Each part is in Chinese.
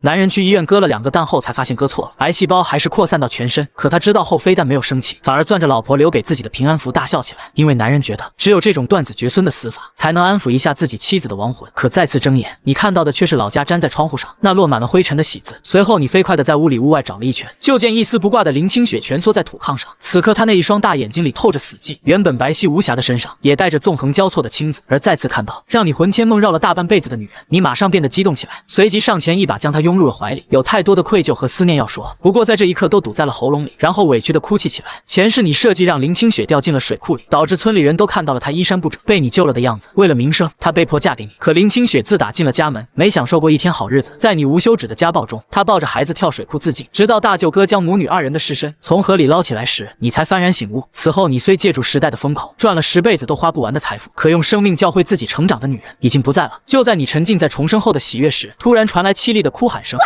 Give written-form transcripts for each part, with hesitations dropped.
男人去医院割了2个蛋后，才发现割错了，癌细胞还是扩散到全身。可他知道后，非但没有生气，反而攥着老婆留给自己的平安符大笑起来。因为男人觉得，只有这种断子绝孙的死法，才能安抚一下自己妻子的亡魂。可再次睁眼，你看到的却是老家粘在窗户上那落满了灰尘的喜字。随后，你飞快地在屋里屋外找了一圈，就见一丝不挂的林清雪蜷缩在土炕上。此刻，她那一双大眼睛里透着死寂，原本白皙无瑕的身上也带着纵横交错的青紫。而再次看到让你魂牵梦绕了大半辈子的女人，你马上变得激动起来，随即上前一把将她拥入了怀里。有太多的愧疚和思念要说，不过在这一刻都堵在了喉咙里，然后委屈地哭泣起来。前世你设计让林清雪掉进了水库里，导致村里人都看到了她衣衫不整，被你救了的样子。为了名声，她被迫嫁给你。可林清雪自打进了家门，没享受过一天好日子。在你无休止的家暴中，她抱着孩子跳水库自尽，直到大舅哥将母女2人的尸身从河里捞起来时，你才幡然醒悟。此后，你虽借助时代的风口赚了10辈子都花不完的财富，可用生命教会自己成长的女人已经不在了。就在你沉浸在重生后的喜悦时，突然传来凄厉的哭喊声。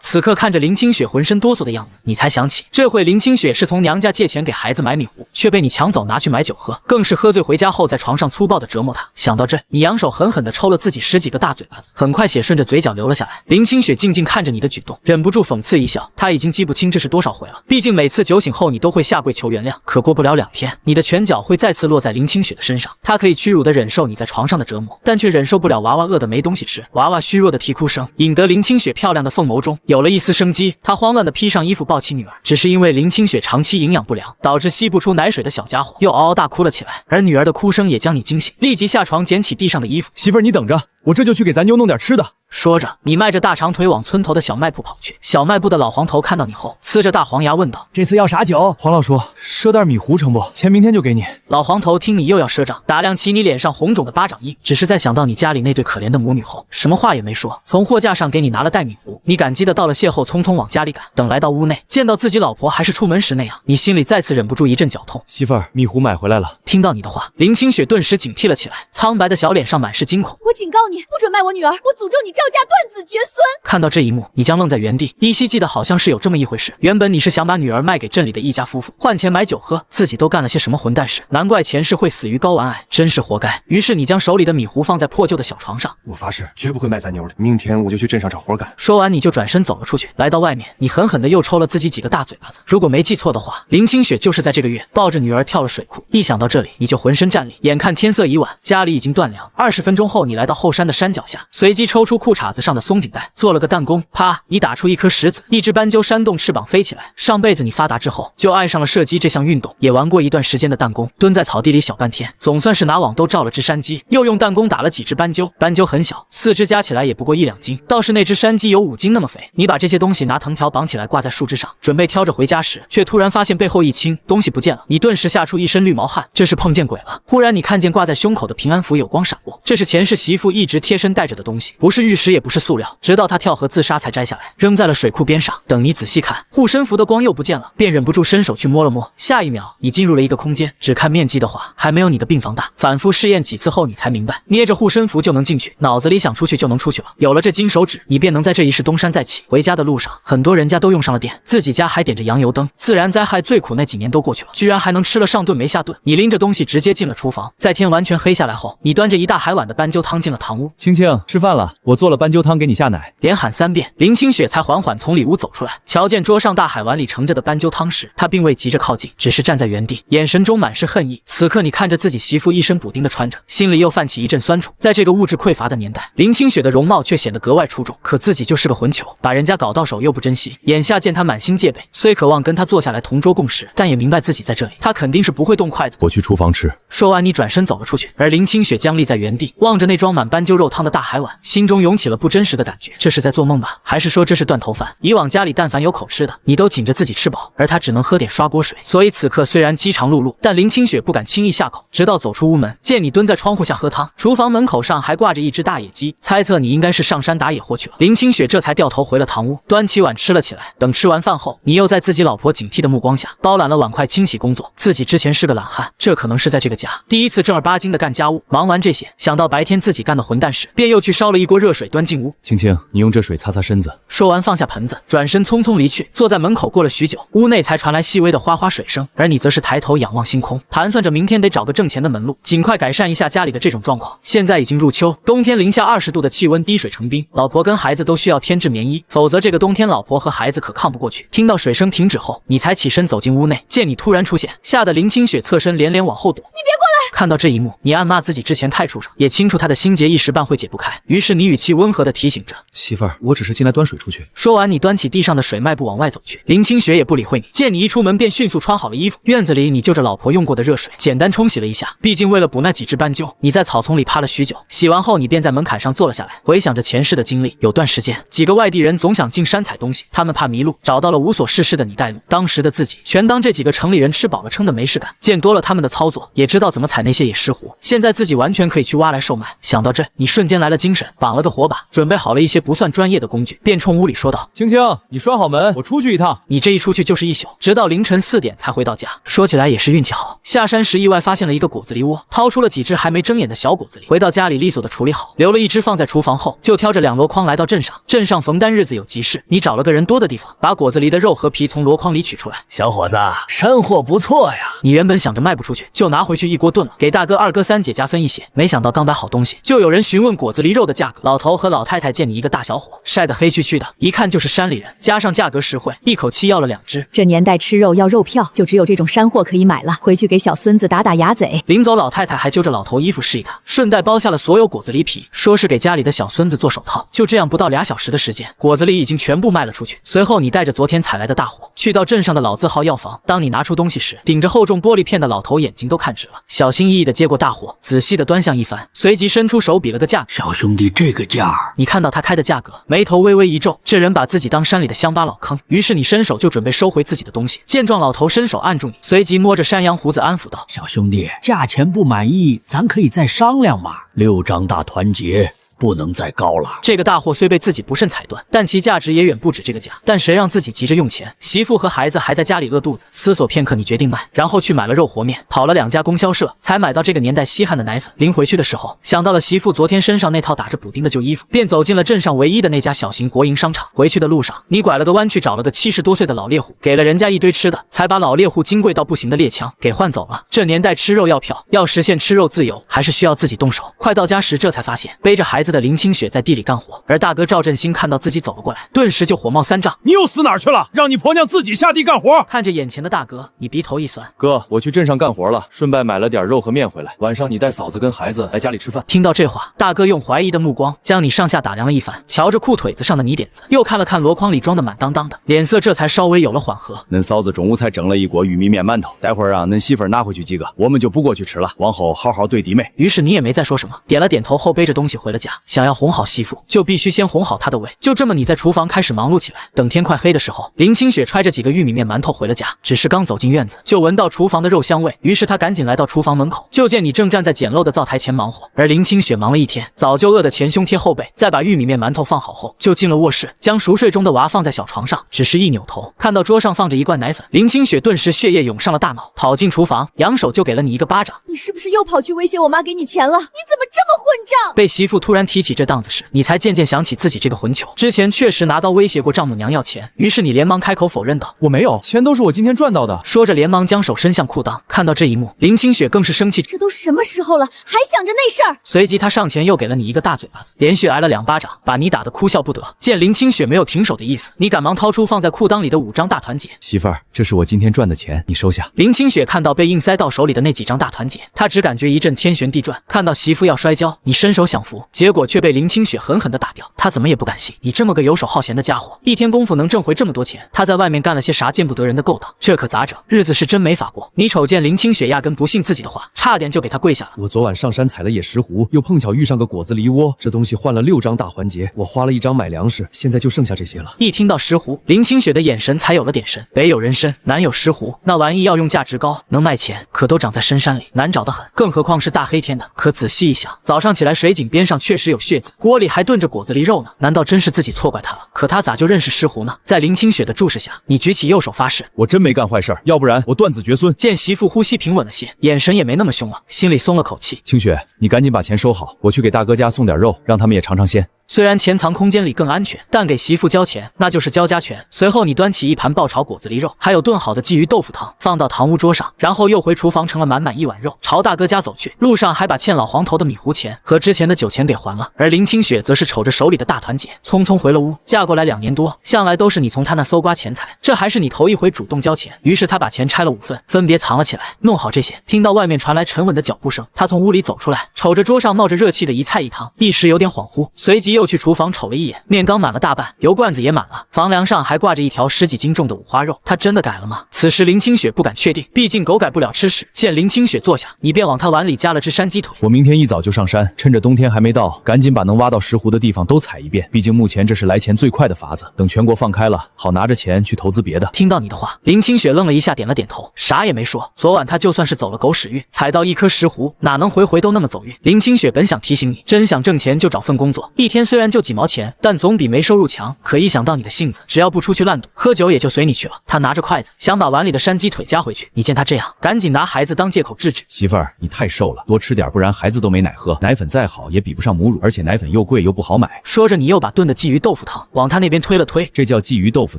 此刻看着林清雪浑身哆嗦的样子，你才想起这回林清雪是从娘家借钱给孩子买米糊，却被你抢走拿去买酒喝，更是喝醉回家后在床上粗暴地折磨她。想到这，你扬手狠狠地抽了自己10几个大嘴巴子，很快血顺着嘴角流了下来。林清雪静静看着你的举动，忍不住讽刺一笑。她已经记不清这是多少回了，毕竟每次酒醒后你都会下跪求原谅。可过不了2天，你的拳脚会再次落在林清雪的身上，她可以屈辱地忍受你在床上的折磨，但却忍受不了娃娃饿得没东西吃，娃娃虚弱的啼哭声，引得林清雪漂亮的凤眸中有了一丝生机。她慌乱地披上衣服抱起女儿，只是因为林清雪长期营养不良，导致吸不出奶水的小家伙又嗷嗷大哭了起来，而女儿的哭声也将你惊醒，立即下床捡起地上的衣服。媳妇儿，你等着，我这就去给咱妞弄点吃的。说着，你迈着大长腿往村头的小卖部跑去。小卖部的老黄头看到你后，呲着大黄牙问道：“这次要啥酒？”黄老叔，赊袋米糊成不？钱明天就给你。老黄头听你又要赊账，打量起你脸上红肿的巴掌印，只是在想到你家里那对可怜的母女后，什么话也没说，从货架上给你拿了袋米糊。你感激的道了谢后，匆匆往家里赶。等来到屋内，见到自己老婆还是出门时那样，你心里再次忍不住一阵绞痛。媳妇儿，米糊买回来了。听到你的话，林清雪顿时警惕了起来，苍白的小脸上满是惊恐。我警告你，不准卖我女儿！我诅咒你赵家断子绝孙！看到这一幕，你将愣在原地，依稀记得好像是有这么一回事。原本你是想把女儿卖给镇里的一家夫妇，换钱买酒喝，自己都干了些什么混蛋事？难怪前世会死于睾丸癌，真是活该。于是你将手里的米糊放在破旧的小床上，我发誓绝不会卖咱妞的，明天我就去镇上找活干。说完，你就转身走了出去。来到外面，你狠狠的又抽了自己几个大嘴巴子。如果没记错的话，林清雪就是在这个月抱着女儿跳了水库。一想到这里，你就浑身战栗。眼看天色已晚，家里已经断粮。20分钟后，你来到后山的山脚下，随即抽出裤衩子上的松紧带，做了个弹弓。啪！你打出一颗石子，一只斑鸠扇动翅膀飞起来。上辈子你发达之后，就爱上了射击这项运动，也玩过一段时间的弹弓，蹲在草地里小半天，总算是拿网兜照了只山鸡，又用弹弓打了几只斑鸠。斑鸠很小，4只加起来也不过1、2斤，倒是那只山鸡有5斤那么肥。你把这些东西拿藤条绑起来挂在树枝上，准备挑着回家时，却突然发现背后一倾，东西不见了。你顿时吓出一身绿毛汗，这是碰见鬼了。忽然你看见挂在胸口的平安符有光闪过，这是前世媳妇一直贴身带着的东西，不是玉石也不是塑料，直到她跳河自杀才摘下来，扔在了水库边上。等你仔细看，护身符的光又不见了，便忍不住伸手去摸了摸。下一秒，你进入了一个空间，只看面积的话，还没有你的病房大。反复试验几次后，你才明白，捏着护身符就能进去，脑子里想出去就能出去了。有了这金手指，你便能在这一世东山再起。回家的路上，很多人家都用上了电，自己家还点着洋油灯。自然灾害最苦那几年都过去了，居然还能吃了上顿没下顿。你拎着东西直接进了厨房，在天完全黑下来后，你端着一大海碗的斑鸠汤进了堂屋。青青，吃饭了，我做了斑鸠汤给你下奶。连喊3遍，林清雪才缓缓从里屋走出来。瞧见桌上大海碗里盛着的斑鸠汤时，她并未急着靠近，只是站在原地，眼神中满是恨意。此刻你看着自己媳妇一身补丁的穿着，心里又泛起一阵酸楚。在这个物质匮乏的年代，林清雪的容貌却显得格外出众，可自己就是个混球，把人家搞到手又不珍惜。眼下见她满心戒备，虽渴望跟她坐下来同桌共食，但也明白自己在这里，她肯定是不会动筷子。我去厨房吃。说完，你转身走了出去，而林清雪僵立在原地，望着那装满斑鸠肉汤的大海碗，心中涌起了不真实的感觉。这是在做梦吧？还是说这是断头饭？以往家里但凡有口吃的，你都紧着自己吃饱，而她只能喝点刷锅水。所以此刻虽然饥肠辘辘，但林清雪不敢轻易下口，直到走出屋门，见你蹲在窗户下喝汤，厨房门口上还挂着一只大野鸡，猜测你应该是上山打野货去了。林清雪这才掉头回了堂屋，端起碗吃了起来。等吃完饭后，你又在自己老婆警惕的目光下包揽了碗筷清洗工作。自己之前是个懒汉，这可能是在这个家第一次正儿八经的干家务。忙完这些，想到白天自己干的混蛋事，便又去烧了一锅热水端进屋。青青，你用这这水擦擦身子。说完放下盆子，转身匆匆离去。坐在门口过了许久，屋内才传来细微的哗哗水声，而你则是抬头仰望星空，盘算着明天得找个挣钱的门路，尽快改善一下家里的这种状况。现在已经入秋，冬天零下20度的气温滴水成冰，老婆跟孩子都需要添置棉衣，否则这个冬天老婆和孩子可抗不过去。听到水声停止后，你才起身走进屋内，见你突然出现，吓得林清雪侧身连连往后躲。你别过来！看到这一幕，你暗骂自己之前太畜生，也清楚他的心结一时半会解不开，于是你语气温和地提醒着媳妇儿，我只是进来端水出去。说完，你端起地上的水，迈步往外走去。林清雪也不理会你，见你一出门便迅速穿好了衣服。院子里，你就着老婆用过的热水，简单冲洗了一下。毕竟为了补那几只斑鸠，你在草丛里趴了许久。洗完后，你便在门槛上坐了下来，回想着前世的经历。有段时间，几个外地人总想进山采东西，他们怕迷路，找到了无所事事的你带路。当时的自己，全当这几个城里人吃饱了撑的没事干。见多了他们的操作，也知道怎么采那些野石斛。现在自己完全可以去挖来售卖。想到这，你瞬间来了精神，绑了个火把，准备好了一些不算专业的工具，便冲屋里说道：青青，你拴好门，我出去一趟。你这一出去就是一宿，直到凌晨4点才回到家。说起来也是运气好，下山时意外发现了一个果子狸窝，掏出了几只还没睁眼的小果子狸，回到家里利索的处理好，留了一只放在厨房后，就挑着2箩筐来到镇上。镇上逢单日子有急事，你找了个人多的地方，把果子狸的肉和皮从箩筐里取出来。小伙子，山货不错呀！你原本想着卖不出去，就拿回去一锅炖了，给大哥、二哥、三姐家分一些。没想到刚摆好东西，就有人询问果子狸肉的价格。老头和老太太见你一个大小伙，晒得黑黢黢的，一看就是山里人，加上价格实惠，一口气要了2只。这年代吃肉要肉票，就只有这种山货可以买了。回去给小孙子打打牙贼。临走，老太太还揪着老头衣服试一他，顺带剥下了所有果子狸皮，说是给家里的小孙子做手套。就这样，不到2小时的时间，果子狸已经全部卖了出去。随后，你带着昨天采来的大伙，去到镇上的老字号药房。当你拿出东西时，顶着厚重玻璃片的老头眼睛都看直了，小心翼翼地接过大伙，仔细地端详一番，随即伸出手比了个价格。小兄弟，这个价儿……你看到他开的价格，眉头微微一皱，这人把自己当山里的乡巴佬坑。于是你伸手就准备收回自己的东西，见状，老头伸手按住你，随即摸着山羊胡子安抚道：小兄弟，价钱不满意，咱可以再商量嘛。6张大团结。不能再高了。这个大货虽被自己不慎踩断，但其价值也远不止这个价。但谁让自己急着用钱，媳妇和孩子还在家里饿肚子。思索片刻，你决定卖，然后去买了肉和面，跑了2家供销社，才买到这个年代稀罕的奶粉。临回去的时候，想到了媳妇昨天身上那套打着补丁的旧衣服，便走进了镇上唯一的那家小型国营商场。回去的路上，你拐了个弯去找了个70多岁的老猎户，给了人家一堆吃的，才把老猎户金贵到不行的猎枪给换走了。这年代吃肉要票，要实现吃肉自由，还是需要自己动手。快到家时，这才发现背着孩子的林清雪在地里干活，而大哥赵振兴看到自己走了过来，顿时就火冒三丈：你又死哪儿去了？让你婆娘自己下地干活！看着眼前的大哥，你鼻头一酸：哥，我去镇上干活了，顺带买了点肉和面回来，晚上你带嫂子跟孩子来家里吃饭。听到这话，大哥用怀疑的目光将你上下打量了一番，瞧着裤腿子上的泥点子，又看了看箩筐里装的满当当的，脸色这才稍微有了缓和。恁嫂子中午才蒸了一锅玉米面馒头，待会儿让恁媳妇拿回去几个，我们就不过去吃了，往后好好对弟妹。于是你也没再说什么，点了点头后背着东西回了家。想要哄好媳妇，就必须先哄好她的胃。就这么，你在厨房开始忙碌起来。等天快黑的时候，林清雪揣着几个玉米面馒头回了家，只是刚走进院子，就闻到厨房的肉香味。于是她赶紧来到厨房门口，就见你正站在简陋的灶台前忙活。而林清雪忙了一天，早就饿得前胸贴后背，再把玉米面馒头放好后，就进了卧室，将熟睡中的娃放在小床上。只是一扭头，看到桌上放着一罐奶粉，林清雪顿时血液涌上了大脑，跑进厨房，扬手就给了你一个巴掌。你是不是又跑去威胁我妈给你钱了？你怎么这么混账？被媳妇突然提起这档子时，你才渐渐想起自己这个混球之前确实拿刀威胁过丈母娘要钱。于是你连忙开口否认道：我没有，钱都是我今天赚到的。说着连忙将手伸向裤裆。看到这一幕，林清雪更是生气，这都什么时候了，还想着那事儿？随即他上前又给了你一个大嘴巴子，连续挨了2巴掌，把你打得哭笑不得。见林清雪没有停手的意思，你赶忙掏出放在裤裆里的5张大团结。媳妇儿，这是我今天赚的钱，你收下。林清雪看到被硬塞到手里的那几张大团结，她只感觉一阵天旋地转。看到媳妇要摔跤，你伸手想扶，结果却被林清雪狠狠地打掉。她怎么也不敢信，你这么个游手好闲的家伙，一天功夫能挣回这么多钱。他在外面干了些啥见不得人的勾当？这可咋整？日子是真没法过。你瞅见林清雪压根不信自己的话，差点就给他跪下了。我昨晚上山采了野石斛，又碰巧遇上个果子狸窝，这东西换了6张大环节，我花了1张买粮食，现在就剩下这些了。一听到石斛，林清雪的眼神才有了点神。北有人参，南有石斛，那玩意要用价值高，能卖钱，可都长在深山里，难找得很，更何况是大黑天的。可仔细一想，早上起来水井边上确实实有血渍，锅里还炖着果子狸肉呢。难道真是自己错怪他了？可他咋就认识石斛呢？在林清雪的注视下，你举起右手发誓，我真没干坏事，要不然我断子绝孙。见媳妇呼吸平稳了些，眼神也没那么凶了，心里松了口气。清雪，你赶紧把钱收好，我去给大哥家送点肉，让他们也尝尝鲜。虽然钱藏空间里更安全，但给媳妇交钱那就是交家权。随后你端起一盘爆炒果子狸肉，还有炖好的鲫鱼豆腐汤，放到堂屋桌上，然后又回厨房盛了满满一碗肉，朝大哥家走去。路上还把欠老黄头的米糊钱和之前的酒钱给还了。而林清雪则是瞅着手里的大团结，匆匆回了屋。嫁过来2年多，向来都是你从她那搜刮钱财，这还是你头一回主动交钱。于是她把钱拆了5份，分别藏了起来。弄好这些，听到外面传来沉稳的脚步声，她从屋里走出来，瞅着桌上冒着热气的一菜一汤，一时有点恍惚，随即又去厨房瞅了一眼，面缸满了大半，油罐子也满了，房梁上还挂着一条10几斤重的五花肉。他真的改了吗？此时林清雪不敢确定，毕竟狗改不了吃屎。见林清雪坐下，你便往他碗里加了只山鸡腿。我明天一早就上山，趁着冬天还没到，赶紧把能挖到石斛的地方都踩一遍。毕竟目前这是来钱最快的法子，等全国放开了，好拿着钱去投资别的。听到你的话，林清雪愣了一下，点了点头，啥也没说。昨晚他就算是走了狗屎运，踩到一颗石斛，哪能回回都那么走运？林清雪本想提醒你，真想挣钱就找份工作，一天虽然就几毛钱，但总比没收入强。可一想到你的性子，只要不出去乱赌，喝酒也就随你去了。他拿着筷子想把碗里的山鸡腿夹回去，你见他这样，赶紧拿孩子当借口制止。媳妇儿，你太瘦了，多吃点，不然孩子都没奶喝。奶粉再好也比不上母乳，而且奶粉又贵又不好买。说着，你又把炖的鲫鱼豆腐汤往他那边推了推，这叫鲫鱼豆腐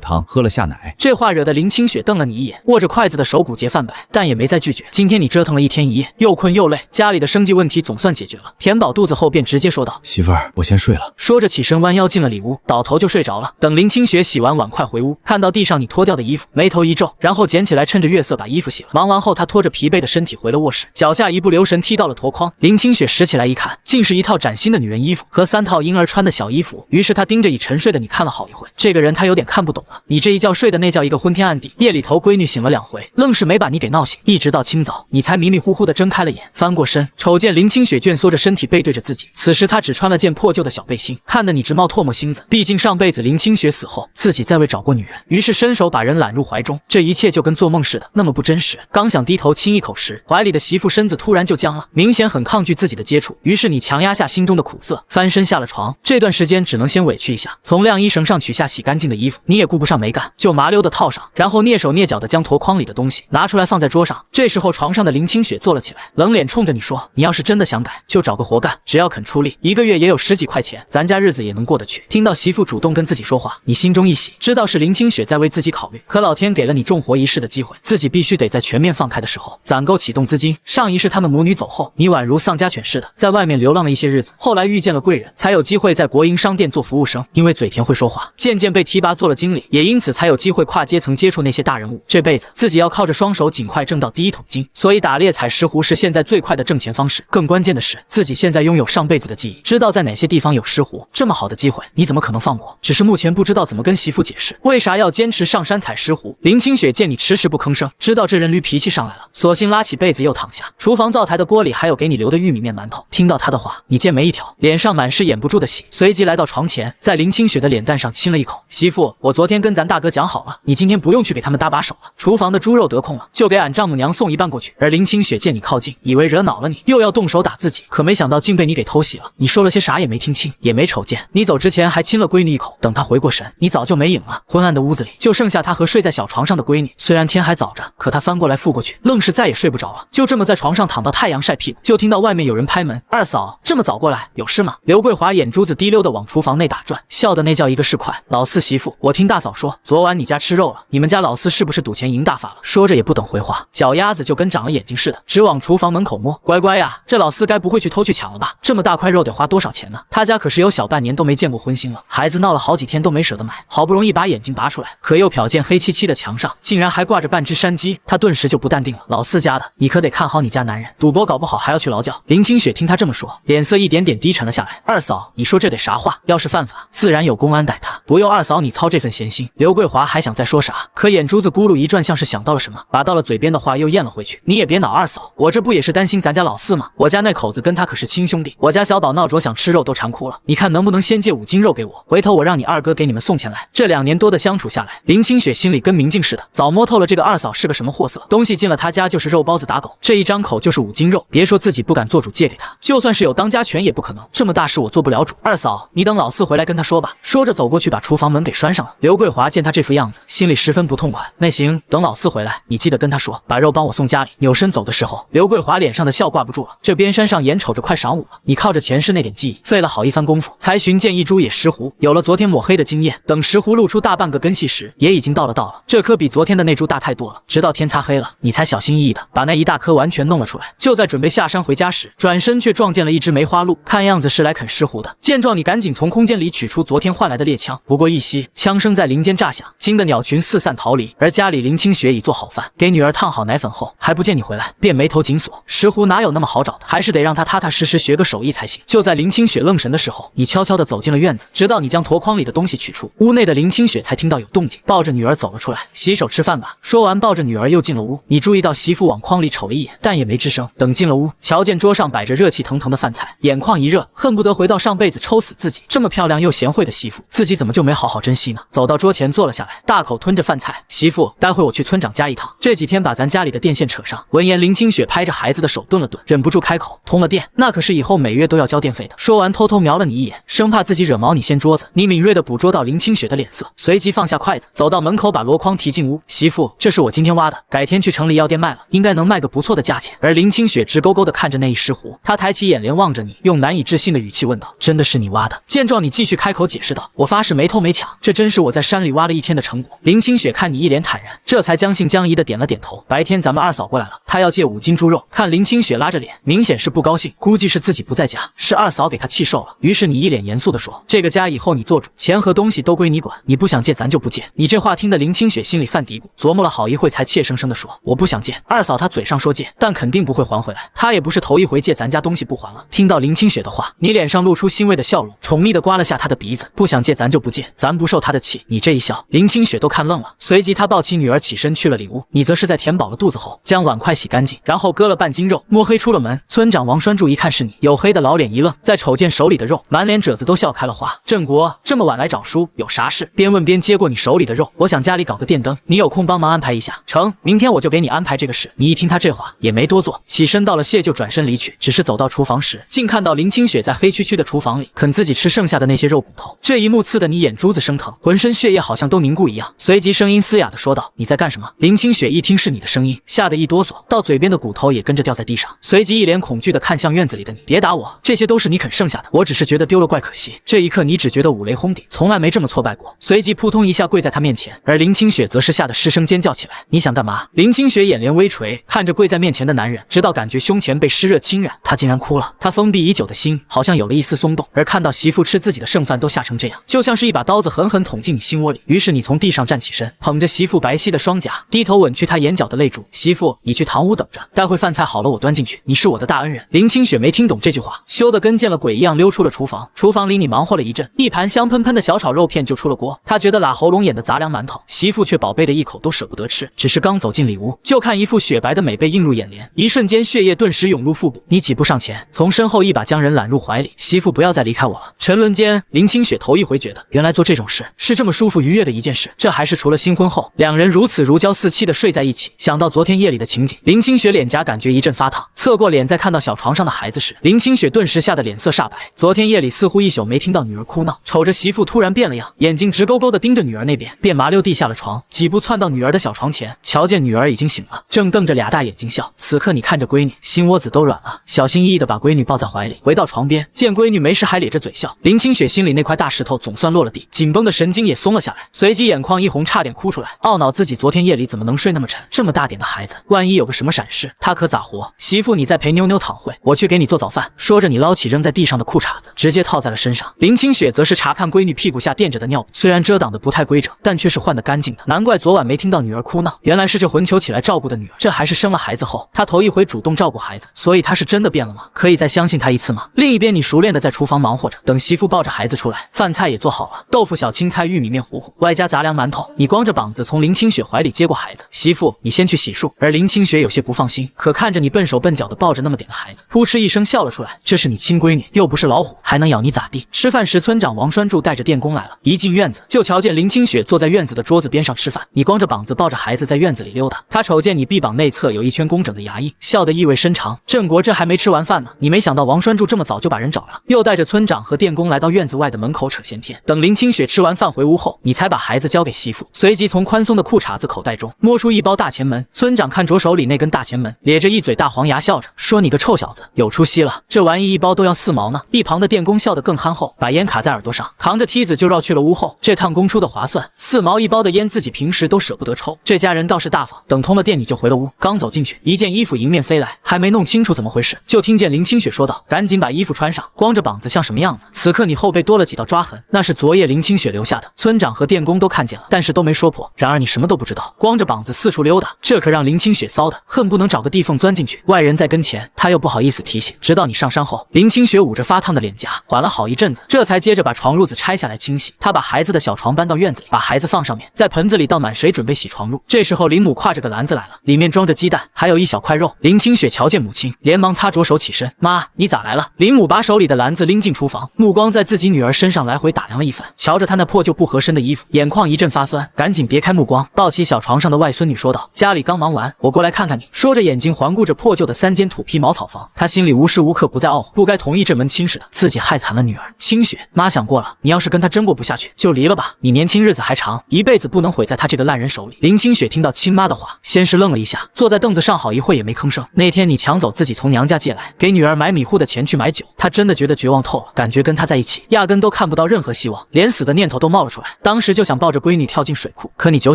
汤，喝了下奶。这话惹得林清雪瞪了你一眼，握着筷子的手骨节泛白，但也没再拒绝。今天你折腾了一天一夜，又困又累，家里的生计问题总算解决了。填饱肚子后，便直接说道：“媳妇儿，我先睡了。”说着起身弯腰进了里屋，倒头就睡着了。等林清雪洗完碗筷回屋，看到地上你脱掉的衣服，眉头一皱，然后捡起来，趁着月色把衣服洗了。忙完后，他拖着疲惫的身体回了卧室，脚下一不留神踢到了箩筐。林清雪拾起来一看，竟是一套崭新的女人衣服和3套婴儿穿的小衣服。于是他盯着已沉睡的你看了好一会，这个人他有点看不懂了。你这一觉睡的那叫一个昏天暗地，夜里头闺女醒了2回，愣是没把你给闹醒，一直到清早，你才迷迷糊糊的睁开了眼，翻过身，瞅见林清雪蜷缩着身体背对着自己。此时她只穿了件破旧的小背心，看得你直冒唾沫星子。毕竟上辈子林清雪死后，自己再未找过女人，于是伸手把人揽入怀中，这一切就跟做梦似的，那么不真实。刚想低头亲一口时，怀里的媳妇身子突然就僵了，明显很抗拒自己的接触。于是你强压下心中的苦涩，翻身下了床。这段时间只能先委屈一下，从晾衣绳上取下洗干净的衣服，你也顾不上没干，就麻溜的套上，然后蹑手蹑脚的将箩筐里的东西拿出来放在桌上。这时候床上的林清雪坐了起来，冷脸冲着你说：“你要是真的想改，就找个活干，只要肯出力，1个月也有10几块钱，咱家日子也能过得去。”听到媳妇主动跟自己说话，你心中一喜，知道是林清雪在为自己考虑。可老天给了你重活一世的机会，自己必须得在全面放开的时候攒够启动资金。上一世他们母女走后，你宛如丧家犬似的在外面流浪了一些日子，后来遇见了贵人，才有机会在国营商店做服务生。因为嘴甜会说话，渐渐被提拔做了经理，也因此才有机会跨阶层接触那些大人物。这辈子自己要靠着双手尽快挣到第一桶金，所以打猎采石斛是现在最快的挣钱方式。更关键的是，自己现在拥有上辈子的记忆，知道在哪些地方有石斛，这么好的机会，你怎么可能放过？只是目前不知道怎么跟媳妇解释，为啥要坚持上山采石斛。林清雪见你迟迟不吭声，知道这人驴脾气上来了，索性拉起被子又躺下。厨房灶台的锅里还有给你留的玉米面馒头。听到他的话，你剑眉一挑，脸上满是掩不住的喜，随即来到床前，在林清雪的脸蛋上亲了一口。媳妇，我昨天跟咱大哥讲好了，你今天不用去给他们搭把手了，厨房的猪肉得空了，就给俺丈母娘送一半过去。而林清雪见你靠近，以为惹恼了你，又要动手打自己，可没想到竟被你给偷袭了。你说了些啥也没听清，也没瞅见，你走之前还亲了闺女一口。等她回过神，你早就没影了。昏暗的屋子里就剩下她和睡在小床上的闺女。虽然天还早着，可她翻过来覆过去，愣是再也睡不着了。就这么在床上躺到太阳晒屁股，就听到外面有人拍门：“二嫂，这么早过来，有事吗？”刘桂华眼珠子滴溜的往厨房内打转，笑的那叫一个是快。老四媳妇，我听大嫂说，昨晚你家吃肉了，你们家老四是不是赌钱赢大发了？说着也不等回话，脚丫子就跟长了眼睛似的，直往厨房门口摸。乖乖呀，这老四该不会去偷去抢了吧？这么大块肉得花多少钱呢？他家可是有小半年都没见过荤腥了，孩子闹了好几天都没舍得买，好不容易把眼睛拔出来，可又瞟见黑漆漆的墙上竟然还挂着半只山鸡，他顿时就不淡定了。老四家的，你可得看好你家男人，赌博搞不好还要去劳教。林清雪听他这么说，脸色一点点低沉了下来。二嫂，你说这得啥话？要是犯法，自然有公安逮他，不用二嫂你操这份闲心。刘桂华还想再说啥，可眼珠子咕噜一转，像是想到了什么，把到了嘴边的话又咽了回去。你也别恼二嫂，我这不也是担心咱家老四吗？我家那口子跟他可是亲兄弟，我家小宝闹着想吃肉都馋哭了，你看能不能先借5斤肉给我，回头我让你二哥给你们送钱来。这2年多的相处下来，林清雪心里跟明镜似的，早摸透了这个二嫂是个什么货色，东西进了他家就是肉包子打狗，这一张口就是5斤肉，别说自己不敢做主借给他，就算是有当家权也不可能。能，这么大事我做不了主。二嫂，你等老四回来跟他说吧。说着走过去把厨房门给拴上了。刘桂华见他这副样子，心里十分不痛快。那行，等老四回来，你记得跟他说，把肉帮我送家里。扭身走的时候，刘桂华脸上的笑挂不住了。这边山上眼瞅着快晌午了，你靠着前世那点记忆，费了好一番功夫，才寻见一株野石斛。有了昨天抹黑的经验，等石斛露出大半个根系时，也已经到了。这颗比昨天的那株大太多了。直到天擦黑了，你才小心翼翼的把那一大颗完全弄了出来。就在准备下山回家时，转身却撞见了一只梅花鹿，看样子是来啃石斛的。见状，你赶紧从空间里取出昨天换来的猎枪，不过一息，枪声在林间炸响，惊得鸟群四散逃离。而家里林清雪已做好饭，给女儿烫好奶粉后，还不见你回来，便眉头紧锁。石斛哪有那么好找的，还是得让他踏踏实实学个手艺才行。就在林清雪愣神的时候，你悄悄地走进了院子，直到你将箩筐里的东西取出，屋内的林清雪才听到有动静，抱着女儿走了出来。洗手吃饭吧。说完，抱着女儿又进了屋。你注意到媳妇往筐里瞅了一眼，但也没吱声。等进了屋，瞧见桌上摆着热气腾腾的饭菜，眼眶一热，恨不得回到上辈子抽死自己。这么漂亮又贤惠的媳妇，自己怎么就没好好珍惜呢？走到桌前坐了下来，大口吞着饭菜。媳妇，待会我去村长家一趟，这几天把咱家里的电线扯上。闻言，林清雪拍着孩子的手顿了顿，忍不住开口：通了电，那可是以后每月都要交电费的。说完，偷偷瞄了你一眼，生怕自己惹毛你掀桌子。你敏锐地捕捉到林清雪的脸色，随即放下筷子，走到门口把箩筐提进屋。媳妇，这是我今天挖的，改天去城里药店卖了，应该能卖个不错的价钱。而林清雪直勾勾地看着那一石斛，她抬起眼帘望着你，用难以置信的语气问道：真的是你挖的？见状，你继续开口解释道：我发誓没偷没抢，这真是我在山里挖了一天的成果。林清雪看你一脸坦然，这才将信将疑地点了点头。白天咱们二嫂过来了，她要借5斤猪肉。看林清雪拉着脸，明显是不高兴，估计是自己不在家，是二嫂给她气受了。于是你一脸严肃地说：这个家以后你做主，钱和东西都归你管，你不想借咱就不借。你这话听得林清雪心里犯嘀咕，琢磨了好一会才怯生生地说：我不想借。二嫂她嘴上说借，但肯定不会还回来，她也不是头一回借咱家东西不还了。听到林清雪的话，你脸上露出欣慰的笑容，宠溺地刮了下她的鼻子。不想借咱就不借，咱不受她的气。你这一笑，林清雪都看愣了。随即她抱起女儿起身去了里屋，你则是在填饱了肚子后，将碗筷洗干净，然后割了半斤肉，摸黑出了门。村长王栓柱一看是你，黝黑的老脸一愣，再瞅见手里的肉，满脸褶子都笑开了花。郑国这么晚来找叔，有啥事？边问边接过你手里的肉，我想家里搞个电灯，你有空帮忙安排一下。成，明天我就给你安排这个事。你一听他这话，也没多做，起身道了谢就转身离去。只是走到厨房时，竟看到林清雪在黑黢黢的厨房里啃自己吃剩下的那些肉骨头。这一幕刺得你眼珠子生疼，浑身血液好像都凝固一样。随即声音嘶哑地说道：你在干什么？林清雪一听是你的声音，吓得一哆嗦，到嘴边的骨头也跟着掉在地上，随即一脸恐惧地看向院子里的你。别打我，这些都是你啃剩下的，我只是觉得丢了怪可惜。这一刻你只觉得五雷轰顶，从来没这么挫败过。随即扑通一下跪在他面前，而林清雪则是吓得失声尖叫起来。你想干嘛？林清雪眼帘微垂，看着跪在面前的男人，直到感觉胸前被湿热侵染，她竟然哭了。她封闭已久的心好像有了一丝松动，而看到媳妇吃自己的剩饭都吓成这样，就像是一把刀子狠狠捅进你心窝里。于是你从地上站起身，捧着媳妇白皙的双颊，低头吻去她眼角的泪珠。媳妇，你去堂屋等着，待会饭菜好了我端进去，你是我的大恩人。林清雪没听懂这句话，羞得跟见了鬼一样溜出了厨房。厨房里你忙活了一阵，一盘香喷喷的小炒肉片就出了锅。她觉得拉喉咙眼的杂粮馒头，媳妇却宝贝的一口都舍不得吃。只是刚走进里屋，就看一副雪白的美背映入眼帘，一瞬间血液顿时涌入腹部。你几步上前，从身后一把将人揽入怀里。媳妇，不要再离开我了。沉沦间，林清雪头一回觉得，原来做这种事是这么舒服愉悦的一件事，这还是除了新婚后两人如此如胶似漆的睡在一起。想到昨天夜里的情景，林清雪脸颊感觉一阵发烫，侧过脸再看到小床上的孩子时，林清雪顿时吓得脸色煞白。昨天夜里似乎一宿没听到女儿哭闹，瞅着媳妇突然变了样，眼睛直勾勾地盯着女儿那边，便麻溜地下了床，几步窜到女儿的小床前，瞧见女儿已经醒了，正瞪着俩大眼睛笑。此刻你看着闺女，心窝子都软了，小心翼翼地把闺女抱在怀里，回到床边，见闺女没事还咧着嘴笑。林清雪心里那块大石头总算落了地，紧绷的神经也松了下来，随即眼眶一红，差点哭出来，懊恼自己昨天夜里怎么能睡那么沉，这么大点的孩子，万一有个什么闪失，他可咋活？媳妇，你再陪妞妞躺会，我去给你做早饭。说着，你捞起扔在地上的裤衩子，直接套在了身上。林清雪则是查看闺女屁股下垫着的尿布，虽然遮挡的不太规整，但却是换得干净的。难怪昨晚没听到女儿哭闹，原来是这混球起来照顾的女儿，这还是生了孩子后她头一回主动照顾孩子，所以她是真的变了吗？可以再相信她一次吗？另一边，你熟练的在厨房忙活着，等媳妇抱着孩子出来，饭菜也做好了，豆腐、小青菜、玉米面糊糊，外加杂粮馒头。你光着膀子从林清雪怀里接过孩子，媳妇，你先去洗漱。而林清雪有些不放心，可看着你笨手笨脚的抱着那么点的孩子，扑哧一声笑了出来。这是你亲闺女，又不是老虎，还能咬你咋地？吃饭时，村长王栓柱带着电工来了，一进院子就瞧见林清雪坐在院子的桌子边上吃饭，你光着膀子抱着孩子在院子里溜达。他瞅见你臂膀内侧有一圈工整的牙印，笑得意味深长。郑国这还没吃完饭呢，你没想到王栓柱这么早就把人找了，又带着村长和电工来到院子外的门口扯闲天。等林清雪吃完饭回屋后，你才把孩子交给媳妇，随即从宽松的裤衩子口袋中摸出一包大前门。村长看着手里那根大前门，咧着一嘴大黄牙，笑着说：“你个臭小子，有出息了，这玩意一包都要4毛呢。”一旁的电工笑得更憨厚，把烟卡在耳朵上，扛着梯子就绕去了屋后。这趟工出的划算，4毛一包的烟，自己平时都舍不得抽。这家人倒是大方，等通了电你就回了屋。刚走进去，一件衣服迎面飞来，还没弄清楚怎么回事，就听见林清雪说道：“赶紧把衣服穿上，光着膀子像什么样子？”此刻你后背多了几道抓痕，那是昨夜林清雪留下的。村长和电工都看见了，但是都没说破。然而你什么都不知道，光着膀子四处溜达，这可让林清雪骚的恨不能找个地缝钻进去。外人在跟前，他又不好意思提醒。直到你上山后，林清雪捂着发烫的脸颊，缓了好一阵子，这才接着把床褥子拆下来清洗。他把孩子的小床搬到院子里，把孩子放上面，在盆子里倒满水，准备洗床褥。这时候林母挎着个篮子来了，里面装着鸡蛋，还有一小块肉。林清雪瞧见母亲，连忙擦着手起身：“妈，你咋来了？”林母把手里的篮子拎进厨房，目光在自己女儿身上来回打量了一番，瞧着她那破旧不合身的衣服，眼眶一阵发酸，赶紧别开目光，抱起小床上的外孙女说道：“家里刚忙完，我过来看看你。”说着眼睛环顾着破旧的3间土坯茅草房，他心里无时无刻不在懊悔，不该同意这门亲事的，自己害惨了女儿。清雪，妈想过了，你要是跟他真过不下去，就离了吧，你年轻日子还长，一辈子不能毁在他这个烂人手里。林清雪听到亲妈的话，先是愣了一下，坐在凳子上好一会也没吭声。那天你抢走自己从娘家借来给女儿买米糊的钱去买酒，她真的觉得绝望透了，感觉跟他在一起压根都看不到任何希望，连死的念头都冒了出来。当时就想抱着闺女跳进水库，可你酒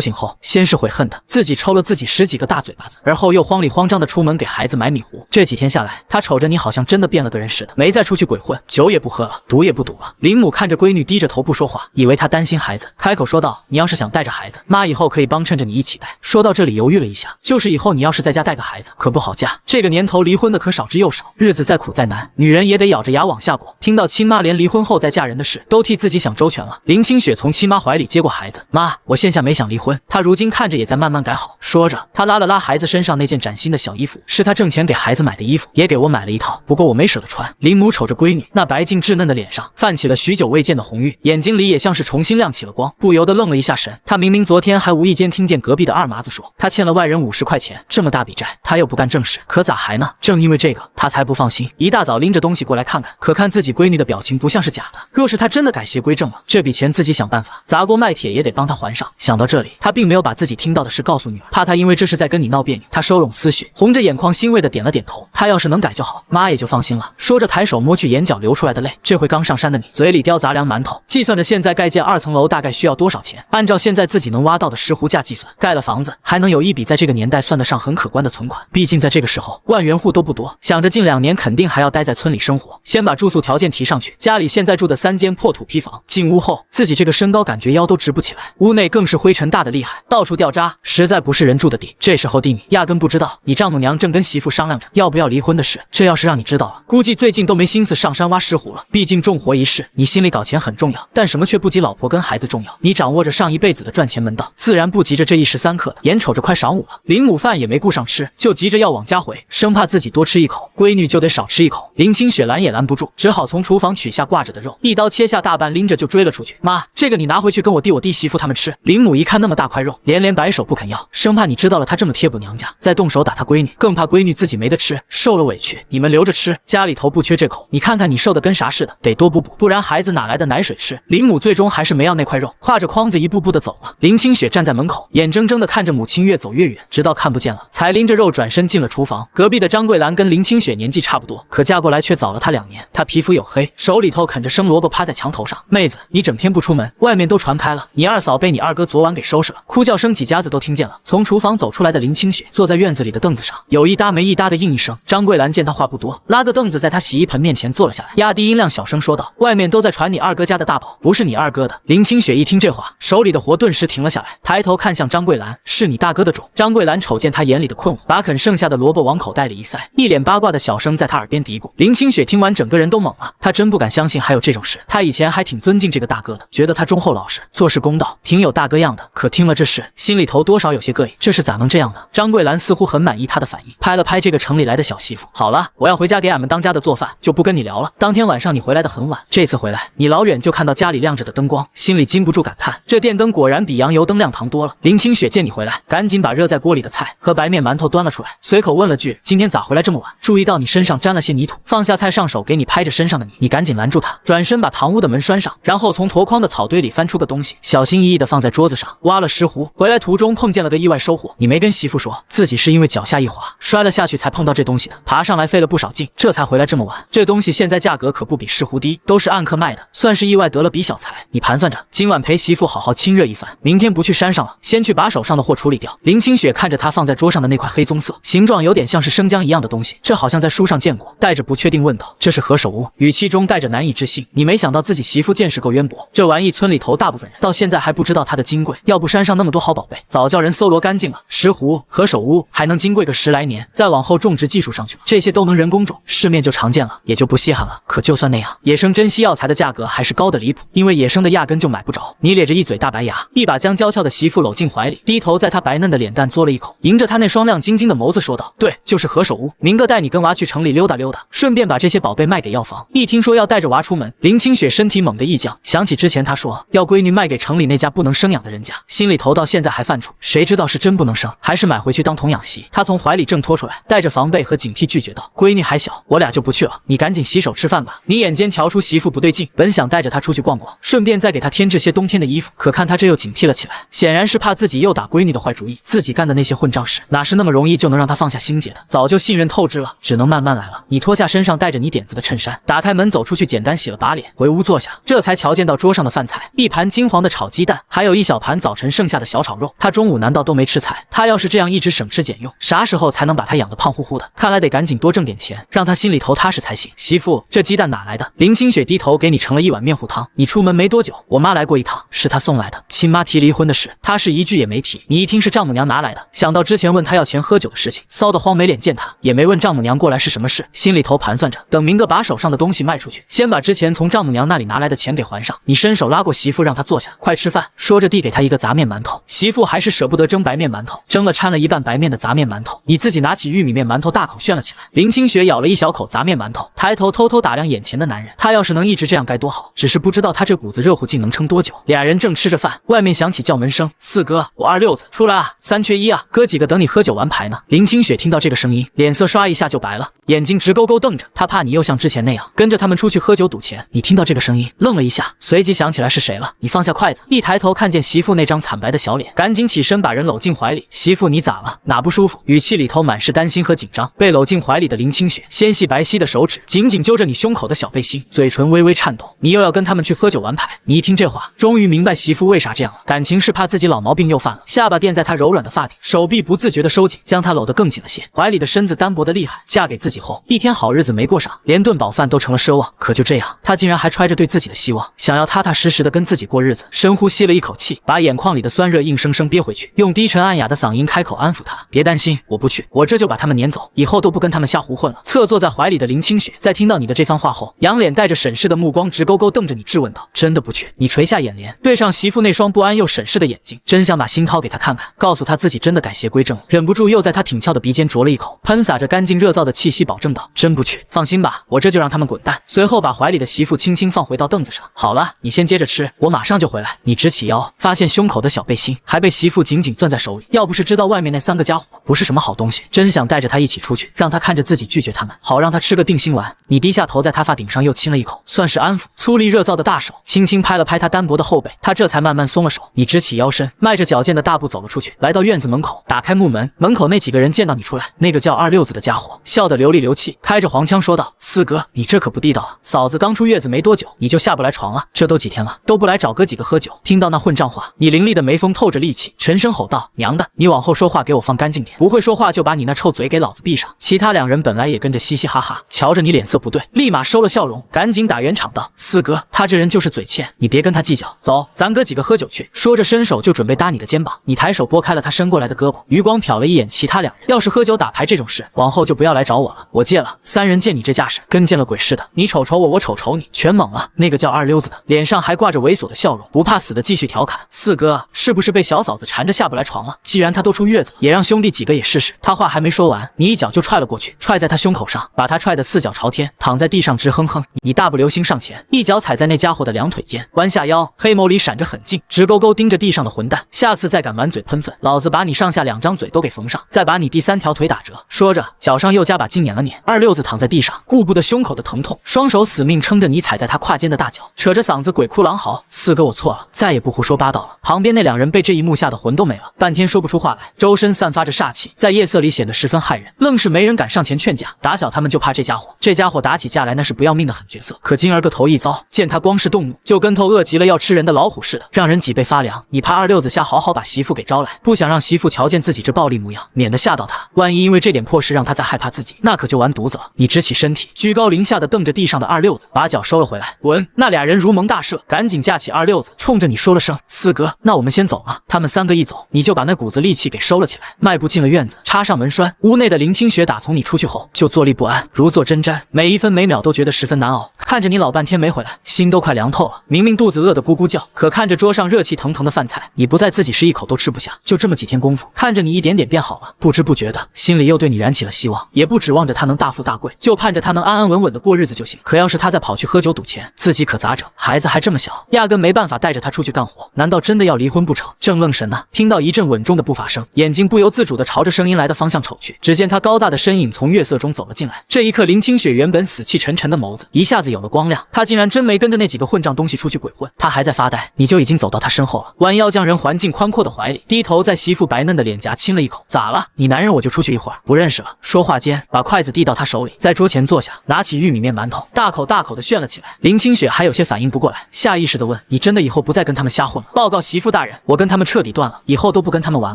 醒后，先是悔恨的自己抽了自己10几个大嘴巴子，而后又慌里慌张的出门给孩子买米糊。这几天下来，他瞅着你好像真的变了个人似的，没再出去鬼混，酒也不喝了，赌也不赌了。林母看着闺女低着头不说话，以为她担心孩子，开口说道：“你要是想带着孩子，妈以后可以帮衬着你一起带。”说到这里犹豫了一下，就是以后你要是在家带个孩子，可不好嫁。这个年头离婚的可少之又少，日子再苦再难，女人也得咬着牙往下过。听到亲妈连离婚后再嫁人的事都替自己想周全了，林清雪从亲妈怀里接过孩子：“妈，我现下没想离婚，她如今看着也在慢慢改好。”说着，她拉了拉孩子身上那件崭新的小衣服，是她挣钱给孩子买的衣服，也给我买了一套，不过我没舍得穿。林母瞅着闺女那白净稚嫩的脸上泛起了许久未见的红晕，眼睛里也像是重新亮起了光，不由得愣了一下神。她明明昨天还无意间听见隔壁的二麻子说，她欠了外人50块钱，这么大笔债，她又不干正事，可咋还呢？正因为这个，她才不放心，一大早拎着东西过来看看。可看自己闺女的表情不像是假的，若是她真的改邪归正了，这笔钱自己想办法砸锅卖铁也得帮她还上。想到这里，她并没有把自己听到的事告诉女儿，怕她因为这事在跟你闹别扭。她收拢思绪，红着眼眶欣慰的点了点头，她要是能改就好，妈也就放心了。说着抬手摸去眼角流出来的泪，这回刚上山的你嘴里叼杂粮馒头，计算着现在盖建2层楼大概需要多少钱，按照现在自己能挖到的石斛价计算，盖了房子还能有一笔在这个年代算得上很可观的存款。毕竟在这个时候万元户都不多，想着近2年肯定还要待在村里生活，先把住宿条件提上去。家里现在住的3间破土坯房，进屋后自己这个身高感觉腰都直不起来，屋内更是灰尘大的厉害，到处掉渣，实在不是人住的地。这时候的你压根不知道，你丈母娘正跟媳妇商量着要不要离婚的事。这要是让你知道了，估计最近都没心思上山挖石斛了。毕竟重活一世，你心里搞钱很重要，但什么却不及老婆跟孩子重要。你掌握着上一辈子的赚钱门道，自然不急着这一时3刻的。眼瞅着快晌午了，林母饭也没顾上吃，就急着要往家回，生怕自己多吃一口，闺女就得少吃一口。林清雪拦也拦不住，只好从厨房取下挂着的肉，一刀切下大半，拎着就追了出去。妈，这个你拿回去跟我弟媳妇他们吃。林母一看那么大块肉，连摆手不肯要，生怕你知道了她这么贴补娘家，再动手打她闺女，更怕闺女自己没得吃，受了委屈。你们留着吃，家里头不缺这口，你看看你瘦的跟啥似的，得多补补，不然孩子哪来的奶水吃。林母最终还是没要那块肉，挎着筐子一步步的走了。林清雪站在门口，眼睁睁的看着母亲越走越远，直到看不见了，才拎着肉转身进了厨房。隔壁的张桂兰跟林清雪年纪差不多，可嫁过来却早了她2年。她皮肤黝黑，手里头啃着生萝卜，趴在墙头上。妹子，你整天不出门，外面都传开了，你二嫂被你二哥昨晚给收拾了。哭叫声几家子都听见了。从厨房走出来的林清雪坐在院子里的凳子上，有一搭没一搭的应一声。张桂兰见她话不多，拉个凳子在她洗衣盆面前坐了下来，压低音量小声说道：“外面都在传你二哥家的大宝，不是你二哥的。”林清雪一听这话，手里的活顿时停了下来，抬头看向张桂兰：“是你大哥的种。”张桂兰瞅见她眼里的困惑，把啃剩下的萝卜往口袋里一塞，一脸八卦的小声在她耳边嘀咕。林清雪听完整个人都懵了，她真不敢相信还有这种事。她以前还挺尊敬这个大哥的，觉得他忠厚老实，做事公道，挺有大哥样的。可听了这事，心里头多少有些膈应，这是咋能这样呢？张桂兰似乎很满意他的反应，拍了拍这个城里来的小媳妇：“好了，我要回家给俺们当家的做饭，就不跟你聊了。当天晚上你回来的很晚，这次回来你老远就看到家里亮着的灯光，心里禁不住感叹，这电灯果然比洋油灯亮堂多了。”林清雪见你回来，赶紧把热在锅里的菜和白面馒头端了出来，随口问了句：“今天咋回来这么晚？注意到你身上沾了些泥土。”放下下菜上手给你拍着身上的你赶紧拦住他，转身把堂屋的门拴上，然后从箩筐的草堆里翻出个东西，小心翼翼地放在桌子上，挖了石斛。回来途中碰见了个意外收获，你没跟媳妇说自己是因为脚下一滑摔了下去才碰到这东西的，爬上来费了不少劲，这才回来这么晚。这东西现在价格可不比石斛低，都是按克卖的，算是意外得了笔小财。你盘算着今晚陪媳妇好好亲热一番，明天不去山上了，先去把手上的货处理掉。林清雪看着他放在桌上的那块黑棕色，形状有点像是生姜一样的东西，这好像在书上见过，带着不确定问道：“这是何首乌？”语气中带着难以置信。你没想到自己媳妇见识够渊博，这玩意村里头大部分人到现在还不知道它的金贵，要不山上那么多好宝贝，早叫人搜罗干净了。石斛、何首乌还能金贵个10来年，再往后种植技术上去，这些都能人工种，市面就常见了，也就不稀罕了。可就算那样，野生珍稀药材的价格还是高的离谱，因为野生的压根就买不着。你咧着一嘴大白牙，一把将娇俏的媳妇搂进怀里，低头在她白嫩的脸蛋嘬了一口，迎着她那双亮晶晶的眸子说道：“对，就是何首乌，明个带你跟娃去城里溜达溜达，顺便把这些宝贝卖给药房。”一听说要带着娃出门，林清雪身体猛地一降，想起之前她说要闺女卖给城里那家不能生养的人家，心里头到现在还犯怵，谁知道是真不能生，还是买回去当童养媳。她从怀里挣脱出来，带着防备和警惕拒绝道：“闺女还小，我俩就不去了，你赶紧洗手吃饭吧。”你眼尖瞧出媳妇不对劲，本想带着她出去逛逛，顺便再给她添置些冬天的衣服，可看她这又警惕了起来，显然是怕自己又打闺女的坏主意。自己干的那些混账事，哪是那么容易就能让她放下心结的？早就信任透支了，只能慢慢来了。你脱下身上带着你点子的衬衫，打开门走出去，简单洗了把脸，回屋坐下，这才瞧见到桌上的饭菜，一盘金黄的炒鸡蛋，还有一小盘早晨剩下的小炒肉。她中午难道都没吃菜？她要是这样一直省吃俭用，啥时候才能把她养得胖乎乎的？看来得赶紧多挣点钱，让她心里头踏实才行。媳妇，这鸡蛋哪来的？林清雪低头给你盛了一碗面糊汤，你出门没多久，我妈来过一趟，是她送来的。亲妈提离婚的事，她是一句也没提。你一听是丈母娘拿来的，想到之前问她要钱喝酒的事情，骚得慌，没脸见她，也没问丈母娘过来是什么事，心里头盘算着，等明个把手上的东西卖出去，先把之前从丈母娘那里拿来的钱给还上。你伸手拉过媳妇，让她坐下，快吃饭。说着递给她一个杂面馒头，媳妇还是舍不得蒸白面馒头，蒸了掺了一半白面的杂面馒头，你自己拿起玉米面馒头大口炫了起来。林清雪咬了一小口杂面馒头，抬头偷偷打量眼前的男人，他要是能一直这样该多好，只是不知道他这股子热乎劲能撑多久。俩人正吃着饭，外面响起叫门声：“四哥，我二六子出来啊，3缺1啊，哥几个等你喝酒玩牌呢。”林清雪听到这个声音，脸色刷一下就白了，眼睛直勾勾瞪着，他怕你又像之前那样跟着他们出去喝酒赌钱。你听到这个声音，愣了一下，随即想起来是谁了。你放下筷子，一抬头看见媳妇那张惨白的小脸，赶紧起身把人搂进怀里。媳妇，你咋了？哪不舒服？语气里头满是担心和紧张。被搂进怀里的林清雪纤细白皙的手指紧紧揪着你胸口的小背心，嘴唇微微颤抖。你又要跟他们去喝酒玩牌？你一听这话，终于明白媳妇为啥这样了，感情是怕自己老毛病又犯了。下巴垫在她柔软的发顶，手臂不自觉的收紧，将她搂得更紧了些。怀里的身子单薄的厉害，嫁给自己后，一天好日子没过上，连顿饱饭都成了奢望。可就这样，她竟然还揣着对自己的希望，想要踏踏实实的跟自己过日子。深呼吸了一口气，把眼眶里的酸热硬生生憋回去，用低沉暗哑的嗓音开口安抚她：“别担心，我不去，我这就把他们撵走，以后都不跟他们瞎胡混了。”侧坐在怀里的林清雪在听到你的这番话后，仰脸带着审视的目光直勾勾瞪着你，质问道：“真的不去？”你垂下眼帘，对上媳妇那双不安又审视的眼睛，真想把心掏给她看看，告诉她自己真的改邪归正了。忍不住又在她挺翘的鼻尖啄了一口，喷洒着干净热燥的气息，保证道：“真不去，放心吧，我这就让他们滚蛋。”随后把怀里的媳妇轻轻放回到凳子上。好了，你先接着吃，我马上就回来。你直起腰，发现胸口的小背心还被媳妇紧紧攥在手里。要不是知道外面那3个家伙不是什么好东西，真想带着他一起出去，让他看着自己拒绝他们，好让他吃个定心丸。你低下头在他发顶上又亲了一口，算是安抚。粗粝热燥的大手轻轻拍了拍他单薄的后背，他这才慢慢松了手。你直起腰身，迈着矫健的大步走了出去，来到院子门口，打开木门。门口那几个人见到你出来，那个叫二六子的家伙笑得流里流气，开着黄腔说道：“四哥，你这可不地道啊！嫂子刚出月子没多久，你就下不来床了，这都几天了，都不来找哥几个喝酒。”听到那混账话，你凌厉的眉峰透着戾气，沉声吼道：“娘的，你往后说话给我放干净点，不会说话就把你那臭嘴给老子闭上！”其他2人本来也跟着嘻嘻哈哈，瞧着你脸色不对，立马收了笑容，赶紧打圆场道：“四哥，他这人就是嘴欠，你别跟他计较，走，咱哥几个喝酒去。”说着伸手就准备搭你的肩膀，你抬手拨开了他伸过来的胳膊，余光瞟了一眼其他2人，要是喝酒打牌这种事，往后就不要来找我了，我戒了。3人见你这架势，跟见了鬼似的，你瞅瞅我，我瞅瞅你，全懵了。那个叫二溜子的脸上还挂着猥琐的笑容，不怕死的继续调侃：“四哥，是不是被小嫂子缠着下不来床了？既然她都出月子，也让兄弟几个几个也试试。他话还没说完，你一脚就踹了过去，踹在他胸口上，把他踹得四脚朝天，躺在地上直哼哼。你大步流星上前，一脚踩在那家伙的两腿间，弯下腰，黑眸里闪着狠劲，直勾勾盯着地上的混蛋。下次再敢满嘴喷粪，老子把你上下2张嘴都给缝上，再把你第3条腿打折。说着，脚上又加把劲撵了撵。二六子躺在地上，顾不得胸口的疼痛，双手死命撑着你踩在他胯间的大脚，扯着嗓子鬼哭狼嚎：“四哥，我错了，再也不胡说八道了。”旁边那2人被这一幕吓得魂都没了，半天说不出话来，周身散发着煞气，在夜色里显得十分骇人，愣是没人敢上前劝架。打小他们就怕这家伙，这家伙打起架来那是不要命的狠角色。可今儿个头一遭，见他光是动怒，就跟头饿极了要吃人的老虎似的，让人脊背发凉。你怕二六子下好好把媳妇给招来，不想让媳妇瞧见自己这暴力模样，免得吓到他。万一因为这点破事让他再害怕自己，那可就完犊子了。你直起身体，居高临下的瞪着地上的二六子，把脚收了回来，滚！那2人如蒙大赦，赶紧架起二六子，冲着你说了声：“四哥，那我们先走了。”他们3个一走，你就把那股子戾气给收了起来，迈步进了院子，插上门栓。屋内的林清雪打从你出去后就坐立不安，如坐针毡，每一分每秒都觉得十分难熬。看着你老半天没回来，心都快凉透了。明明肚子饿得咕咕叫，可看着桌上热气腾腾的饭菜，你不在自己是一口都吃不下。就这么几天功夫，看着你一点点变好了，不知不觉的心里又对你燃起了希望，也不指望着他能大富大贵，就盼着他能安安稳稳的过日子就行。可要是他再跑去喝酒赌钱，自己可咋整？孩子还这么小，压根没办法带着他出去干活，难道真的要离婚不成？正愣神呢，听到一阵稳重的步伐声，眼睛不由自主地朝着声音来的方向瞅去，只见他高大的身影从月色中走了进来。这一刻，林清雪原本死气沉沉的眸子一下子有了光亮，他竟然真没跟着那几个混账东西出去鬼混。他还在发呆，你就已经走到他身后了，弯腰将人环进宽阔的怀里，低头在媳妇白嫩的脸颊亲了一口。咋了？你男人我就出去一会儿，不认识了。说话间，把筷子递到他手里，在桌前坐下，拿起玉米面馒头，大口大口的炫了起来。林清雪还有些反应不过来，下意识的问：“你真的以后不再跟他们瞎混了？”报告媳妇大人，我跟他们彻底断了，以后都不跟他们玩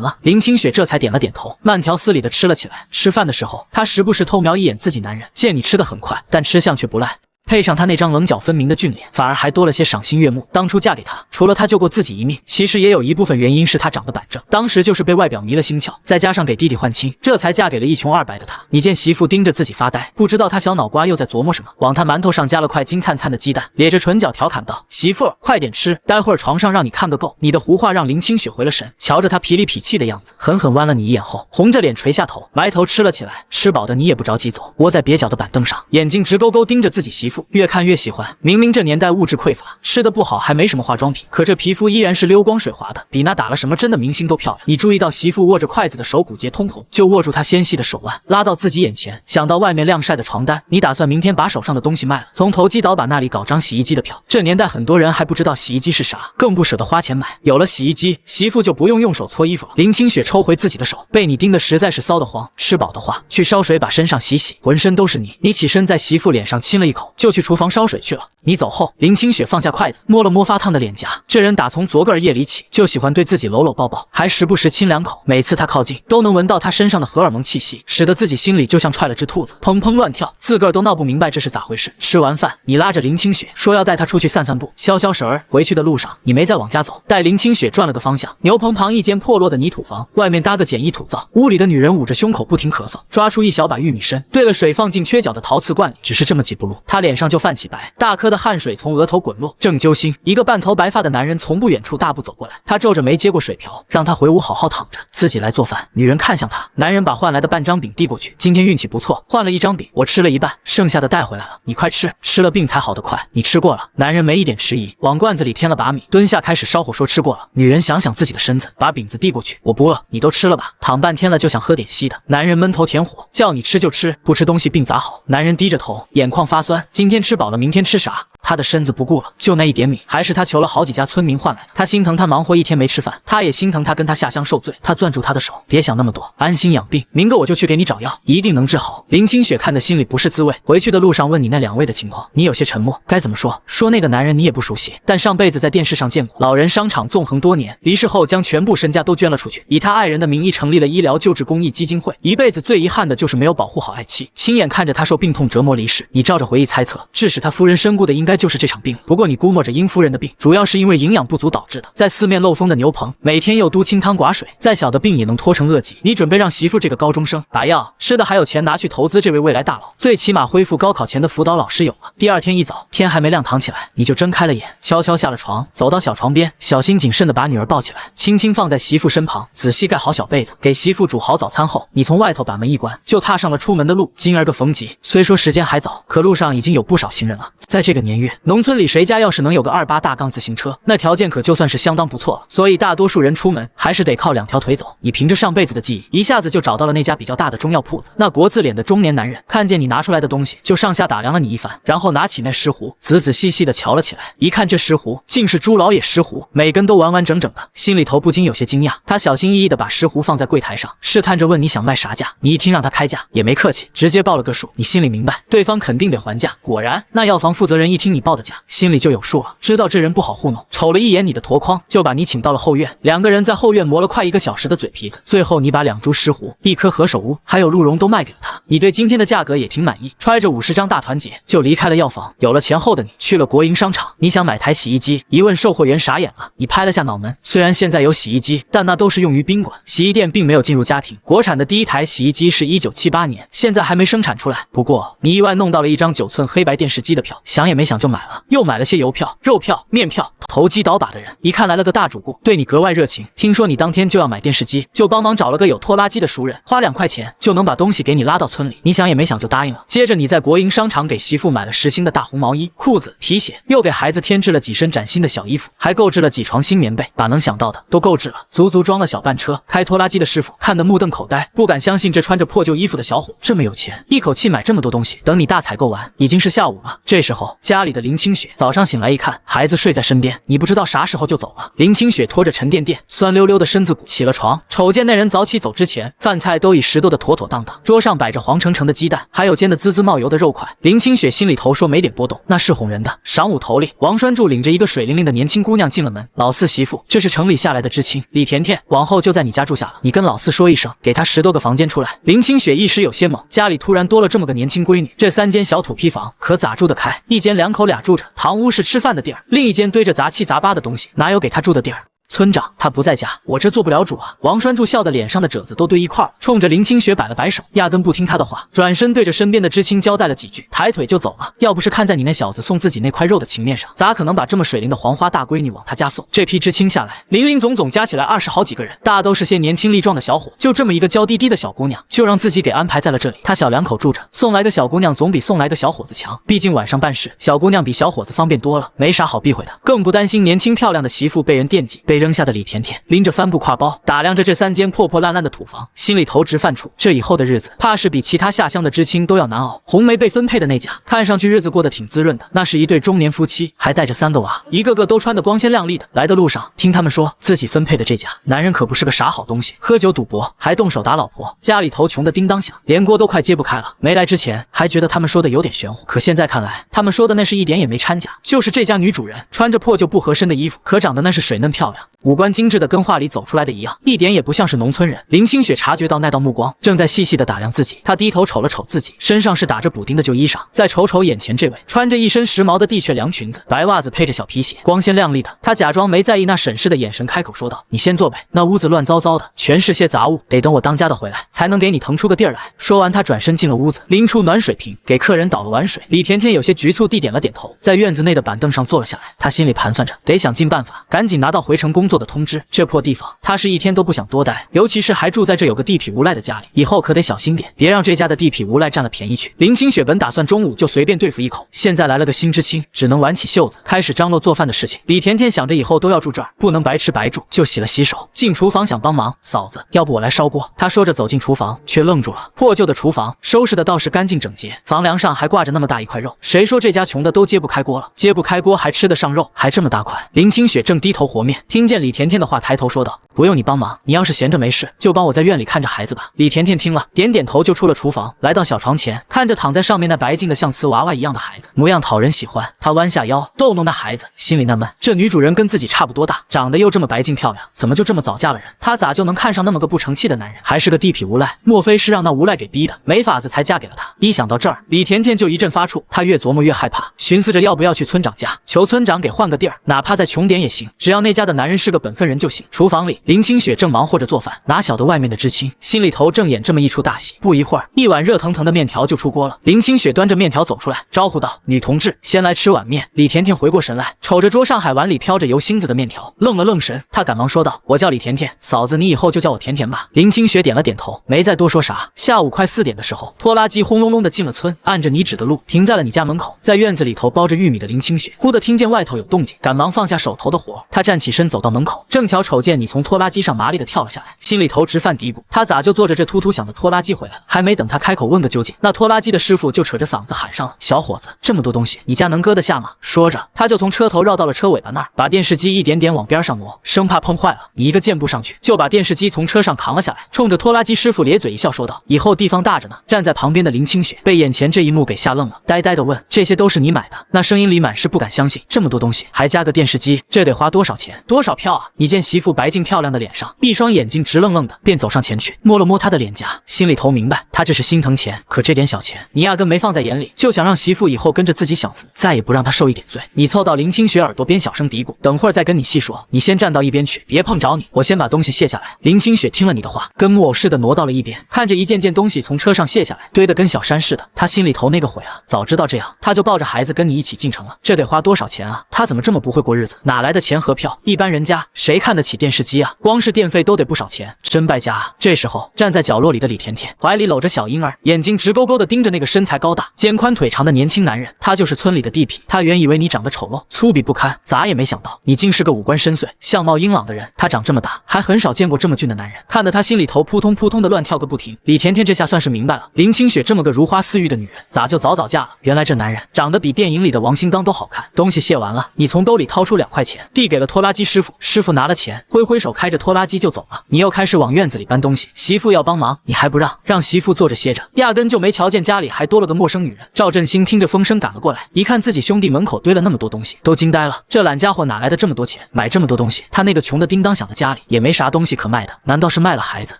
了。林清雪这才点了点头，慢条斯理的吃了起来。吃饭的时候，她时不时偷瞄一眼自己男人，见你吃得很快，但吃相却不赖。配上他那张棱角分明的俊脸，反而还多了些赏心悦目。当初嫁给他，除了他救过自己一命，其实也有一部分原因是他长得板正，当时就是被外表迷了心窍，再加上给弟弟换亲，这才嫁给了一穷二白的他。你见媳妇盯着自己发呆，不知道他小脑瓜又在琢磨什么，往他馒头上加了块金灿灿的鸡蛋，咧着唇角调侃道：“媳妇儿，快点吃，待会儿床上让你看个够。”你的胡话让林清雪回了神，瞧着他痞里痞气的样子，狠狠剜了你一眼后，红着脸垂下头，埋头吃了起来。吃饱的你也不着急走，窝在蹩脚的板凳上，眼睛直勾勾盯着自己媳妇，越看越喜欢。明明这年代物质匮乏，吃得不好还没什么化妆品，可这皮肤依然是溜光水滑的，比那打了什么针的明星都漂亮。你注意到媳妇握着筷子的手骨节通红，就握住她纤细的手腕，拉到自己眼前。想到外面晾晒的床单，你打算明天把手上的东西卖了，从投机倒把那里搞张洗衣机的票。这年代很多人还不知道洗衣机是啥，更不舍得花钱买。有了洗衣机，媳妇就不用用手搓衣服了。林清雪抽回自己的手，被你盯得实在是骚得慌。吃饱的话，去烧水把身上洗洗，浑身都是泥。你起身在媳妇脸上亲了一口，就去厨房烧水去了。你走后，林清雪放下筷子，摸了摸发烫的脸颊。这人打从昨个夜里起，就喜欢对自己搂搂抱抱，还时不时亲2口。每次他靠近，都能闻到他身上的荷尔蒙气息，使得自己心里就像踹了只兔子，砰砰乱跳，自个儿都闹不明白这是咋回事。吃完饭，你拉着林清雪说要带她出去散散步，消消神儿。回去的路上，你没再往家走，带林清雪转了个方向。牛棚旁一间破落的泥土房，外面搭个简易土灶，屋里的女人捂着胸口不停咳嗽，抓出一小把玉米参，兑了水放进缺角的陶瓷罐里。只是这么几步路，她脸上就泛起白，大颗的汗水从额头滚落。正揪心，一个半头白发的男人从不远处大步走过来，他皱着眉接过水瓢，让他回屋好好躺着，自己来做饭。女人看向他，男人把换来的半张饼递过去，今天运气不错，换了1张饼，我吃了一半，剩下的带回来了，你快吃，吃了病才好得快。你吃过了。男人没一点迟疑，往罐子里添了把米，蹲下开始烧火说吃过了。女人想想自己的身子，把饼子递过去，我不饿，你都吃了吧？躺半天了就想喝点稀的。男人闷头舔火，叫你吃就吃，不吃东西病咋好？男人低着头，眼眶发酸，今天吃饱了，明天吃啥？他的身子不顾了，就那一点米，还是他求了好几家村民换来的。他心疼他忙活一天没吃饭，他也心疼他跟他下乡受罪。他攥住他的手，别想那么多，安心养病，明个我就去给你找药，一定能治好。林清雪看得心里不是滋味，回去的路上问你那2位的情况，你有些沉默，该怎么说？说那个男人你也不熟悉，但上辈子在电视上见过，老人商场纵横多年，离世后将全部身家都捐了出去，以他爱人的名义成立了医疗救治公益基金会，一辈子最遗憾的就是没有保护好爱妻，亲眼看着他受病痛折磨离世。你照着回忆猜测，致使他夫人身故的应该该就是这场病。不过你估摸着殷夫人的病主要是因为营养不足导致的，在四面漏风的牛棚，每天又督清汤寡水，再小的病也能拖成恶疾。你准备让媳妇这个高中生把药吃的还有钱拿去投资这位未来大佬，最起码恢复高考前的辅导老师有了。第二天一早，天还没亮，躺起来你就睁开了眼，悄悄下了床，走到小床边，小心谨慎地把女儿抱起来，轻轻放在媳妇身旁，仔细盖好小被子，给媳妇煮好早餐后，你从外头把门一关，就踏上了出门的路。今儿个逢吉，虽说时间还早，可路上已经有不少行人了。在这个年月，农村里谁家要是能有个28大杠自行车，那条件可就算是相当不错了。所以大多数人出门还是得靠2条腿走。你凭着上辈子的记忆，一下子就找到了那家比较大的中药铺子。那国字脸的中年男人看见你拿出来的东西，就上下打量了你一番，然后拿起那石斛，仔仔细细地瞧了起来。一看这石斛竟是朱老爷石斛，每根都完完整整的，心里头不禁有些惊讶。他小心翼翼地把石斛放在柜台上，试探着问你想卖啥价。你一听让他开价，也没客气，直接报了个数。你心里明白，对方肯定得还价。果然，那药房负责人一听你报的价，心里就有数了，知道这人不好糊弄，瞅了一眼你的箩筐，就把你请到了后院。2个人在后院磨了快1个小时的嘴皮子，最后你把2株石斛、1颗何首乌还有鹿茸都卖给了他。你对今天的价格也挺满意，揣着50张大团结就离开了药房。有了钱后的你去了国营商场，你想买台洗衣机，一问售货员傻眼了，你拍了下脑门。虽然现在有洗衣机，但那都是用于宾馆，洗衣店并没有进入家庭。国产的第一台洗衣机是1978年，现在还没生产出来。不过你意外弄到了1张9寸黑白电视机的票，想也没想就买了，又买了些邮票、肉票、面票。投机倒把的人一看来了个大主顾，对你格外热情。听说你当天就要买电视机，就帮忙找了个有拖拉机的熟人，花2块钱就能把东西给你拉到村里。你想也没想就答应了。接着你在国营商场给媳妇买了10新的大红毛衣、裤子、皮鞋，又给孩子添置了几身崭新的小衣服，还购置了几床新棉被，把能想到的都购置了，足足装了小半车。开拖拉机的师傅看得目瞪口呆，不敢相信这穿着破旧衣服的小伙这么有钱，一口气买这么多东西。等你大采购完，已经是下午了。这时候家里的林清雪早上醒来一看，孩子睡在身边，你不知道啥时候就走了。林清雪拖着沉甸甸、酸溜溜的身子骨起了床，瞅见那人早起走之前，饭菜都已拾掇得妥妥当当，桌上摆着黄澄澄的鸡蛋，还有煎得滋滋冒油的肉块。林清雪心里头说没点波动，那是哄人的。晌午头里，王栓柱领着一个水灵灵的年轻姑娘进了门。老四媳妇，这是城里下来的知青李甜甜，往后就在你家住下了，你跟老四说一声，给她10多个房间出来。林清雪一时有些懵，家里突然多了这么个年轻闺女，这3间小土坯房可咋住得开？一间2口俩住着，堂屋是吃饭的地儿，另一间堆着杂七杂八的东西，哪有给她住的地儿？村长他不在家，我这做不了主啊。王栓柱笑得脸上的褶子都堆一块儿，冲着林清雪摆了摆手，压根不听他的话，转身对着身边的知青交代了几句，抬腿就走了。要不是看在你那小子送自己那块肉的情面上，咋可能把这么水灵的黄花大闺女往他家送？这批知青下来，林林总总加起来20好几个人，大都是些年轻力壮的小伙，就这么一个娇滴滴的小姑娘，就让自己给安排在了这里。他小2口住着，送来个小姑娘总比送来个小伙子强，毕竟晚上办事，小姑娘比小伙子方便多了，没啥好避讳的，更不担心年轻漂亮的媳妇被人惦记。被扔下的李甜甜拎着帆布挎包，打量着这3间破破烂烂的土房，心里头直犯怵。这以后的日子，怕是比其他下乡的知青都要难熬。红梅被分配的那家，看上去日子过得挺滋润的，那是一对中年夫妻，还带着3个娃，一个个都穿得光鲜亮丽的。来的路上，听他们说自己分配的这家，男人可不是个啥好东西，喝酒赌博，还动手打老婆，家里头穷得叮当响，连锅都快揭不开了。没来之前还觉得他们说的有点玄乎，可现在看来，他们说的那是一点也没掺假。就是这家女主人穿着破旧不合身的衣服，可长得那是水嫩漂亮，五官精致的跟画里走出来的一样，一点也不像是农村人。林清雪察觉到那道目光，正在细细的打量自己。她低头瞅了瞅自己，身上是打着补丁的旧衣裳，再瞅瞅眼前这位，穿着一身时髦的地雀凉裙子，白袜子配着小皮鞋，光鲜亮丽的。她假装没在意那审视的眼神，开口说道：“你先坐呗，那屋子乱糟糟的，全是些杂物，得等我当家的回来，才能给你腾出个地儿来。”说完，她转身进了屋子，拎出暖水瓶，给客人倒了碗水。李甜甜有些局促地点了点头，在院子内的板凳上坐了下来。她心里盘算着，得想尽办法，赶紧拿到回城工作的通知。这破地方，她是一天都不想多待，尤其是还住在这有个地痞无赖的家里，以后可得小心点，别让这家的地痞无赖占了便宜去。林清雪本打算中午就随便对付一口，现在来了个新知青，只能挽起袖子开始张罗做饭的事情。李甜甜想着以后都要住这儿，不能白吃白住，就洗了洗手，进厨房想帮忙。嫂子，要不我来烧锅？她说着走进厨房，却愣住了。破旧的厨房收拾的倒是干净整洁，房梁上还挂着那么大一块肉，谁说这家穷的都揭不开锅了？揭不开锅还吃得上肉，还这么大块。林清雪正低头和面，听见李甜甜的话，抬头说道：“不用你帮忙，你要是闲着没事，就帮我在院里看着孩子吧。”李甜甜听了，点点头，就出了厨房，来到小床前，看着躺在上面那白净的像瓷娃娃一样的孩子，模样讨人喜欢。她弯下腰逗弄那孩子，心里纳闷，这女主人跟自己差不多大，长得又这么白净漂亮，怎么就这么早嫁了人？她咋就能看上那么个不成器的男人？还是个地痞无赖。赖，莫非是让那无赖给逼的？没法子才嫁给了他。一想到这儿，李甜甜就一阵发怵，她越琢磨越害怕，寻思着要不要去村长家求村长给换个地儿，哪怕再穷点也行，只要那家的男人是个本分人就行。厨房里，林清雪正忙活着做饭，哪晓得外面的知青心里头正演这么一出大戏。不一会儿，一碗热腾腾的面条就出锅了。林清雪端着面条走出来，招呼道：“女同志，先来吃碗面。”李甜甜回过神来，瞅着桌上海碗里飘着油星子的面条，愣了愣神，她赶忙说道：“我叫李甜甜，嫂子你以后就叫我甜甜吧。”林清雪点了点头，没再多说啥。下午快4点的时候，拖拉机轰隆隆的进了村，按着你指的路停在了你家门口。在院子里头包着玉米的林清雪忽地听见外头有动静，赶忙放下手头的活，她站起身走到门口，正巧瞅见你从拖拉机上麻利的跳了下来，心里头直犯嘀咕，她咋就坐着这突突响的拖拉机回来了？还没等她开口问个究竟，那拖拉机的师傅就扯着嗓子喊上了：“小伙子，这么多东西，你家能搁得下吗？”说着，他就从车头绕到了车尾巴那儿，把电视机一点点往边上挪，生怕碰坏了。你一个箭步上去，就把电视机从车上扛了下来，冲着拖拉机师傅咧嘴一笑，说道：“以后地方大着呢。”站在旁边的林清雪被眼前这一幕给吓愣了，呆呆的问：“这些都是你买的？”那声音里满是不敢相信，这么多东西，还加个电视机，这得花多少钱？多少票啊？你见媳妇白净漂亮的脸上，一双眼睛直愣愣的，便走上前去，摸了摸她的脸颊，心里头明白，他这是心疼钱，可这点小钱，你压根没放在眼里，就想让媳妇以后跟着自己享福，再也不让她受一点罪。你凑到林清雪耳朵边小声嘀咕：“等会儿再跟你细说，你先站到一边去，别碰着你，我先把东西卸下来。”林清雪听了你的话，跟木偶似的挪到了一边，看着一件件东西从车上卸下来，堆得跟小山似的，她心里头那个悔啊！早知道这样，她就抱着孩子跟你一起进城了。这得花多少钱啊？她怎么这么不会过日子？哪来的钱和票？一般人家谁看得起电视机啊？光是电费都得不少钱，真败家啊！这时候，站在角落里的李甜甜怀里搂着小婴儿，眼睛直勾勾地盯着那个身材高大、肩宽腿长的年轻男人。他就是村里的地痞。他原以为你长得丑陋、粗鄙不堪，咋也没想到你竟是个五官深邃、相貌英朗的人。他长这么大，还很少见过这么俊的男人，看得他心里头扑通扑通的乱跳个不停。李甜甜这下算是明白了，林清雪这么个如花似玉的女人，咋就早早嫁了？原来这男人长得比电影里的王新刚都好看。东西卸完了，你从兜里掏出2块钱，递给了拖拉机师傅。师傅拿了钱，挥挥手，开着拖拉机就走了。你又开始往院子里搬东西，媳妇要帮忙，你还不让媳妇坐着歇着，压根就没瞧见家里还多了个陌生女人。赵振兴听着风声赶了过来，一看自己兄弟门口堆了那么多东西，都惊呆了。这懒家伙哪来的这么多钱买这么多东西？他那个穷的叮当响的家里也没啥东西可卖的，难道是卖了孩子？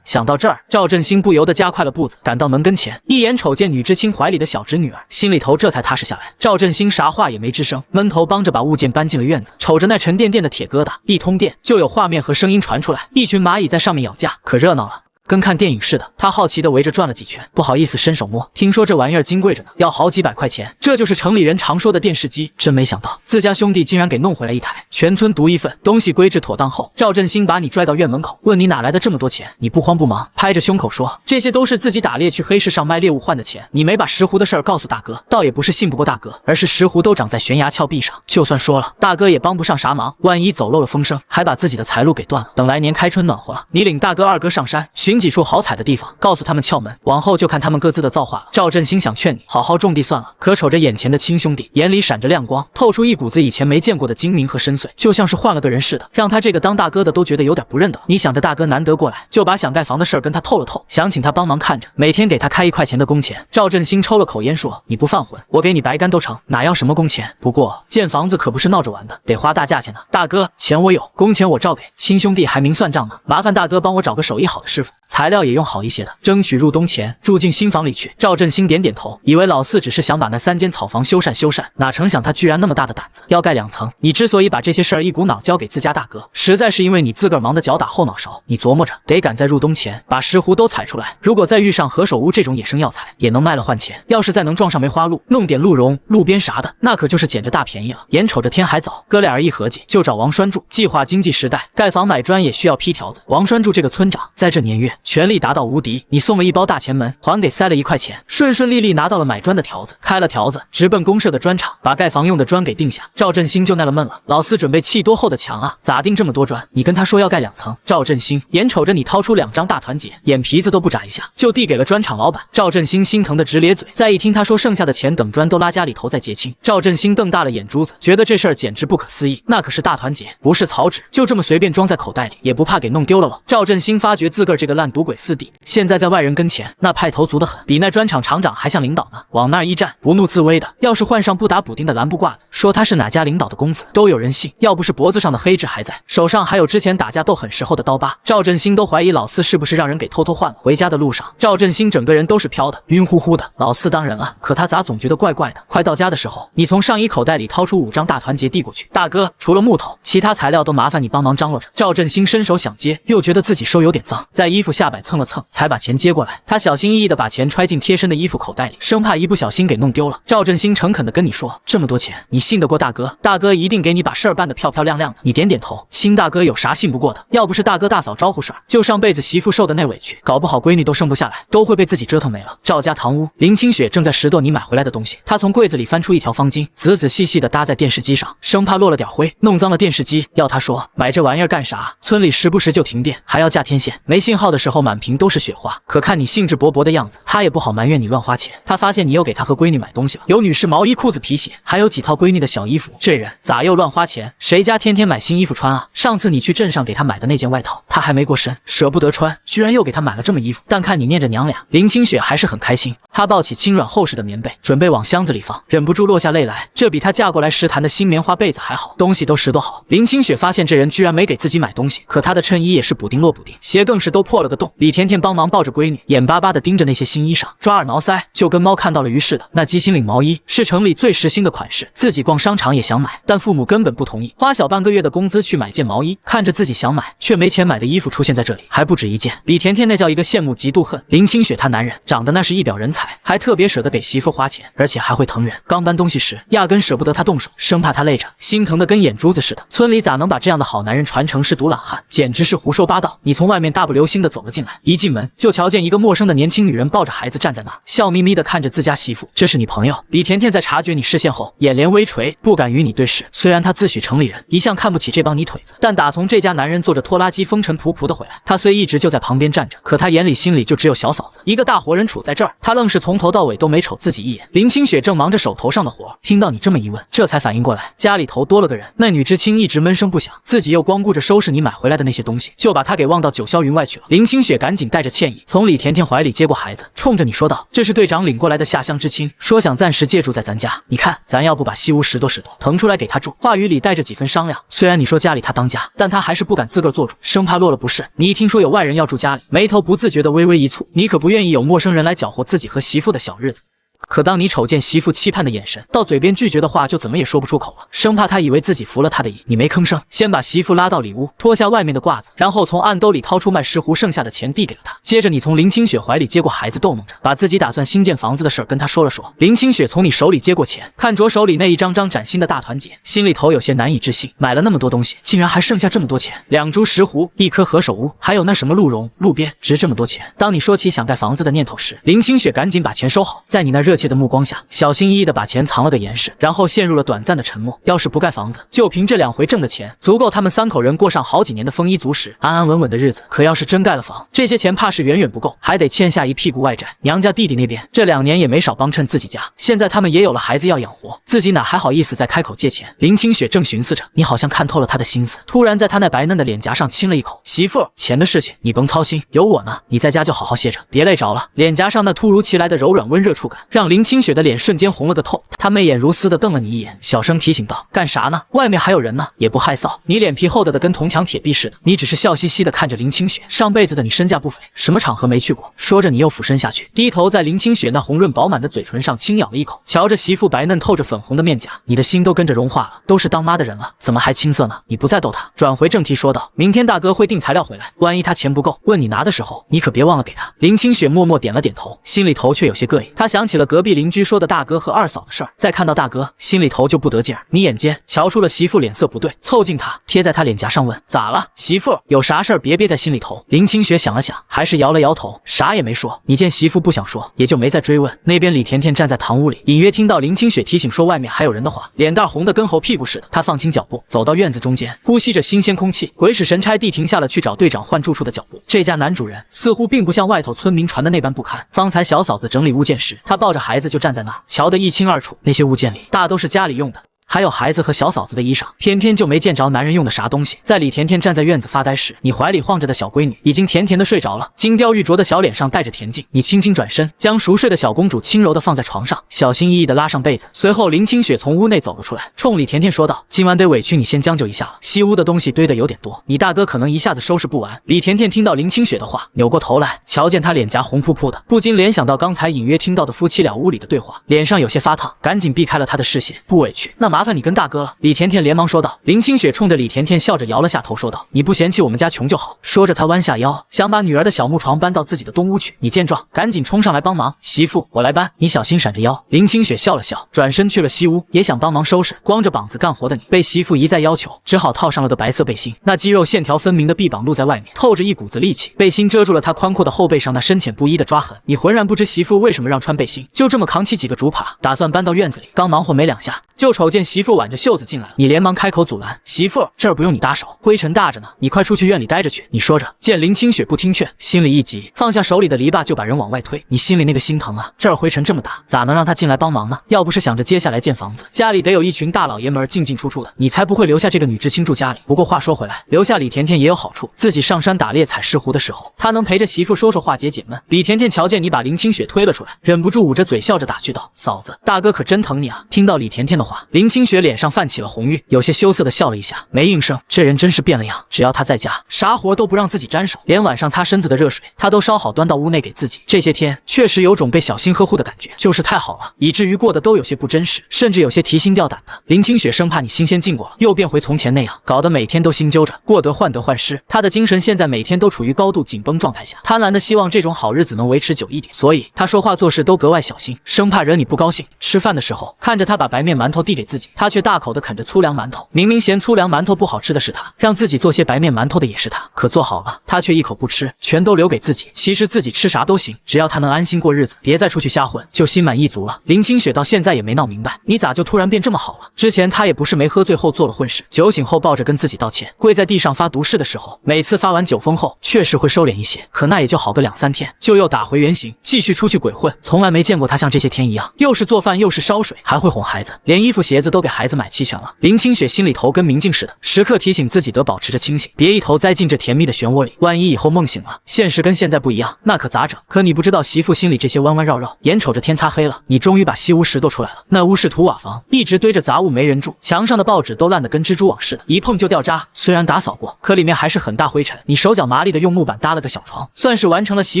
想到这儿，赵振兴不由得加快了步子，赶到门跟前，一眼瞅见女知青怀里的小侄女儿，心里头这才踏实下来。赵振兴啥话也没吱声，闷头帮着把物件搬进了院子，瞅着那沉甸甸的铁疙瘩，一通电就有画面和声音传出来，一群蚂蚁在上面咬架，可热闹了。跟看电影似的，他好奇地围着转了几圈，不好意思伸手摸，听说这玩意儿金贵着呢，要好几百块钱。这就是城里人常说的电视机，真没想到自家兄弟竟然给弄回来一台，全村独一份。东西归置妥当后，赵振兴把你拽到院门口，问你哪来的这么多钱。你不慌不忙，拍着胸口说，这些都是自己打猎去黑市上卖猎物换的钱。你没把石斛的事儿告诉大哥，倒也不是信不过大哥，而是石斛都长在悬崖峭壁上，就算说了，大哥也帮不上啥忙，万一走漏了风声，还把自己的财路给断了。等来年开春暖和了，你领大哥二哥上山寻几处好踩的地方，告诉他们窍门，往后就看他们各自的造化了。赵振兴想劝你好好种地算了，可瞅着眼前的亲兄弟，眼里闪着亮光，透出一股子以前没见过的精明和深邃，就像是换了个人似的，让他这个当大哥的都觉得有点不认得。你想着大哥难得过来，就把想盖房的事儿跟他透了透，想请他帮忙看着，每天给他开1块钱的工钱。赵振兴抽了口烟说，你不犯浑，我给你白干都成，哪要什么工钱？不过建房子可不是闹着玩的，得花大价钱呢。大哥，钱我有，工钱我照给，亲兄弟还明算账呢，麻烦大哥帮我找个手艺好的师傅，材料也用好一些的，争取入冬前住进新房里去。赵振兴点点头，以为老四只是想把那3间草房修缮，哪成想他居然那么大的胆子，要盖2层。你之所以把这些事儿一股脑交给自家大哥，实在是因为你自个儿忙得脚打后脑勺。你琢磨着得赶在入冬前把石斛都采出来，如果再遇上何首乌这种野生药材，也能卖了换钱。要是再能撞上梅花鹿，弄点鹿茸、路边啥的，那可就是捡着大便宜了。眼瞅着天还早，哥俩人一合计，就找王栓柱。计划经济时代，盖房买砖也需要批条子。王栓柱这个村长在这年月权力达到无敌，你送了一包大前门，还给塞了1块钱，顺顺利利拿到了买砖的条子，开了条子，直奔公社的砖厂，把盖房用的砖给定下。赵振兴就耐了闷了，老四准备砌多厚的墙啊？咋定这么多砖？你跟他说要盖2层。赵振兴眼瞅着你掏出2张大团结，眼皮子都不眨一下，就递给了砖厂老板。赵振兴心疼的直咧嘴，再一听他说剩下的钱等砖都拉家里头再结清，赵振兴瞪大了眼珠子，觉得这事儿简直不可思议，那可是大团结，不是草纸，就这么随便装在口袋里，也不怕给弄丢了。赵振兴发觉自个儿这个烂赌鬼四弟，现在在外人跟前那派头足得很，比那专场厂长还像领导呢。往那儿一站，不怒自威的，要是换上不打补丁的蓝布褂子，说他是哪家领导的公子，都有人信。要不是脖子上的黑痣还在，手上还有之前打架斗很时候的刀疤，赵振兴都怀疑老四是不是让人给偷换了。回家的路上，赵振兴整个人都是飘的，晕乎乎的。老四当然了，可他咋总觉得怪怪的？快到家的时候，你从上衣口袋里掏出5张大团结递过去，大哥，除了木头，其他材料都麻烦你帮忙张罗着。赵振兴伸手想接，又觉得自己手有点脏，在衣服下摆蹭了蹭，才把钱接过来。他小心翼翼地把钱揣进贴身的衣服口袋里，生怕一不小心给弄丢了。赵振兴诚恳地跟你说，这么多钱，你信得过大哥？大哥一定给你把事儿办得漂漂亮亮的。你点点头，亲大哥有啥信不过的？要不是大哥大嫂招呼事儿，就上辈子媳妇受的那委屈，搞不好闺女都生不下来，都会被自己折腾没了。赵家堂屋，林清雪正在拾掇你买回来的东西，她从柜子里翻出一条方巾，仔仔细细地搭在电视机上，生怕落了点灰，弄脏了电视机。要她说买这玩意儿干啥？村里时不时就停电，还要架天线，没信号的时候满屏都是雪花。可看你兴致勃勃的样子，她也不好埋怨你乱花钱。她发现你又给她和闺女买东西了，有女士毛衣、裤子、皮鞋，还有几套闺女的小衣服。这人咋又乱花钱？谁家天天买新衣服穿啊？上次你去镇上给她买的那件外套，她还没过身，舍不得穿，居然又给她买了这么衣服。但看你念着娘俩，林清雪还是很开心。她抱起轻软厚实的棉被，准备往箱子里放，忍不住落下泪来。这比她嫁过来时谈的新棉花被子还好，东西都拾掇好。林清雪发现这人居然没给自己买东西，可她的衬衣也是补丁落补丁，鞋更是都破了个洞。李甜甜帮忙抱着闺女，眼巴巴地盯着那些新衣裳，抓耳挠腮，就跟猫看到了鱼似的。那鸡心领毛衣是城里最时兴的款式，自己逛商场也想买，但父母根本不同意，花小半个月的工资去买件毛衣，看着自己想买却没钱买的衣服出现在这里，还不止一件。李甜甜那叫一个羡慕嫉妒恨。林清雪她男人长得那是一表人才，还特别舍得给媳妇花钱，而且还会疼人。刚搬东西时，压根舍不得他动手，生怕他累着，心疼的跟眼珠子似的。村里咋能把这样的好男人传成是毒懒汉？简直是胡说八道。你从外面大步流星的走了进来，一进门就瞧见一个陌生的年轻女人抱着孩子站在那儿，笑眯眯的看着自家媳妇。这是你朋友？李甜甜在察觉你视线后，眼帘微垂，不敢与你对视。虽然她自诩城里人，一向看不起这帮泥腿子，但打从这家男人坐着拖拉机风尘仆仆的回来，她虽一直就在旁边站着，可她眼里心里就只有小嫂子一个大活人处在这儿，她愣是从头到尾都没瞅自己一眼。林清雪正忙着手头上的活，听到你这么一问，这才反应过来，家里头多了个人。那女知青一直闷声不响，自己又光顾着收拾你买回来的那些东西，就把她给忘到九霄云外去了。林清雪赶紧带着歉意从李甜甜怀里接过孩子，冲着你说道：“这是队长领过来的下乡知青，说想暂时借住在咱家，你看咱要不把西屋拾掇拾掇，腾出来给他住。”话语里带着几分商量。虽然你说家里他当家，但他还是不敢自个儿做主，生怕落了不是。你一听说有外人要住家里，眉头不自觉的微微一蹙，你可不愿意有陌生人来搅和自己和媳妇的小日子。可当你瞅见媳妇期盼的眼神，到嘴边拒绝的话就怎么也说不出口了，生怕他以为自己服了他的意。你没吭声，先把媳妇拉到里屋，脱下外面的褂子，然后从暗兜里掏出卖石斛剩下的钱递给了他。接着你从林清雪怀里接过孩子，逗弄着把自己打算新建房子的事跟他说了说。林清雪从你手里接过钱，看着手里那一张张崭新的大团结，心里头有些难以置信，买了那么多东西，竟然还剩下这么多钱，2株石斛，1棵何首乌，还有那什么鹿茸，路边值这么多钱。当你说起想盖房子的念头时，林清雪赶紧把钱收好，在你那热切的目光下，小心翼翼地把钱藏了个严实，然后陷入了短暂的沉默。要是不盖房子，就凭这2回挣的钱，足够他们3口人过上好几年的丰衣足食、安安稳稳的日子。可要是真盖了房，这些钱怕是远远不够，还得欠下一屁股外债。娘家弟弟那边这2年也没少帮衬自己家，现在他们也有了孩子要养活，自己哪还好意思再开口借钱？林清雪正寻思着，你好像看透了他的心思，突然在他那白嫩的脸颊上亲了一口。媳妇，钱的事情你甭操心，有我呢，你在家就好好歇着，别累着了。脸颊上那突如其来的柔软温热触感，让林清雪的脸瞬间红了个透。他媚眼如丝的瞪了你一眼，小声提醒道：“干啥呢？外面还有人呢，也不害臊。”你脸皮厚的跟铜墙铁壁似的，你只是笑嘻嘻的看着林清雪。上辈子的你身价不菲，什么场合没去过？说着你又俯身下去，低头在林清雪那红润饱满的嘴唇上轻咬了一口。瞧着媳妇白嫩透着粉红的面颊，你的心都跟着融化了。都是当妈的人了，怎么还青涩呢？你不再逗他，转回正题说道：“明天大哥会订材料回来，万一他钱不够，问你拿的时候，你可别忘了给他。”林清雪默默点了点头，心里头却有些膈应。她想起了隔壁邻居说的大哥和二嫂的事儿，再看到大哥，心里头就不得劲儿。你眼尖，瞧出了媳妇脸色不对，凑近他，贴在他脸颊上问：“咋了，媳妇？有啥事儿别憋在心里头。”林清雪想了想，还是摇了摇头，啥也没说。你见媳妇不想说，也就没再追问。那边李甜甜站在堂屋里，隐约听到林清雪提醒说外面还有人的话，脸蛋红的跟猴屁股似的。她放轻脚步，走到院子中间，呼吸着新鲜空气，鬼使神差地停下了去找队长换住处的脚步。这家男主人似乎并不像外头村民传的那般不堪。方才小嫂子整理物件时，他抱着孩子就站在那儿，瞧得一清二楚。那些物件里大都是家里用的，还有孩子和小嫂子的衣裳，偏偏就没见着男人用的啥东西。在李甜甜站在院子发呆时，你怀里晃着的小闺女已经甜甜的睡着了，金雕玉琢的小脸上带着恬静。你轻轻转身，将熟睡的小公主轻柔的放在床上，小心翼翼的拉上被子。随后林清雪从屋内走了出来，冲李甜甜说道：“今晚得委屈你先将就一下了，西屋的东西堆得有点多，你大哥可能一下子收拾不完。”李甜甜听到林清雪的话，扭过头来，瞧见她脸颊红扑扑的，不禁联想到刚才隐约听到的夫妻俩屋里的对话，脸上有些发烫，赶紧避开了他的视线。不委屈，那麻烦你跟大哥了。李甜甜连忙说道。林清雪冲着李甜甜笑着摇了下头，说道：“你不嫌弃我们家穷就好。”说着，她弯下腰，想把女儿的小木床搬到自己的东屋去。你见状，赶紧冲上来帮忙。媳妇，我来搬，你小心闪着腰。林清雪笑了笑，转身去了西屋，也想帮忙收拾。光着膀子干活的你，被媳妇一再要求，只好套上了个白色背心。那肌肉线条分明的臂膀露在外面，透着一股子力气。背心遮住了她宽阔的后背上那深浅不一的抓痕。你浑然不知媳妇为什么让穿背心，就这么扛起几个竹耙，打算搬到院子里。刚忙活没两下，就瞅见媳妇挽着袖子进来了。你连忙开口阻拦：“媳妇，这儿不用你搭手，灰尘大着呢，你快出去院里待着去。”你说着，见林清雪不听劝，心里一急，放下手里的篱笆就把人往外推。你心里那个心疼啊，这儿灰尘这么大，咋能让她进来帮忙呢？要不是想着接下来建房子，家里得有一群大老爷们儿进进出出的，你才不会留下这个女知青住家里。不过话说回来，留下李甜甜也有好处，自己上山打猎采石斛的时候，她能陪着媳妇说说话解解闷。李甜甜瞧见你把林清雪推了出来，忍不住捂着嘴笑着打趣道：“嫂子，大哥可真疼你啊。”听到李甜甜的话，林清雪脸上泛起了红晕，有些羞涩的笑了一下，没应声。这人真是变了样，只要他在家，啥活都不让自己沾手，连晚上擦身子的热水他都烧好端到屋内给自己。这些天确实有种被小心呵护的感觉，就是太好了，以至于过得都有些不真实，甚至有些提心吊胆的。林清雪生怕你新鲜劲过了，又变回从前那样，搞得每天都心揪着，过得患得患失。他的精神现在每天都处于高度紧绷状态下，贪婪的希望这种好日子能维持久一点，所以他说话做事都格外小心，生怕惹你不高兴。吃饭的时候，看着他把白面馒头递给自己，他却大口的啃着粗粮馒头。明明嫌粗粮馒头不好吃的是他，让自己做些白面馒头的也是他，可做好了，他却一口不吃，全都留给自己。其实自己吃啥都行，只要他能安心过日子，别再出去瞎混，就心满意足了。林清雪到现在也没闹明白，你咋就突然变这么好了？之前他也不是没喝醉后做了混事，酒醒后抱着跟自己道歉，跪在地上发毒誓的时候，每次发完酒疯后确实会收敛一些，可那也就好个2-3天，就又打回原形，继续出去鬼混。从来没见过他像这些天一样，又是做饭又是烧水，还会哄孩子，连衣服鞋子都给孩子买齐全了。林清雪心里头跟明镜似的，时刻提醒自己得保持着清醒，别一头栽进这甜蜜的漩涡里。万一以后梦醒了，现实跟现在不一样，那可咋整？可你不知道媳妇心里这些弯弯绕绕，眼瞅着天擦黑了，你终于把西屋拾掇出来了。那屋是土瓦房，一直堆着杂物没人住，墙上的报纸都烂得跟蜘蛛网似的，一碰就掉渣。虽然打扫过，可里面还是很大灰尘。你手脚麻利的用木板搭了个小床，算是完成了媳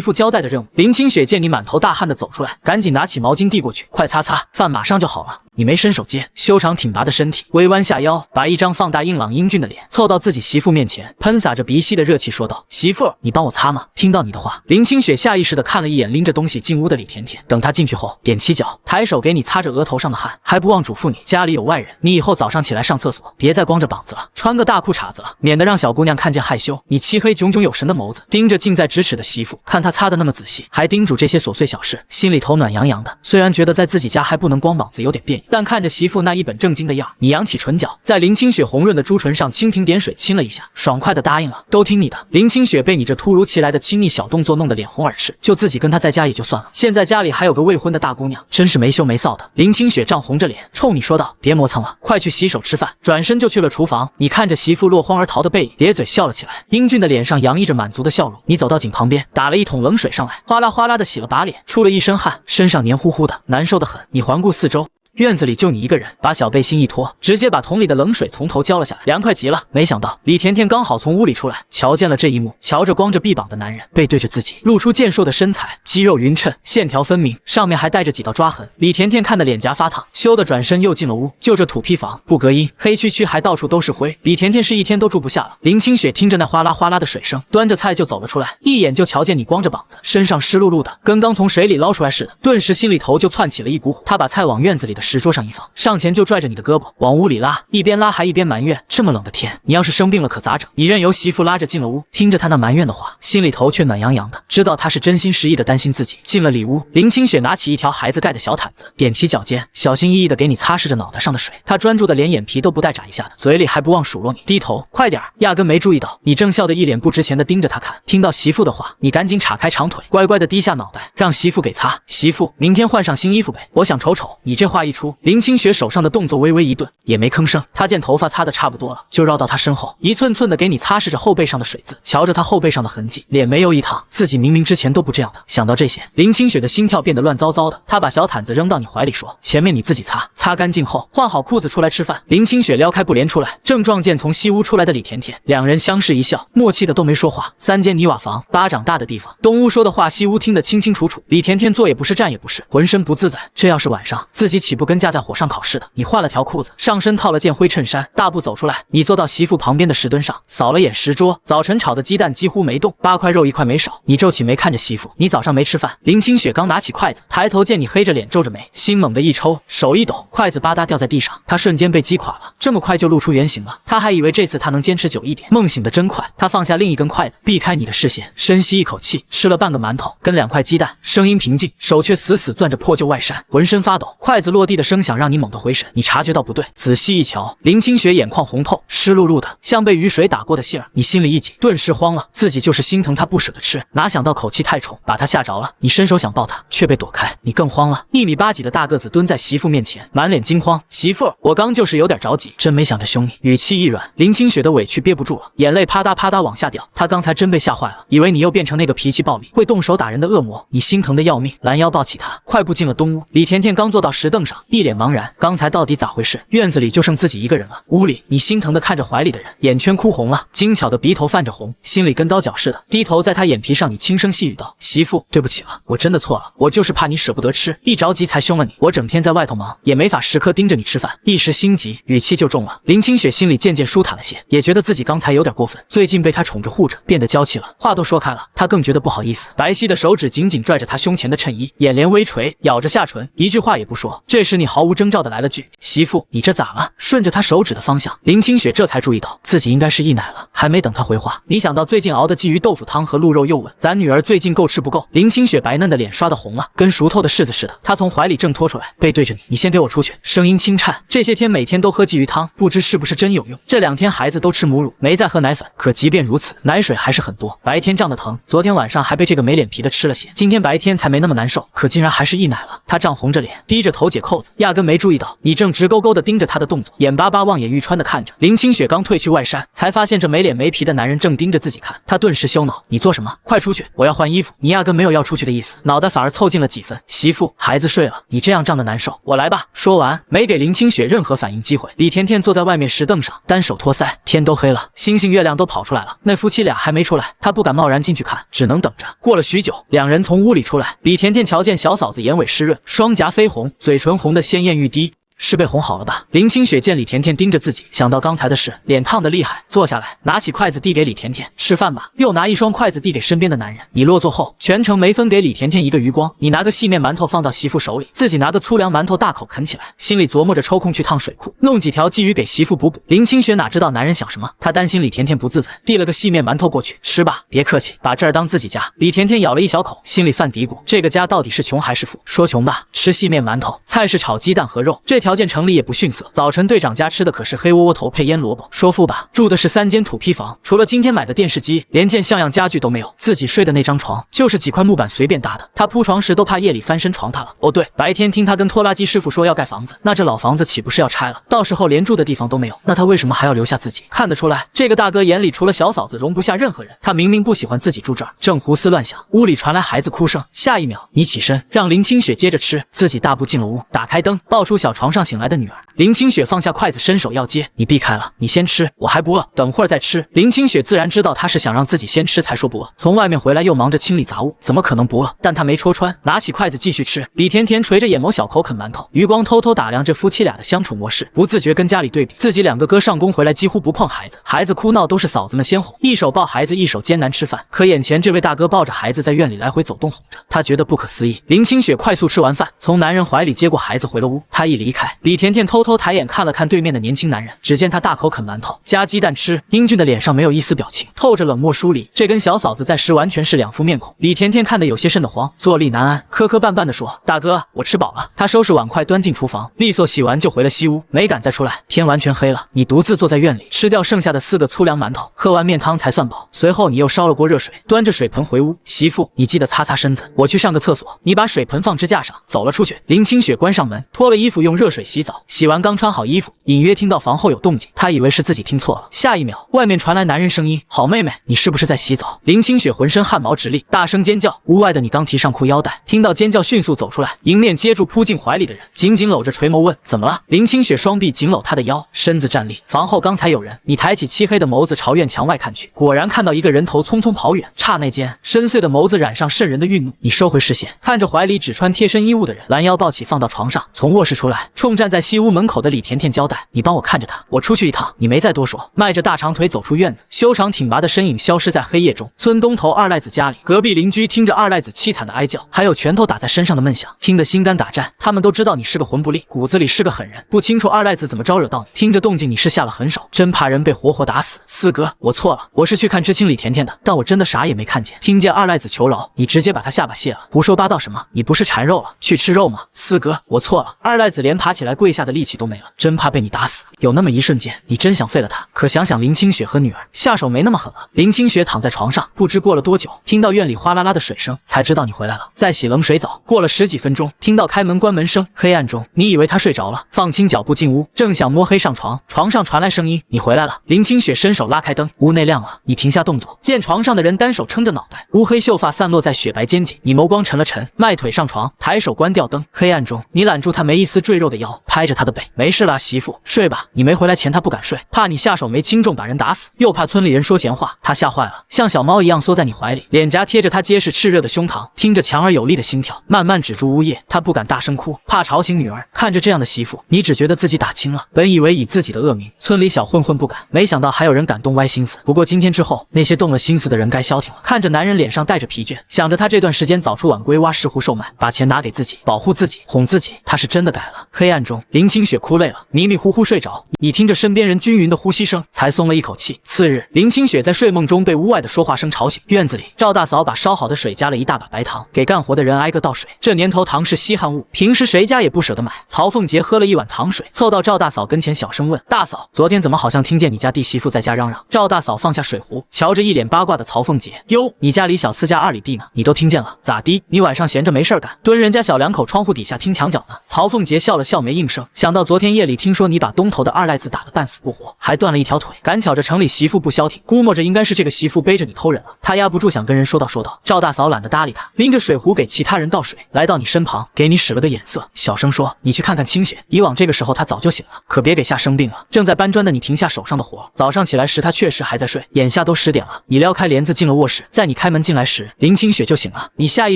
妇交代的任务。林清雪见你满头大汗的走出来，赶紧拿起毛巾递过去，快擦擦，饭马上就好了。你没伸手接，修长挺拔的身体微弯下腰，把一张放大硬朗英俊的脸凑到自己媳妇面前，喷洒着鼻息的热气说道：“媳妇，你帮我擦吗？”听到你的话，林清雪下意识地看了一眼拎着东西进屋的李甜甜，等她进去后，踮起脚，抬手给你擦着额头上的汗，还不忘嘱咐你，家里有外人，你以后早上起来上厕所别再光着膀子了，穿个大裤衩子了，免得让小姑娘看见害羞。你漆黑炯炯有神的眸子盯着近在咫尺的媳妇，看她擦得那么仔细，还叮嘱这些琐碎小事，心里头暖洋洋的。虽然觉得在自己家还不能光膀子有点别扭，但看着媳妇那一本正经的样，你扬起唇角，在林清雪红润的朱唇上蜻蜓点水亲了一下，爽快的答应了，都听你的。林清雪被你这突如其来的亲昵小动作弄得脸红耳赤，就自己跟她在家也就算了，现在家里还有个未婚的大姑娘，真是没羞没臊的。林清雪涨红着脸冲你说道：“别磨蹭了，快去洗手吃饭。”转身就去了厨房。你看着媳妇落荒而逃的背影，咧嘴笑了起来，英俊的脸上洋溢着满足的笑容。你走到井旁边，打了一桶冷水上来，哗啦哗啦的洗了把脸，出了一身汗，身上黏糊糊的，难受的很。你环顾四周，院子里就你一个人，把小背心一脱，直接把桶里的冷水从头浇了下来，凉快极了。没想到李甜甜刚好从屋里出来，瞧见了这一幕，瞧着光着臂膀的男人背对着自己，露出健硕的身材，肌肉匀称，线条分明，上面还带着几道抓痕。李甜甜看得脸颊发烫，羞得转身又进了屋。就这土坯房，不隔音，黑黢黢，还到处都是灰，李甜甜是一天都住不下了。林清雪听着那哗啦哗啦的水声，端着菜就走了出来，一眼就瞧见你光着膀子，身上湿漉漉的，跟刚从水里捞出来似的，顿时心里头就窜起了一股火。他把菜往院子里的石桌上一放，上前就拽着你的胳膊往屋里拉，一边拉还一边埋怨：“这么冷的天，你要是生病了可咋整？”你任由媳妇拉着进了屋，听着他那埋怨的话，心里头却暖洋洋的，知道他是真心实意的担心自己。进了里屋，林清雪拿起一条孩子盖的小毯子，踮起脚尖，小心翼翼的给你擦拭着脑袋上的水。他专注的连眼皮都不带眨一下的，嘴里还不忘数落你。低头，快点，压根没注意到你正笑得一脸不值钱的盯着他看。听到媳妇的话，你赶紧岔开长腿，乖乖的低下脑袋，让媳妇给擦。媳妇，明天换上新衣服呗，我想瞅瞅你这话一出，林清雪手上的动作微微一顿，也没吭声。她见头发擦得差不多了，就绕到他身后，一寸寸的给你擦拭着后背上的水渍。瞧着他后背上的痕迹，脸没有一淌，自己明明之前都不这样的。想到这些，林清雪的心跳变得乱糟糟的。她把小毯子扔到你怀里，说：“前面你自己擦，擦干净后换好裤子出来吃饭。”林清雪撩开布帘出来，正撞见从西屋出来的李甜甜，两人相视一笑，默契的都没说话。3间泥瓦房，巴掌大的地方，东屋说的话西屋听得清清楚楚。李甜甜坐也不是站也不是，浑身不自在。这要是晚上，自己岂不跟架在火上烤似的？你换了条裤子，上身套了件灰衬衫，大步走出来。你坐到媳妇旁边的石墩上，扫了眼石桌，早晨炒的鸡蛋几乎没动，8块肉1块没少。你皱起眉看着媳妇，你早上没吃饭。林清雪刚拿起筷子，抬头见你黑着脸皱着眉，心猛地一抽，手一抖，筷子吧嗒掉在地上，她瞬间被击垮了。这么快就露出原形了，她还以为这次她能坚持久一点。梦醒得真快，她放下另一根筷子，避开你的视线，深吸一口气，吃了半个馒头跟2块鸡蛋，声音平静，手却死死攥着破旧外衫，浑身发抖。筷子落地的声响让你猛地回神，你察觉到不对，仔细一瞧，林清雪眼眶红透，湿漉漉的，像被雨水打过的杏儿。你心里一紧，顿时慌了，自己就是心疼她不舍得吃，哪想到口气太冲，把她吓着了。你伸手想抱她，却被躲开，你更慌了。1米8几的大个子蹲在媳妇面前，满脸惊慌：“媳妇儿，我刚就是有点着急，真没想着凶你。”语气一软，林清雪的委屈憋不住了，眼泪啪嗒啪嗒往下掉。她刚才真被吓坏了，以为你又变成那个脾气暴戾、会动手打人的恶魔。你心疼的要命，拦腰抱起她，快步进了东屋。李甜甜刚坐到石凳上，一脸茫然，刚才到底咋回事？院子里就剩自己一个人了。屋里，你心疼的看着怀里的人，眼圈哭红了，精巧的鼻头泛着红，心里跟刀绞似的，低头在她眼皮上，你轻声细语道：“媳妇，对不起了，我真的错了，我就是怕你舍不得吃，一着急才凶了你。我整天在外头忙，也没法时刻盯着你吃饭，一时心急，语气就重了。”林清雪心里渐渐舒坦了些，也觉得自己刚才有点过分，最近被他宠着护着，变得娇气了，话都说开了，她更觉得不好意思。白皙的手指紧紧拽着他胸前的衬衣，眼帘微垂，咬着下唇，一句话也不说。这时你毫无征兆的来了句：“媳妇，你这咋了？”顺着他手指的方向，林清雪这才注意到自己应该是溢奶了。还没等他回话，你想到最近熬的鲫鱼豆腐汤和鹿肉，又问：“咱女儿最近够吃不够？”林清雪白嫩的脸刷得红了，跟熟透的柿子似的。她从怀里挣脱出来，背对着你：“你先给我出去。”声音轻颤。这些天每天都喝鲫鱼汤，不知是不是真有用。这2天孩子都吃母乳，没再喝奶粉，可即便如此，奶水还是很多。白天胀得疼，昨天晚上还被这个没脸皮的吃了些，今天白天才没那么难受，可竟然还是溢奶了。她涨红着脸，低着头解扣子，压根没注意到你正直勾勾的盯着她的动作，眼巴巴望眼欲穿的看着。林清雪刚褪去外衫，才发现这没脸没皮的男人正盯着自己看，她顿时羞恼：“你做什么？快出去，我要换衣服。”你压根没有要出去的意思，脑袋反而凑近了几分。媳妇，孩子睡了，你这样胀得难受，我来吧。说完，没给林清雪任何反应机会。李甜甜坐在外面石凳上，单手托腮，天都黑了，星星月亮都跑出来了，那夫妻俩还没出来，她不敢贸然进去看，只能等着。过了许久，2人从屋里出来，李甜甜瞧见小嫂子眼尾湿润，双颊绯红，嘴唇红得鲜艳欲滴。是被哄好了吧？林清雪见李甜甜盯着自己，想到刚才的事，脸烫得厉害，坐下来，拿起筷子递给李甜甜：“吃饭吧。”又拿一双筷子递给身边的男人。你落座后，全程没分给李甜甜一个余光。你拿个细面馒头放到媳妇手里，自己拿个粗粮馒头大口啃起来，心里琢磨着抽空去趟水库，弄几条鲫鱼给媳妇补补。林清雪哪知道男人想什么，她担心李甜甜不自在，递了个细面馒头过去：“吃吧，别客气，把这儿当自己家。”李甜甜咬了一小口，心里犯嘀咕：这个家到底是穷还是富？说穷吧，吃细面馒头，菜是炒鸡蛋和肉，这条件成立也不逊色。早晨队长家吃的可是黑窝窝头配腌萝卜。说富吧，住的是3间土坯房，除了今天买的电视机，连件像样家具都没有。自己睡的那张床就是几块木板随便搭的，他铺床时都怕夜里翻身床塌了。哦对，白天听他跟拖拉机师傅说要盖房子，那这老房子岂不是要拆了？到时候连住的地方都没有，那他为什么还要留下自己？看得出来，这个大哥眼里除了小嫂子容不下任何人。他明明不喜欢自己住这儿，正胡思乱想，屋里传来孩子哭声。下一秒，你起身让林清雪接着吃，自己大步进了屋，打开灯，抱出小床上醒来的女儿。林清雪放下筷子，伸手要接，你避开了，你先吃，我还不饿，等会儿再吃。林清雪自然知道他是想让自己先吃才说不饿，从外面回来又忙着清理杂物，怎么可能不饿？但他没戳穿，拿起筷子继续吃。李甜甜垂着眼眸小口啃馒头，余光偷偷打量这夫妻俩的相处模式，不自觉跟家里对比。自己2个哥上工回来几乎不碰孩子，孩子哭闹都是嫂子们先哄，一手抱孩子一手艰难吃饭，可眼前这位大哥抱着孩子在院里来回走动哄着，他觉得不可思议。林清雪快速吃完饭，从男人怀里接过孩子回了屋。他一离开，李甜甜偷偷偷抬眼看了看对面的年轻男人，只见他大口啃馒头加鸡蛋吃，英俊的脸上没有一丝表情，透着冷漠疏离。这跟小嫂子在时完全是两副面孔。李甜甜看得有些瘆得慌，坐立难安，磕磕绊绊地说：“大哥，我吃饱了。”他收拾碗筷端进厨房，利索洗完就回了西屋，没敢再出来。天完全黑了，你独自坐在院里，吃掉剩下的4个粗粮馒头，喝完面汤才算饱。随后你又烧了锅热水，端着水盆回屋。媳妇，你记得擦擦身子，我去上个厕所。你把水盆放支架上，走了出去。林清雪关上门，脱了衣服，用热水洗澡。洗完刚穿好衣服，隐约听到房后有动静，她以为是自己听错了。下一秒，外面传来男人声音：“好妹妹，你是不是在洗澡？”林清雪浑身汗毛直立，大声尖叫。屋外的你刚提上裤腰带，听到尖叫迅速走出来，迎面接住扑进怀里的人，紧紧搂着垂眸问：“怎么了？”林清雪双臂紧搂他的腰，身子站立。房后刚才有人。你抬起漆黑的眸子朝院墙外看去，果然看到一个人头匆匆跑远。刹那间，深邃的眸子染上渗人的愠怒。你收回视线，看着怀里只穿贴身衣物的人，拦腰抱起放到床上，从卧室出来，冲站在西屋门口的李甜甜交代：“你帮我看着他，我出去一趟。”你没再多说，迈着大长腿走出院子，修长挺拔的身影消失在黑夜中。村东头二赖子家里，隔壁邻居听着二赖子凄惨的哀叫，还有拳头打在身上的闷响，听得心肝打颤。他们都知道你是个魂不吝，骨子里是个狠人，不清楚二赖子怎么招惹到你。听着动静，你是下了狠手，真怕人被活活打死。四哥，我错了，我是去看知青李甜甜的，但我真的啥也没看见。听见二赖子求饶，你直接把他下巴卸了，胡说八道什么？你不是馋肉了，去吃肉吗？四哥，我错了。二赖子连爬起来跪下的力气都没了，真怕被你打死。有那么一瞬间，你真想废了他，可想想林清雪和女儿，下手没那么狠了。林清雪躺在床上，不知过了多久，听到院里哗啦啦的水声，才知道你回来了，在洗冷水澡。过了10几分钟，听到开门关门声，黑暗中你以为他睡着了，放轻脚步进屋，正想摸黑上床，床上传来声音：“你回来了。”林清雪伸手拉开灯，屋内亮了，你停下动作，见床上的人单手撑着脑袋，乌黑秀发散落在雪白肩颈，你眸光沉了沉，迈腿上床，抬手关掉灯。黑暗中，你揽住他没一丝赘肉的腰，拍着他的背：“没事啦，媳妇，睡吧。”你没回来前他不敢睡，怕你下手没轻重把人打死，又怕村里人说闲话，他吓坏了，像小猫一样缩在你怀里，脸颊贴着他结实炽热的胸膛，听着强而有力的心跳，慢慢止住呜咽。他不敢大声哭，怕吵醒女儿。看着这样的媳妇，你只觉得自己打轻了。本以为以自己的恶名，村里小混混不敢，没想到还有人敢动歪心思。不过今天之后，那些动了心思的人该消停了。看着男人脸上带着疲倦，想着他这段时间早出晚归，挖石斛售卖，把钱拿给自己，保护自己，哄自己，他是真的改了。黑暗中，林清雪哭累了，迷迷糊糊睡着。你听着身边人均匀的呼吸声，才松了一口气。次日，林清雪在睡梦中被屋外的说话声吵醒。院子里，赵大嫂把烧好的水加了一大把白糖，给干活的人挨个倒水。这年头糖是稀罕物，平时谁家也不舍得买。曹凤杰喝了一碗糖水，凑到赵大嫂跟前小声问：“大嫂，昨天怎么好像听见你家弟媳妇在家嚷嚷？”赵大嫂放下水壶，瞧着一脸八卦的曹凤杰：“哟，你家里小四家2里地呢，你都听见了？咋的？你晚上闲着没事干，蹲人家小两口窗户底下听墙角呢？”曹凤杰笑了笑没应声，想到昨天夜里听说你把东头的二赖子打得半死不活，还断了一条腿，赶巧这城里媳妇不消停，估摸着应该是这个媳妇背着你偷人了。他压不住想跟人说道。赵大嫂懒得搭理他，拎着水壶给其他人倒水，来到你身旁，给你使了个眼色，小声说：“你去看看清雪，以往这个时候她早就醒了，可别给吓生病了。”正在搬砖的你停下手上的活，早上起来时她确实还在睡，眼下都10点了。你撩开帘子进了卧室，在你开门进来时，林清雪就醒了。你下意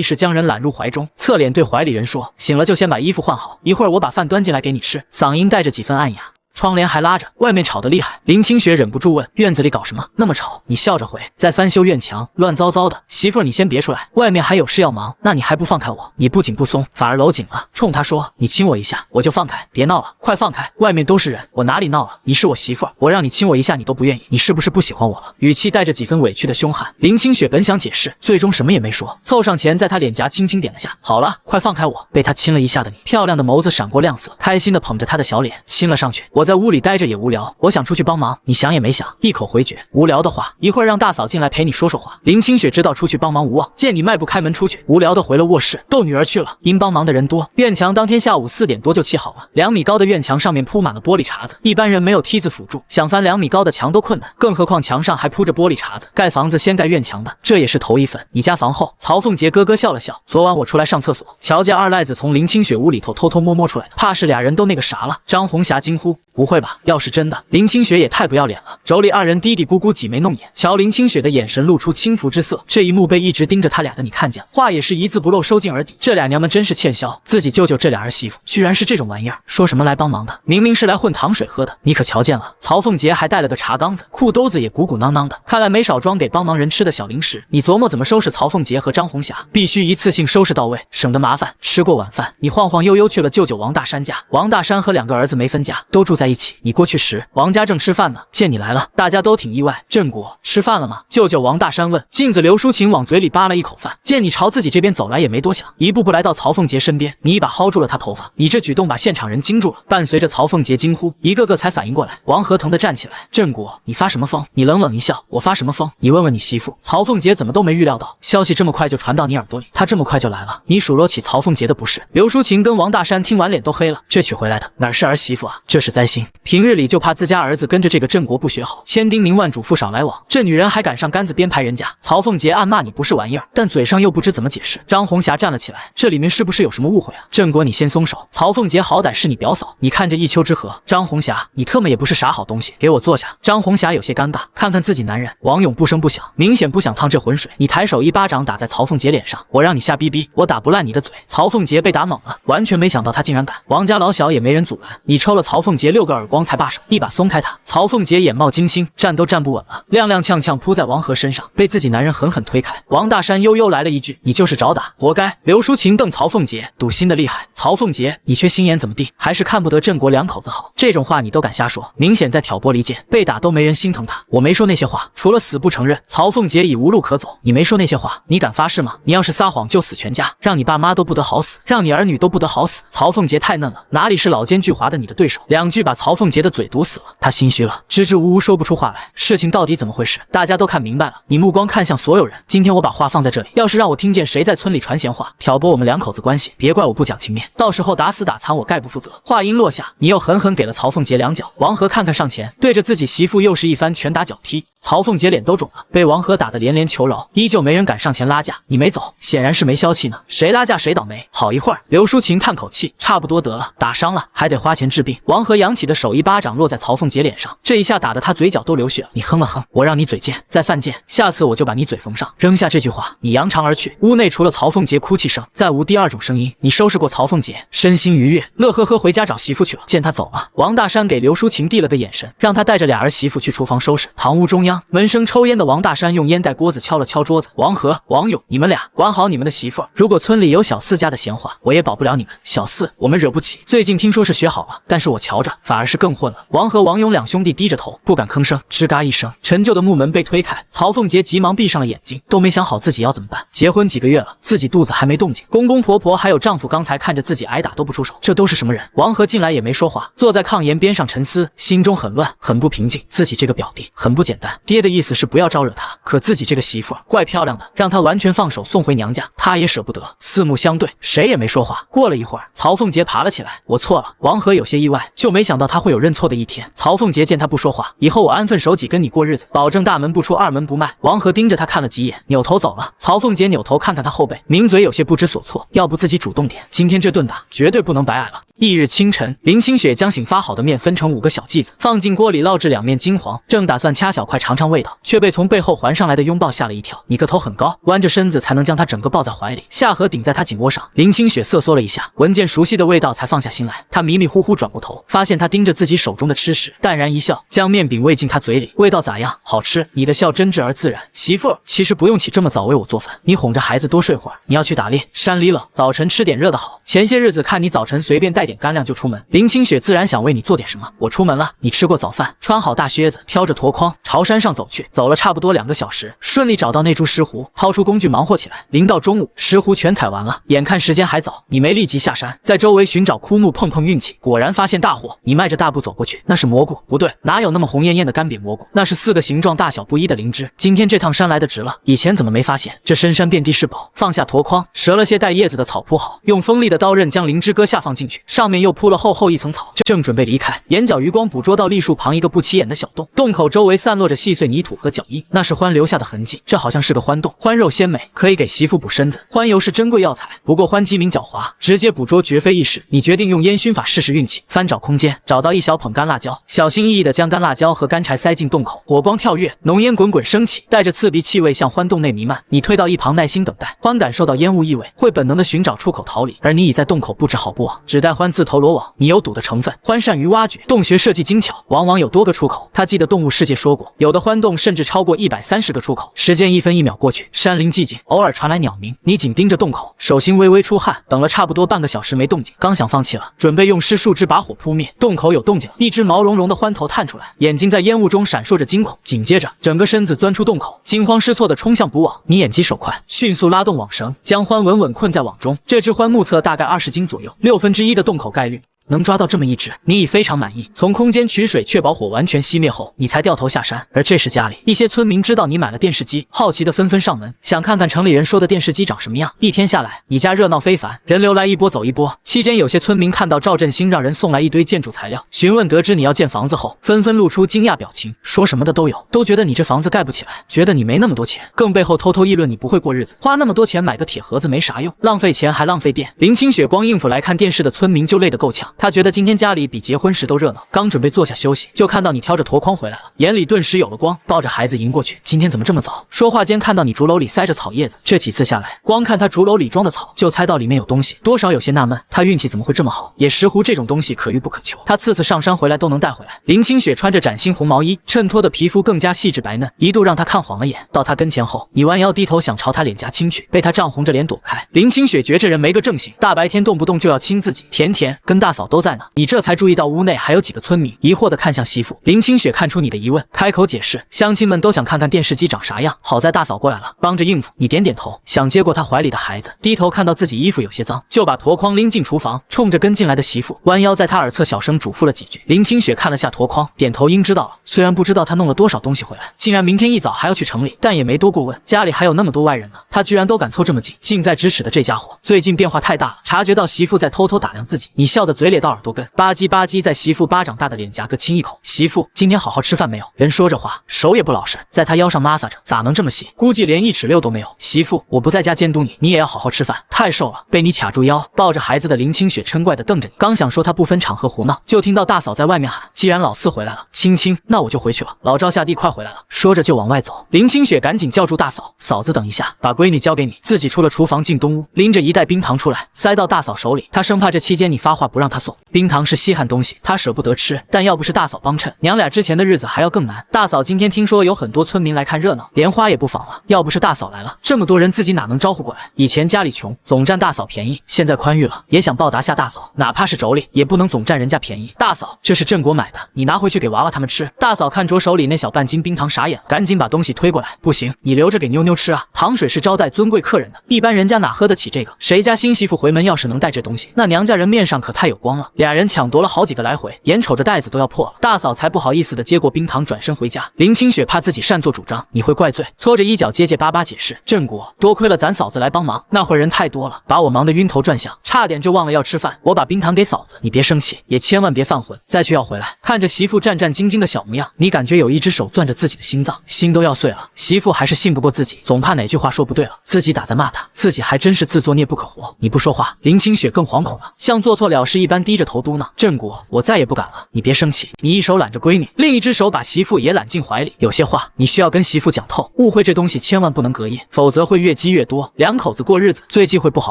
识将人揽入怀中，侧脸对怀里人说：“醒了就先把衣服换好，一会儿我把饭端进来给你吃。”嗓音带着几分暗哑。窗帘还拉着，外面吵得厉害。林清雪忍不住问：“院子里搞什么？那么吵？”你笑着回：“在翻修院墙，乱糟糟的。媳妇儿，你先别出来，外面还有事要忙。那你还不放开我？”你不紧不松，反而搂紧了，冲他说：“你亲我一下，我就放开。别闹了，快放开！外面都是人，我哪里闹了？你是我媳妇儿，我让你亲我一下，你都不愿意，你是不是不喜欢我了？”语气带着几分委屈的凶悍。林清雪本想解释，最终什么也没说，凑上前在他脸颊轻轻点了下：“好了，快放开我！”被他亲了一下的你，漂亮的眸子闪过亮色，开心的捧着他的小脸亲了上去。我在屋里待着也无聊，我想出去帮忙。你想也没想，一口回绝。无聊的话，一会儿让大嫂进来陪你说说话。林清雪知道出去帮忙无望，见你迈步开门出去，无聊的回了卧室，逗女儿去了。因帮忙的人多，院墙当天下午4点多就砌好了。2米高的院墙上面铺满了玻璃碴子，一般人没有梯子辅助，想翻2米高的墙都困难，更何况墙上还铺着玻璃碴子。盖房子先盖院墙的，这也是头一份。你家房后，曹凤杰咯咯笑了笑。昨晚我出来上厕所，瞧见二赖子从林清雪屋里头偷偷摸摸出来的，怕是俩人都那个啥了。张红霞惊呼。不会吧？要是真的，林清雪也太不要脸了。妯娌二人嘀嘀咕咕，挤眉弄眼。瞧林清雪的眼神露出轻浮之色，这一幕被一直盯着他俩的你看见了，话也是一字不漏收进耳底。这俩娘们真是欠削，自己舅舅这俩儿媳妇居然是这种玩意儿，说什么来帮忙的，明明是来混糖水喝的。你可瞧见了，曹凤杰还带了个茶缸子，裤兜子也鼓鼓囊囊的，看来没少装给帮忙人吃的小零食。你琢磨怎么收拾曹凤杰和张红霞，必须一次性收拾到位，省得麻烦。吃过晚饭，你晃晃悠悠去了舅舅王大山家。王大山和2个儿子没分家，都住在一起。你过去时，王家正吃饭呢，见你来了，大家都挺意外。振国吃饭了吗？舅舅王大山问。镜子刘淑琴往嘴里扒了一口饭，见你朝自己这边走来，也没多想，一步步来到曹凤杰身边，你一把薅住了他头发。你这举动把现场人惊住了，伴随着曹凤杰惊呼，一个个才反应过来。王和腾的站起来，振国，你发什么疯？你冷冷一笑，我发什么疯？你问问你媳妇。曹凤杰怎么都没预料到，消息这么快就传到你耳朵里，他这么快就来了，你数落起曹凤杰的不是。刘淑琴跟王大山听完脸都黑了，这娶回来的哪是儿媳妇啊，这是灾星。平日里就怕自家儿子跟着这个振国不学好，千叮咛万嘱咐少来往，这女人还敢上杆子编排人家。曹凤杰暗骂你不是玩意儿，但嘴上又不知怎么解释。张红霞站了起来，这里面是不是有什么误会啊？振国你先松手，曹凤杰好歹是你表嫂，你看着一丘之貉。张红霞，你特么也不是啥好东西，给我坐下。张红霞有些尴尬，看看自己男人。王勇不声不响，明显不想趟这浑水。你抬手一巴掌打在曹凤杰脸上，我让你瞎逼逼，我打不烂你的嘴。曹凤杰被打懵了，完全没想到他竟然敢。王家老小也没人阻拦，你抽了曹凤杰6个耳光才罢手，一把松开他。曹凤杰眼冒金星，站都站不稳了，踉踉跄跄扑在王和身上，被自己男人狠狠推开。王大山悠悠来了一句，你就是找打，活该。刘淑琴瞪曹凤杰，赌心的厉害。曹凤杰，你缺心眼怎么地？还是看不得振国2口子好？这种话你都敢瞎说，明显在挑拨离间。被打都没人心疼他，我没说那些话，除了死不承认。曹凤杰已无路可走，你没说那些话，你敢发誓吗？你要是撒谎就死全家，让你爸妈都不得好死，让你儿女都不得好死。曹凤杰太嫩了，哪里是老奸巨猾的你的对手？2句把曹凤杰的嘴堵死了，他心虚了，支支吾吾说不出话来。事情到底怎么回事？大家都看明白了，你目光看向所有人。今天我把话放在这里，要是让我听见谁在村里传闲话，挑拨我们2口子关系，别怪我不讲情面，到时候打死打残我概不负责。话音落下，你又狠狠给了曹凤杰2脚。王和看看上前，对着自己媳妇又是一番拳打脚踢。曹凤杰脸都肿了，被王和打得连连求饶，依旧没人敢上前拉架。你没走，显然是没消气呢，谁拉架谁倒霉。好一会儿，刘淑琴叹口气，差不多得了，打伤了还得花钱治病。王和扬起的手一巴掌落在曹凤杰脸上，这一下打得他嘴角都流血了。你哼了哼，我让你嘴贱，再犯贱，下次我就把你嘴缝上。扔下这句话，你扬长而去。屋内除了曹凤杰哭泣声，再无第2种声音。你收拾过曹凤杰，身心愉悦，乐呵呵回家找媳妇去了。见他走了，王大山给刘淑琴递了个眼神，让他带着俩儿媳妇去厨房收拾。堂屋中央，闻声抽烟的王大山用烟袋锅子敲了敲桌子。王和、王勇，你们俩管好你们的媳妇儿，如果村里有小四家的闲话，我也保不了你们。小四我们惹不起，最近听说是学好了，但是我瞧着反而是更混了。王和、王勇2兄弟低着头，不敢吭声。吱嘎一声，陈旧的木门被推开，曹凤杰急忙闭上了眼睛，都没想好自己要怎么办。结婚几个月了，自己肚子还没动静，公公婆婆还有丈夫刚才看着自己挨打都不出手，这都是什么人？王和进来也没说话，坐在炕沿边上沉思，心中很乱，很不平静。自己这个表弟很不简单，爹的意思是不要招惹他，可自己这个媳妇怪漂亮的，让他完全放手送回娘家，他也舍不得。四目相对，谁也没说话。过了一会儿，曹凤杰爬了起来，我错了。王和有些意外，就没想到他会有认错的一天。曹凤杰见他不说话，以后我安分守己跟你过日子，保证大门不出二门不迈。王和盯着他看了几眼，扭头走了。曹凤杰扭头看看他后背，抿嘴有些不知所措，要不自己主动点，今天这顿打绝对不能白挨了。翌日清晨，林清雪将醒发好的面分成5个小剂子，放进锅里烙至2面金黄，正打算掐小块尝尝味道，却被从背后环上来的拥抱吓了一跳。你个头很高，弯着身子才能将他整个抱在怀里，下颌顶在他颈窝上。林清雪瑟缩了一下，闻见熟悉的味道才放下心来。她迷迷糊糊转过头，发现他盯着自己手中的吃食，淡然一笑，将面饼喂进他嘴里。味道咋样？好吃。你的笑真挚而自然。媳妇儿，其实不用起这么早为我做饭，你哄着孩子多睡会儿。你要去打猎，山里冷，早晨吃点热的好。前些日子看你早晨随便带点干粮就出门，林清雪自然想为你做点什么。我出门了，你吃过早饭，穿好大靴子，挑着箩筐朝山上走去。走了差不多2个小时，顺利找到那株石斛，掏出工具忙活起来。临到中午，石斛全采完了，眼看时间还早，你没立即下山，在周围寻找枯木碰碰运气，果然发现大祸。你迈着大步走过去，那是蘑菇？不对，哪有那么红艳艳的干瘪蘑菇？那是4个形状大小不一的灵芝。今天这趟山来的值了，以前怎么没发现？这深山遍地是宝。放下箩筐，折了些带叶子的草铺好，用锋利的刀刃将灵芝割下放进去，上面又铺了厚厚一层草。正准备离开，眼角余光捕捉到栗树旁一个不起眼的小洞，洞口周围散落着细碎泥土和脚印，那是獾留下的痕迹。这好像是个獾洞，獾肉鲜美，可以给媳妇补身子。獾油是珍贵药材，不过獾机敏狡猾，直接捕捉绝非易事。你决定用烟熏法试试运气，翻找空间。找到一小捧干辣椒，小心翼翼地将干辣椒和干柴塞进洞口，火光跳跃，浓烟滚滚升起，带着刺鼻气味向獾洞内弥漫。你退到一旁耐心等待，獾感受到烟雾异味，会本能地寻找出口逃离，而你已在洞口布置好布网，只待獾自投罗网。你有赌的成分，獾善于挖掘，洞穴设计精巧，往往有多个出口。他记得动物世界说过，有的獾洞甚至超过130个出口。时间1分1秒过去，山林寂静，偶尔传来鸟鸣。你紧盯着洞口，手心微微出汗，等了差不多半个小时没动静，刚想放弃了，准备用湿树枝把火扑灭，洞口有动静，一只毛茸茸的獾头探出来，眼睛在烟雾中闪烁着惊恐，紧接着整个身子钻出洞口，惊慌失措地冲向捕网。你眼疾手快，迅速拉动网绳，将獾稳稳困在网中。这只獾目测大概20斤左右，1/6的洞口概率。能抓到这么一只，你已非常满意。从空间取水，确保火完全熄灭后，你才掉头下山。而这时家里一些村民知道你买了电视机，好奇的纷纷上门，想看看城里人说的电视机长什么样。一天下来，你家热闹非凡，人流来一波走一波。期间有些村民看到赵振兴让人送来一堆建筑材料，询问得知你要建房子后，纷纷露出惊讶表情，说什么的都有，都觉得你这房子盖不起来，觉得你没那么多钱，更背后偷偷议论你不会过日子，花那么多钱买个铁盒子没啥用，浪费钱还浪费电。林清雪光应付来看电视的村民就累得够呛，她觉得今天家里比结婚时都热闹，刚准备坐下休息，就看到你挑着箩筐回来了，眼里顿时有了光，抱着孩子迎过去。今天怎么这么早？说话间看到你竹篓里塞着草叶子，这几次下来，光看他竹篓里装的草，就猜到里面有东西，多少有些纳闷，他运气怎么会这么好？也石斛这种东西可遇不可求，他次次上山回来都能带回来。林清雪穿着崭新红毛衣，衬托的皮肤更加细致白嫩，一度让他看晃了眼。到他跟前后，你弯腰低头想朝他脸颊亲去，被他涨红着脸躲开。林清雪觉这人没个正形，大白天动不动就要亲自己。甜甜跟大嫂都在呢，你这才注意到屋内还有几个村民，疑惑地看向媳妇。林清雪看出你的疑问，开口解释，乡亲们都想看看电视机长啥样，好在大嫂过来了，帮着应付。你点点头，想接过她怀里的孩子，低头看到自己衣服有些脏，就把箩筐拎进厨房，冲着跟进来的媳妇弯腰在她耳侧小声嘱咐了几句。林清雪看了下箩筐，点头应知道了，虽然不知道他弄了多少东西回来，竟然明天一早还要去城里，但也没多过问，家里还有那么多外人呢，他居然都敢凑这么近。近在咫尺的这家伙最近变化太大了，察觉到媳妇在偷偷打量自己，你笑得嘴咧到耳朵根，吧唧吧唧在媳妇巴掌大的脸颊各亲一口。媳妇今天好好吃饭没有？人说着话手也不老实，在他腰上抹撒着，咋能这么细？估计连1尺6都没有。媳妇，我不在家监督你，你也要好好吃饭，太瘦了。被你卡住腰抱着孩子的林清雪嗔怪地瞪着你，刚想说他不分场合胡闹，就听到大嫂在外面喊，既然老四回来了，青青，那我就回去了，老赵下地快回来了。说着就往外走。林清雪赶紧叫住大嫂，嫂子等一下，把闺女交给你。自己出了厨房进东屋，拎着一袋冰糖出来，塞到大嫂手里，她生怕这期间你发话不让她送。冰糖是稀罕东西，她舍不得吃，但要不是大嫂帮衬，娘俩之前的日子还要更难。大嫂今天听说有很多村民来看热闹，连花也不放了，要不是大嫂来了，这么多人自己哪能招呼过来？以前家里穷，总占大嫂便宜，现在宽裕了，也想报答下大嫂，哪怕是妯娌也不能总占人家便宜。大嫂，这是郑国买的，你拿回去给娃娃他们吃。大嫂看着手里那小半斤冰糖傻眼，赶紧把东西推过来。不行，你留着给妞妞吃啊，糖水是招待尊贵客人的，一般人家哪喝得起这个？谁家新媳妇回门要是能带这东西，那娘家人面上可太有光了。俩人抢夺了好几个来回，眼瞅着袋子都要破了，大嫂才不好意思的接过冰糖转身回家。林清雪怕自己擅作主张你会怪罪，搓着衣角结结巴巴解释，郑国多亏了咱嫂子来帮忙，那会儿人太多了，把我忙得晕头转向，差点就忘了要吃饭，我把冰糖给嫂子，你别生气，也千万别犯浑，再去要回来。看着媳妇战战兢兢的小模样，你感觉有一只手攥着自己的心脏，心都要碎了。媳妇还是信不过自己，总怕哪句话说不对了，自己打在骂他，自己还真是自作孽不可活。你不说话，林清雪更惶恐了，像做错了事一般低着头嘟囔，郑国，我再也不敢了，你别生气。你一手揽着闺女，另一只手把媳妇也揽进怀里，有些话你需要跟媳妇讲透，误会这东西千万不能隔夜，否则会越积越多，两口子过日子最忌讳不好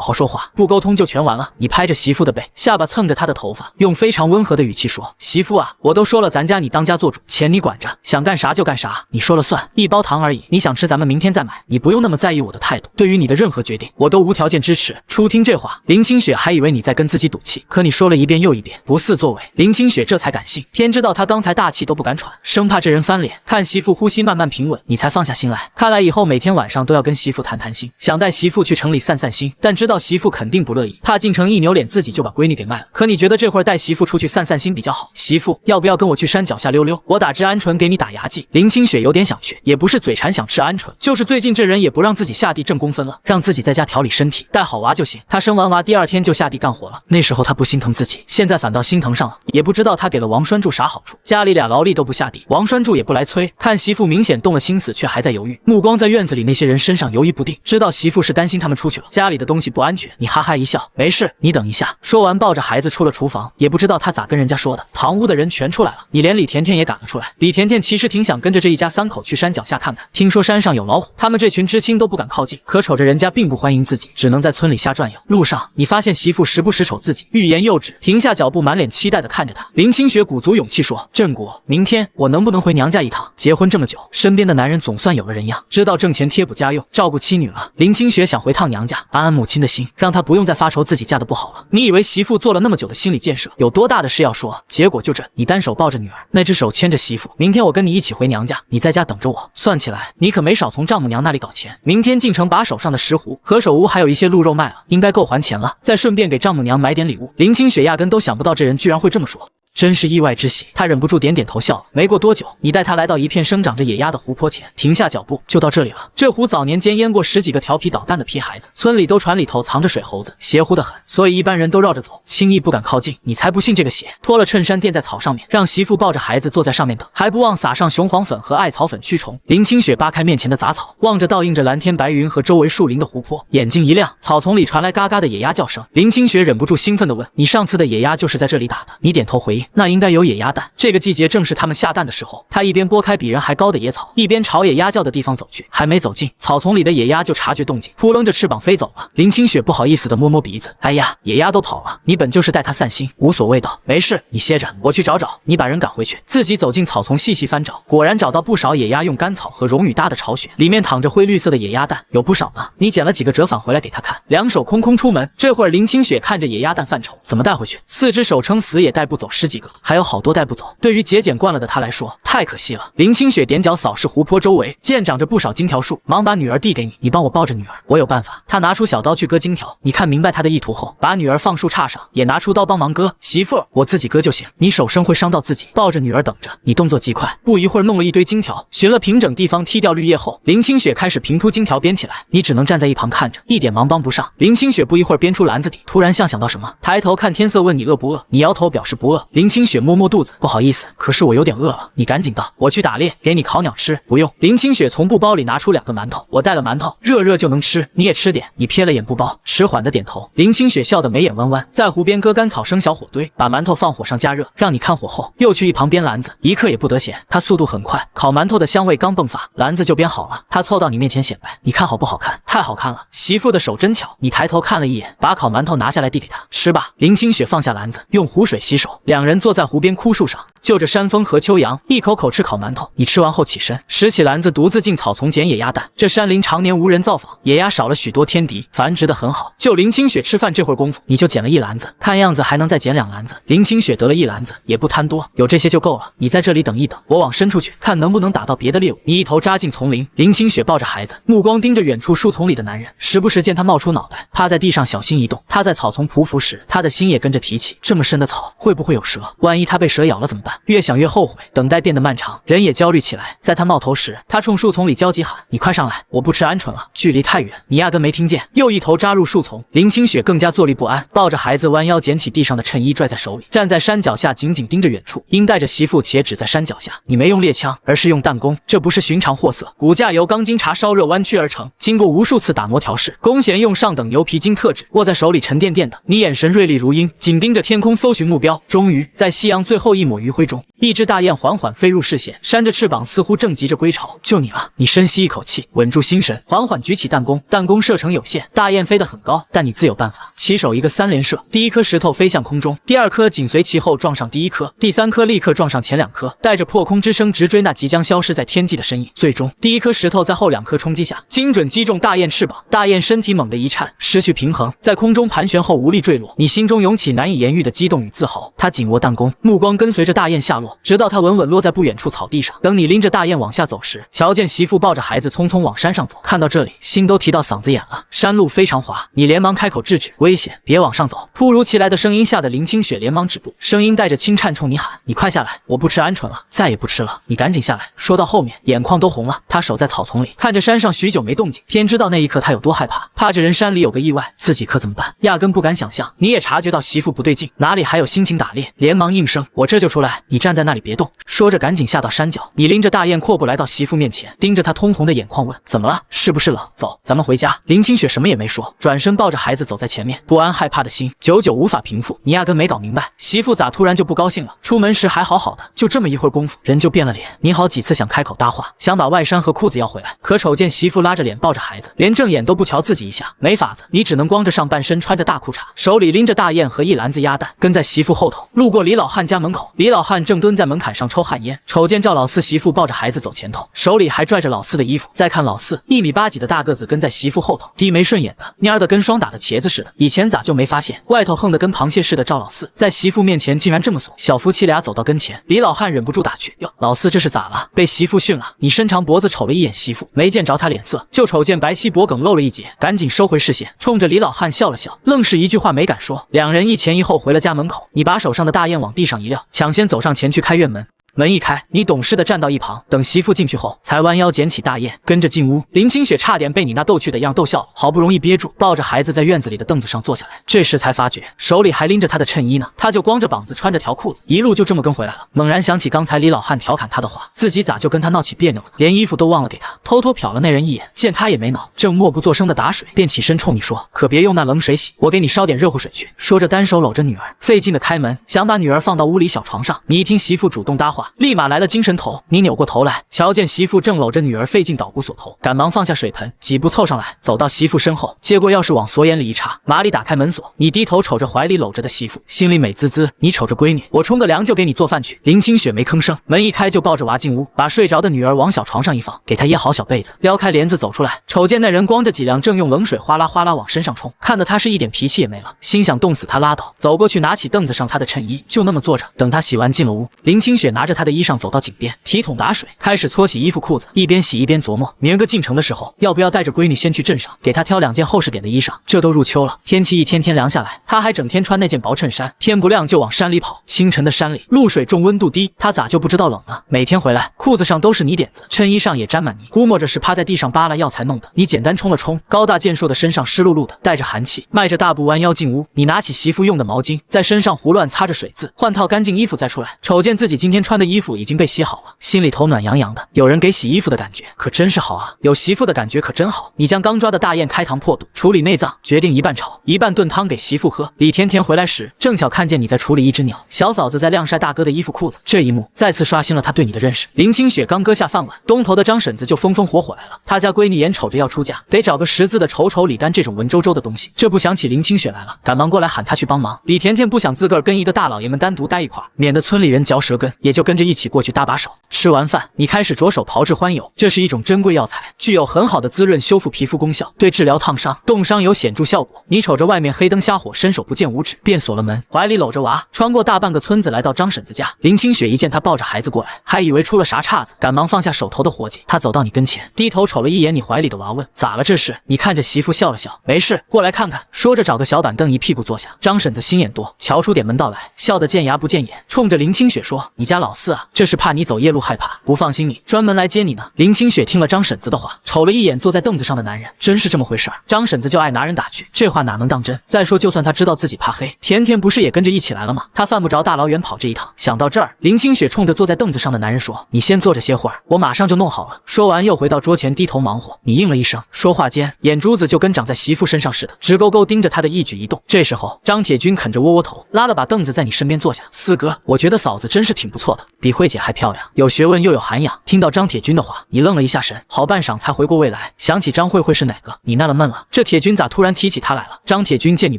好说话，不沟通就全完了。你拍着媳妇的背，下巴蹭着她的头发，用非常温和的语气说，媳妇啊，我都说了咱家你当家做主，钱你管着，想干啥就干啥，你说了算，一包糖而已，你想吃咱们明天再买，你不用那么在意我的态度，对于你的任何决定我都无条件支持。初听这话，林清雪还以为你在跟自己赌气，可你说了一遍又一遍，不似作为，林清雪这才敢信。天知道她刚才大气都不敢喘，生怕这人翻脸。看媳妇呼吸慢慢平稳，你才放下心来。看来以后每天晚上都要跟媳妇谈谈心，想带媳妇去城里散散心，但知道媳妇肯定不乐意，怕进城一扭脸自己就把闺女给卖了。可你觉得这会儿带媳妇出去散散心比较好？媳妇，要不要跟我去山脚下溜溜？我打支鹌鹑给你打牙祭。林清雪有点想去，也不是嘴馋想吃鹌鹑，就是最近这人也不让自己下地挣工分了，让自己在家调理身体，带好娃就行。她生完娃第2天就下地干活了，那时候她不心疼自己。气，现在反倒心疼上了，也不知道他给了王栓柱啥好处。家里俩劳力都不下地，王栓柱也不来催，看媳妇明显动了心思，却还在犹豫，目光在院子里那些人身上犹豫不定，知道媳妇是担心他们出去了，家里的东西不安全。你哈哈一笑，没事，你等一下。说完抱着孩子出了厨房，也不知道他咋跟人家说的，堂屋的人全出来了，你连李甜甜也赶了出来。李甜甜其实挺想跟着这一家3口去山脚下看看，听说山上有老虎，他们这群知青都不敢靠近，可瞅着人家并不欢迎自己，只能在村里瞎转悠。路上你发现媳妇时不时瞅自己，欲言又止，停下脚步，满脸期待的看着他。林清雪鼓足勇气说：“振国，明天我能不能回娘家一趟？结婚这么久，身边的男人总算有了人样，知道挣钱贴补家用，照顾妻女了。林清雪想回趟娘家，安安母亲的心，让她不用再发愁自己嫁得不好了。你以为媳妇做了那么久的心理建设，有多大的事要说？结果就这，你单手抱着女儿，那只手牵着媳妇。明天我跟你一起回娘家，你在家等着我。算起来，你可没少从丈母娘那里搞钱。明天进城把手上的石斛、何首乌还有一些鹿肉卖了，应该够还钱了。再顺便给丈母娘买点礼物。”林清雪压根都想不到这人居然会这么说。真是意外之喜，他忍不住点点头笑了。没过多久，你带他来到一片生长着野鸭的湖泊前，停下脚步，就到这里了。这湖早年间淹过10几个调皮捣蛋的皮孩子，村里都传里头藏着水猴子，邪乎的很，所以一般人都绕着走，轻易不敢靠近。你才不信这个邪！脱了衬衫垫在草上面，让媳妇抱着孩子坐在上面等，还不忘撒上雄黄粉和艾草粉驱虫。林清雪扒开面前的杂草，望着倒映着蓝天白云和周围树林的湖泊，眼睛一亮，草丛里传来嘎嘎的野鸭叫声。林清雪忍不住兴奋地问：“你上次的野鸭就是在这里打的？”你点头回应：“那应该有野鸭蛋，这个季节正是它们下蛋的时候。”他一边拨开比人还高的野草，一边朝野鸭叫的地方走去。还没走近，草丛里的野鸭就察觉动静，扑棱着翅膀飞走了。林清雪不好意思地摸摸鼻子：“哎呀，野鸭都跑了，你本就是带它散心，无所谓的。没事，你歇着，我去找找。”你把人赶回去，自己走进草丛细细翻找，果然找到不少野鸭用干草和绒羽搭的巢穴，里面躺着灰绿色的野鸭蛋，有不少呢。你捡了几个折返回来给他看，两手空空出门。这会儿林清雪看着野鸭蛋犯愁，怎么带回去？4只手撑死也带不走10几个，还有好多带不走。对于节俭惯了的他来说，太可惜了。林清雪踮脚扫视湖泊周围，见长着不少金条树，忙把女儿递给你帮我抱着女儿，我有办法。他拿出小刀去割金条，你看明白他的意图后，把女儿放树杈上，也拿出刀帮忙割。媳妇儿，我自己割就行，你手生会伤到自己。抱着女儿等着。你动作极快，不一会儿弄了一堆金条，寻了平整地方剔掉绿叶后，林清雪开始平铺金条编起来，你只能站在一旁看着，一点忙帮不上。林清雪不一会儿编出篮子底，突然像想到什么，抬头看天色问你饿不饿，你摇头表示不饿。林清雪摸摸肚子，不好意思，可是我有点饿了，你赶紧的，我去打猎，给你烤鸟吃。不用。林清雪从布包里拿出2个馒头，我带了馒头，热热就能吃，你也吃点。你瞥了眼布包，迟缓的点头。林清雪笑得眉眼弯弯，在湖边割干草生小火堆，把馒头放火上加热，让你看火后，又去一旁编篮子，一刻也不得闲。他速度很快，烤馒头的香味刚迸发，篮子就编好了。他凑到你面前显摆，你看好不好看？太好看了，媳妇的手真巧。你抬头看了一眼，把烤馒头拿下来递给他，吃吧。林清雪放下篮子，用湖水洗手，两人坐在湖边枯树上，就着山风和秋阳，一口口吃烤馒头。你吃完后起身，拾起篮子，独自进草丛捡野鸭蛋。这山林常年无人造访，野鸭少了许多天敌，繁殖得很好。就林清雪吃饭这会儿功夫，你就捡了1篮子，看样子还能再捡2篮子。林清雪得了1篮子，也不贪多，有这些就够了。你在这里等一等，我往深处去，看能不能打到别的猎物。你一头扎进丛林，林清雪抱着孩子，目光盯着远处树丛里的男人，时不时见他冒出脑袋，趴在地上小心移动。他在草丛匍匐时，他的心也跟着提起，这么深的草会不会有蛇？万一他被蛇咬了怎么办？越想越后悔，等待变得漫长，人也焦虑起来。在他冒头时，他冲树丛里焦急喊：“你快上来，我不吃鹌鹑了，距离太远。”你压根没听见，又一头扎入树丛。林清雪更加坐立不安，抱着孩子弯腰捡起地上的衬衣拽在手里，站在山脚下紧紧盯着远处。鹰带着媳妇且只在山脚下，你没用猎枪，而是用弹弓，这不是寻常货色，骨架由钢筋茶烧热弯曲而成，经过无数次打磨调试，弓弦用上等牛皮筋特制，握在手里沉甸甸的。你眼神锐利如鹰，紧盯着天空搜寻目标。终于在夕阳最后一抹余晖中，一只大雁缓缓飞入视线，扇着翅膀，似乎正急着归巢。就你了。你深吸一口气，稳住心神，缓缓举起弹弓。弹弓射程有限，大雁飞得很高，但你自有办法。起手一个3连射，第1颗石头飞向空中，第2颗紧随其后撞上第1颗，第3颗立刻撞上前2颗，带着破空之声直追那即将消失在天际的身影。最终，第1颗石头在后2颗冲击下，精准击中大雁翅膀，大雁身体猛地一颤，失去平衡，在空中盘旋后无力坠落。你心中涌起难以言喻的激动与自豪。他紧握弹弓，目光跟随着大雁下落，直到它稳稳落在不远处草地上。等你拎着大雁往下走时，瞧见媳妇抱着孩子匆匆往山上走。看到这里，心都提到嗓子眼了。山路非常滑，你连忙开口制止，危危险，别往上走！”突如其来的声音吓得林清雪连忙止步，声音带着轻颤冲你喊：“你快下来！我不吃鹌鹑了，再也不吃了！你赶紧下来！”说到后面，眼眶都红了。他守在草丛里，看着山上许久没动静，天知道那一刻他有多害怕，怕这人山里有个意外，自己可怎么办？压根不敢想象。你也察觉到媳妇不对劲，哪里还有心情打猎？连忙应声：“我这就出来，你站在那里别动。”说着赶紧下到山脚，你拎着大雁阔步来到媳妇面前，盯着她通红的眼眶问：“怎么了？是不是冷？走，咱们回家。”林清雪什么也没说，转身抱着孩子走在前面，不安害怕的心久久无法平复。你压根没搞明白，媳妇咋突然就不高兴了？出门时还好好的，就这么一会儿功夫，人就变了脸。你好几次想开口搭话，想把外衫和裤子要回来，可瞅见媳妇拉着脸抱着孩子，连正眼都不瞧自己一下，没法子，你只能光着上半身，穿着大裤衩，手里拎着大雁和一篮子鸭蛋，跟在媳妇后头。路过李老汉家门口，李老汉正蹲在门槛上抽旱烟，瞅见赵老四媳妇抱着孩子走前头，手里还拽着老四的衣服。再看老四1米8几的大个子跟在媳妇后头，低眉顺眼的，蔫的跟霜打的茄子似的。以前咋就没发现？外头横得跟螃蟹似的赵老四，在媳妇面前竟然这么怂。小夫妻俩走到跟前，李老汉忍不住打趣：“哟，老四这是咋了？被媳妇训了？”你伸长脖子瞅了一眼媳妇，没见着他脸色，就瞅见白皙脖梗露了一截，赶紧收回视线，冲着李老汉笑了笑，愣是一句话没敢说。两人一前一后回了家门口，你把手上的大雁往地上一撂，抢先走上前去开院门。门一开，你懂事的站到一旁，等媳妇进去后，才弯腰捡起大雁，跟着进屋。林清雪差点被你那逗趣的样逗笑了，好不容易憋住，抱着孩子在院子里的凳子上坐下来，这时才发觉手里还拎着他的衬衣呢，他就光着膀子穿着条裤子，一路就这么跟回来了。猛然想起刚才李老汉调侃他的话，自己咋就跟他闹起别扭了，连衣服都忘了给他，偷偷瞟了那人一眼，见他也没恼，正默不作声的打水，便起身冲你说：“可别用那冷水洗，我给你烧点热乎水去。”说着单手搂着女儿，费劲的开门，想把女儿放到屋里小床上。你一听媳妇主动搭话，立马来了精神头，你扭过头来，瞧见媳妇正搂着女儿费劲捣鼓锁头，赶忙放下水盆，几步凑上来，走到媳妇身后，接过钥匙往锁眼里一插，麻利打开门锁。你低头瞅着怀里搂着的媳妇，心里美滋滋。你瞅着闺女，我冲个凉就给你做饭去。林清雪没吭声，门一开就抱着娃进屋，把睡着的女儿往小床上一放，给她掖好小被子，撩开帘子走出来，瞅见那人光着脊梁，正用冷水哗啦哗啦往身上冲，看得他是一点脾气也没了，心想冻死他拉倒。走过去拿起凳子上他的衬衣，就那么坐着，等他洗完进了屋。林清雪拿着他的衣裳走到井边，提桶打水，开始搓洗衣服裤子，一边洗一边琢磨，明儿个进城的时候，要不要带着闺女先去镇上，给她挑2件厚实点的衣裳。这都入秋了，天气一天天凉下来，她还整天穿那件薄衬衫，天不亮就往山里跑。清晨的山里露水重，温度低，她咋就不知道冷呢？每天回来，裤子上都是泥点子，衬衣上也沾满泥，估摸着是趴在地上扒拉药材弄的。你简单冲了冲，高大健硕的身上湿漉漉的，带着寒气，迈着大步弯腰进屋。你拿起媳妇用的毛巾，在身上胡乱擦着水渍，换套干净衣服再出来，瞅见自己今天穿的衣服已经被洗好了，心里头暖洋洋的。有人给洗衣服的感觉可真是好啊，有媳妇的感觉可真好。你将刚抓的大雁开膛破肚，处理内脏，决定一半炒一半炖汤给媳妇喝。李甜甜回来时，正巧看见你在处理一只鸟，小嫂子在晾晒大哥的衣服裤子，这一幕再次刷新了他对你的认识。林清雪刚搁下饭碗，东头的张婶子就风风火火来了。他家闺女眼瞅着要出嫁，得找个识字的瞅瞅李丹这种文绉绉的东西，这不想起林清雪来了，赶忙过来喊她去帮忙。李甜甜不想自个儿跟一个大老爷们单独待一块儿，免得村里人嚼舌根，也就跟着一起过去搭把手。吃完饭，你开始着手炮制欢油，这是一种珍贵药材，具有很好的滋润修复皮肤功效，对治疗烫伤、冻伤有显著效果。你瞅着外面黑灯瞎火，伸手不见五指，便锁了门，怀里搂着娃，穿过大半个村子来到张婶子家。林清雪一见她抱着孩子过来，还以为出了啥岔子，赶忙放下手头的活计。她走到你跟前，低头瞅了一眼你怀里的娃，问：“咋了这是？”你看着媳妇笑了笑：“没事，过来看看。”说着找个小板凳一屁股坐下。张婶子心眼多，瞧出点门道来，笑得见牙不见眼，冲着林清雪说：“你家老四啊，这是怕你走夜路害怕，不放心你，专门来接你呢。”林清雪听了张婶子的话，瞅了一眼坐在凳子上的男人，真是这么回事儿。张婶子就爱拿人打趣，这话哪能当真？再说就算她知道自己怕黑，甜甜不是也跟着一起来了吗？她犯不着大老远跑这一趟。想到这儿，林清雪冲着坐在凳子上的男人说：“你先坐着歇会儿，我马上就弄好了。”说完又回到桌前低头忙活。你应了一声，说话间眼珠子就跟长在媳妇身上似的，直勾勾盯着她的一举一动。这时候张铁军啃着窝窝头，拉了把凳子在你身边坐下。四哥，我觉得嫂子真是挺不错的，比慧姐还漂亮，有学问又有涵养。听到张铁军的话，你愣了一下神，好半晌才回过味来，想起张慧慧是哪个，你纳了闷了，这铁军咋突然提起她来了？张铁军见你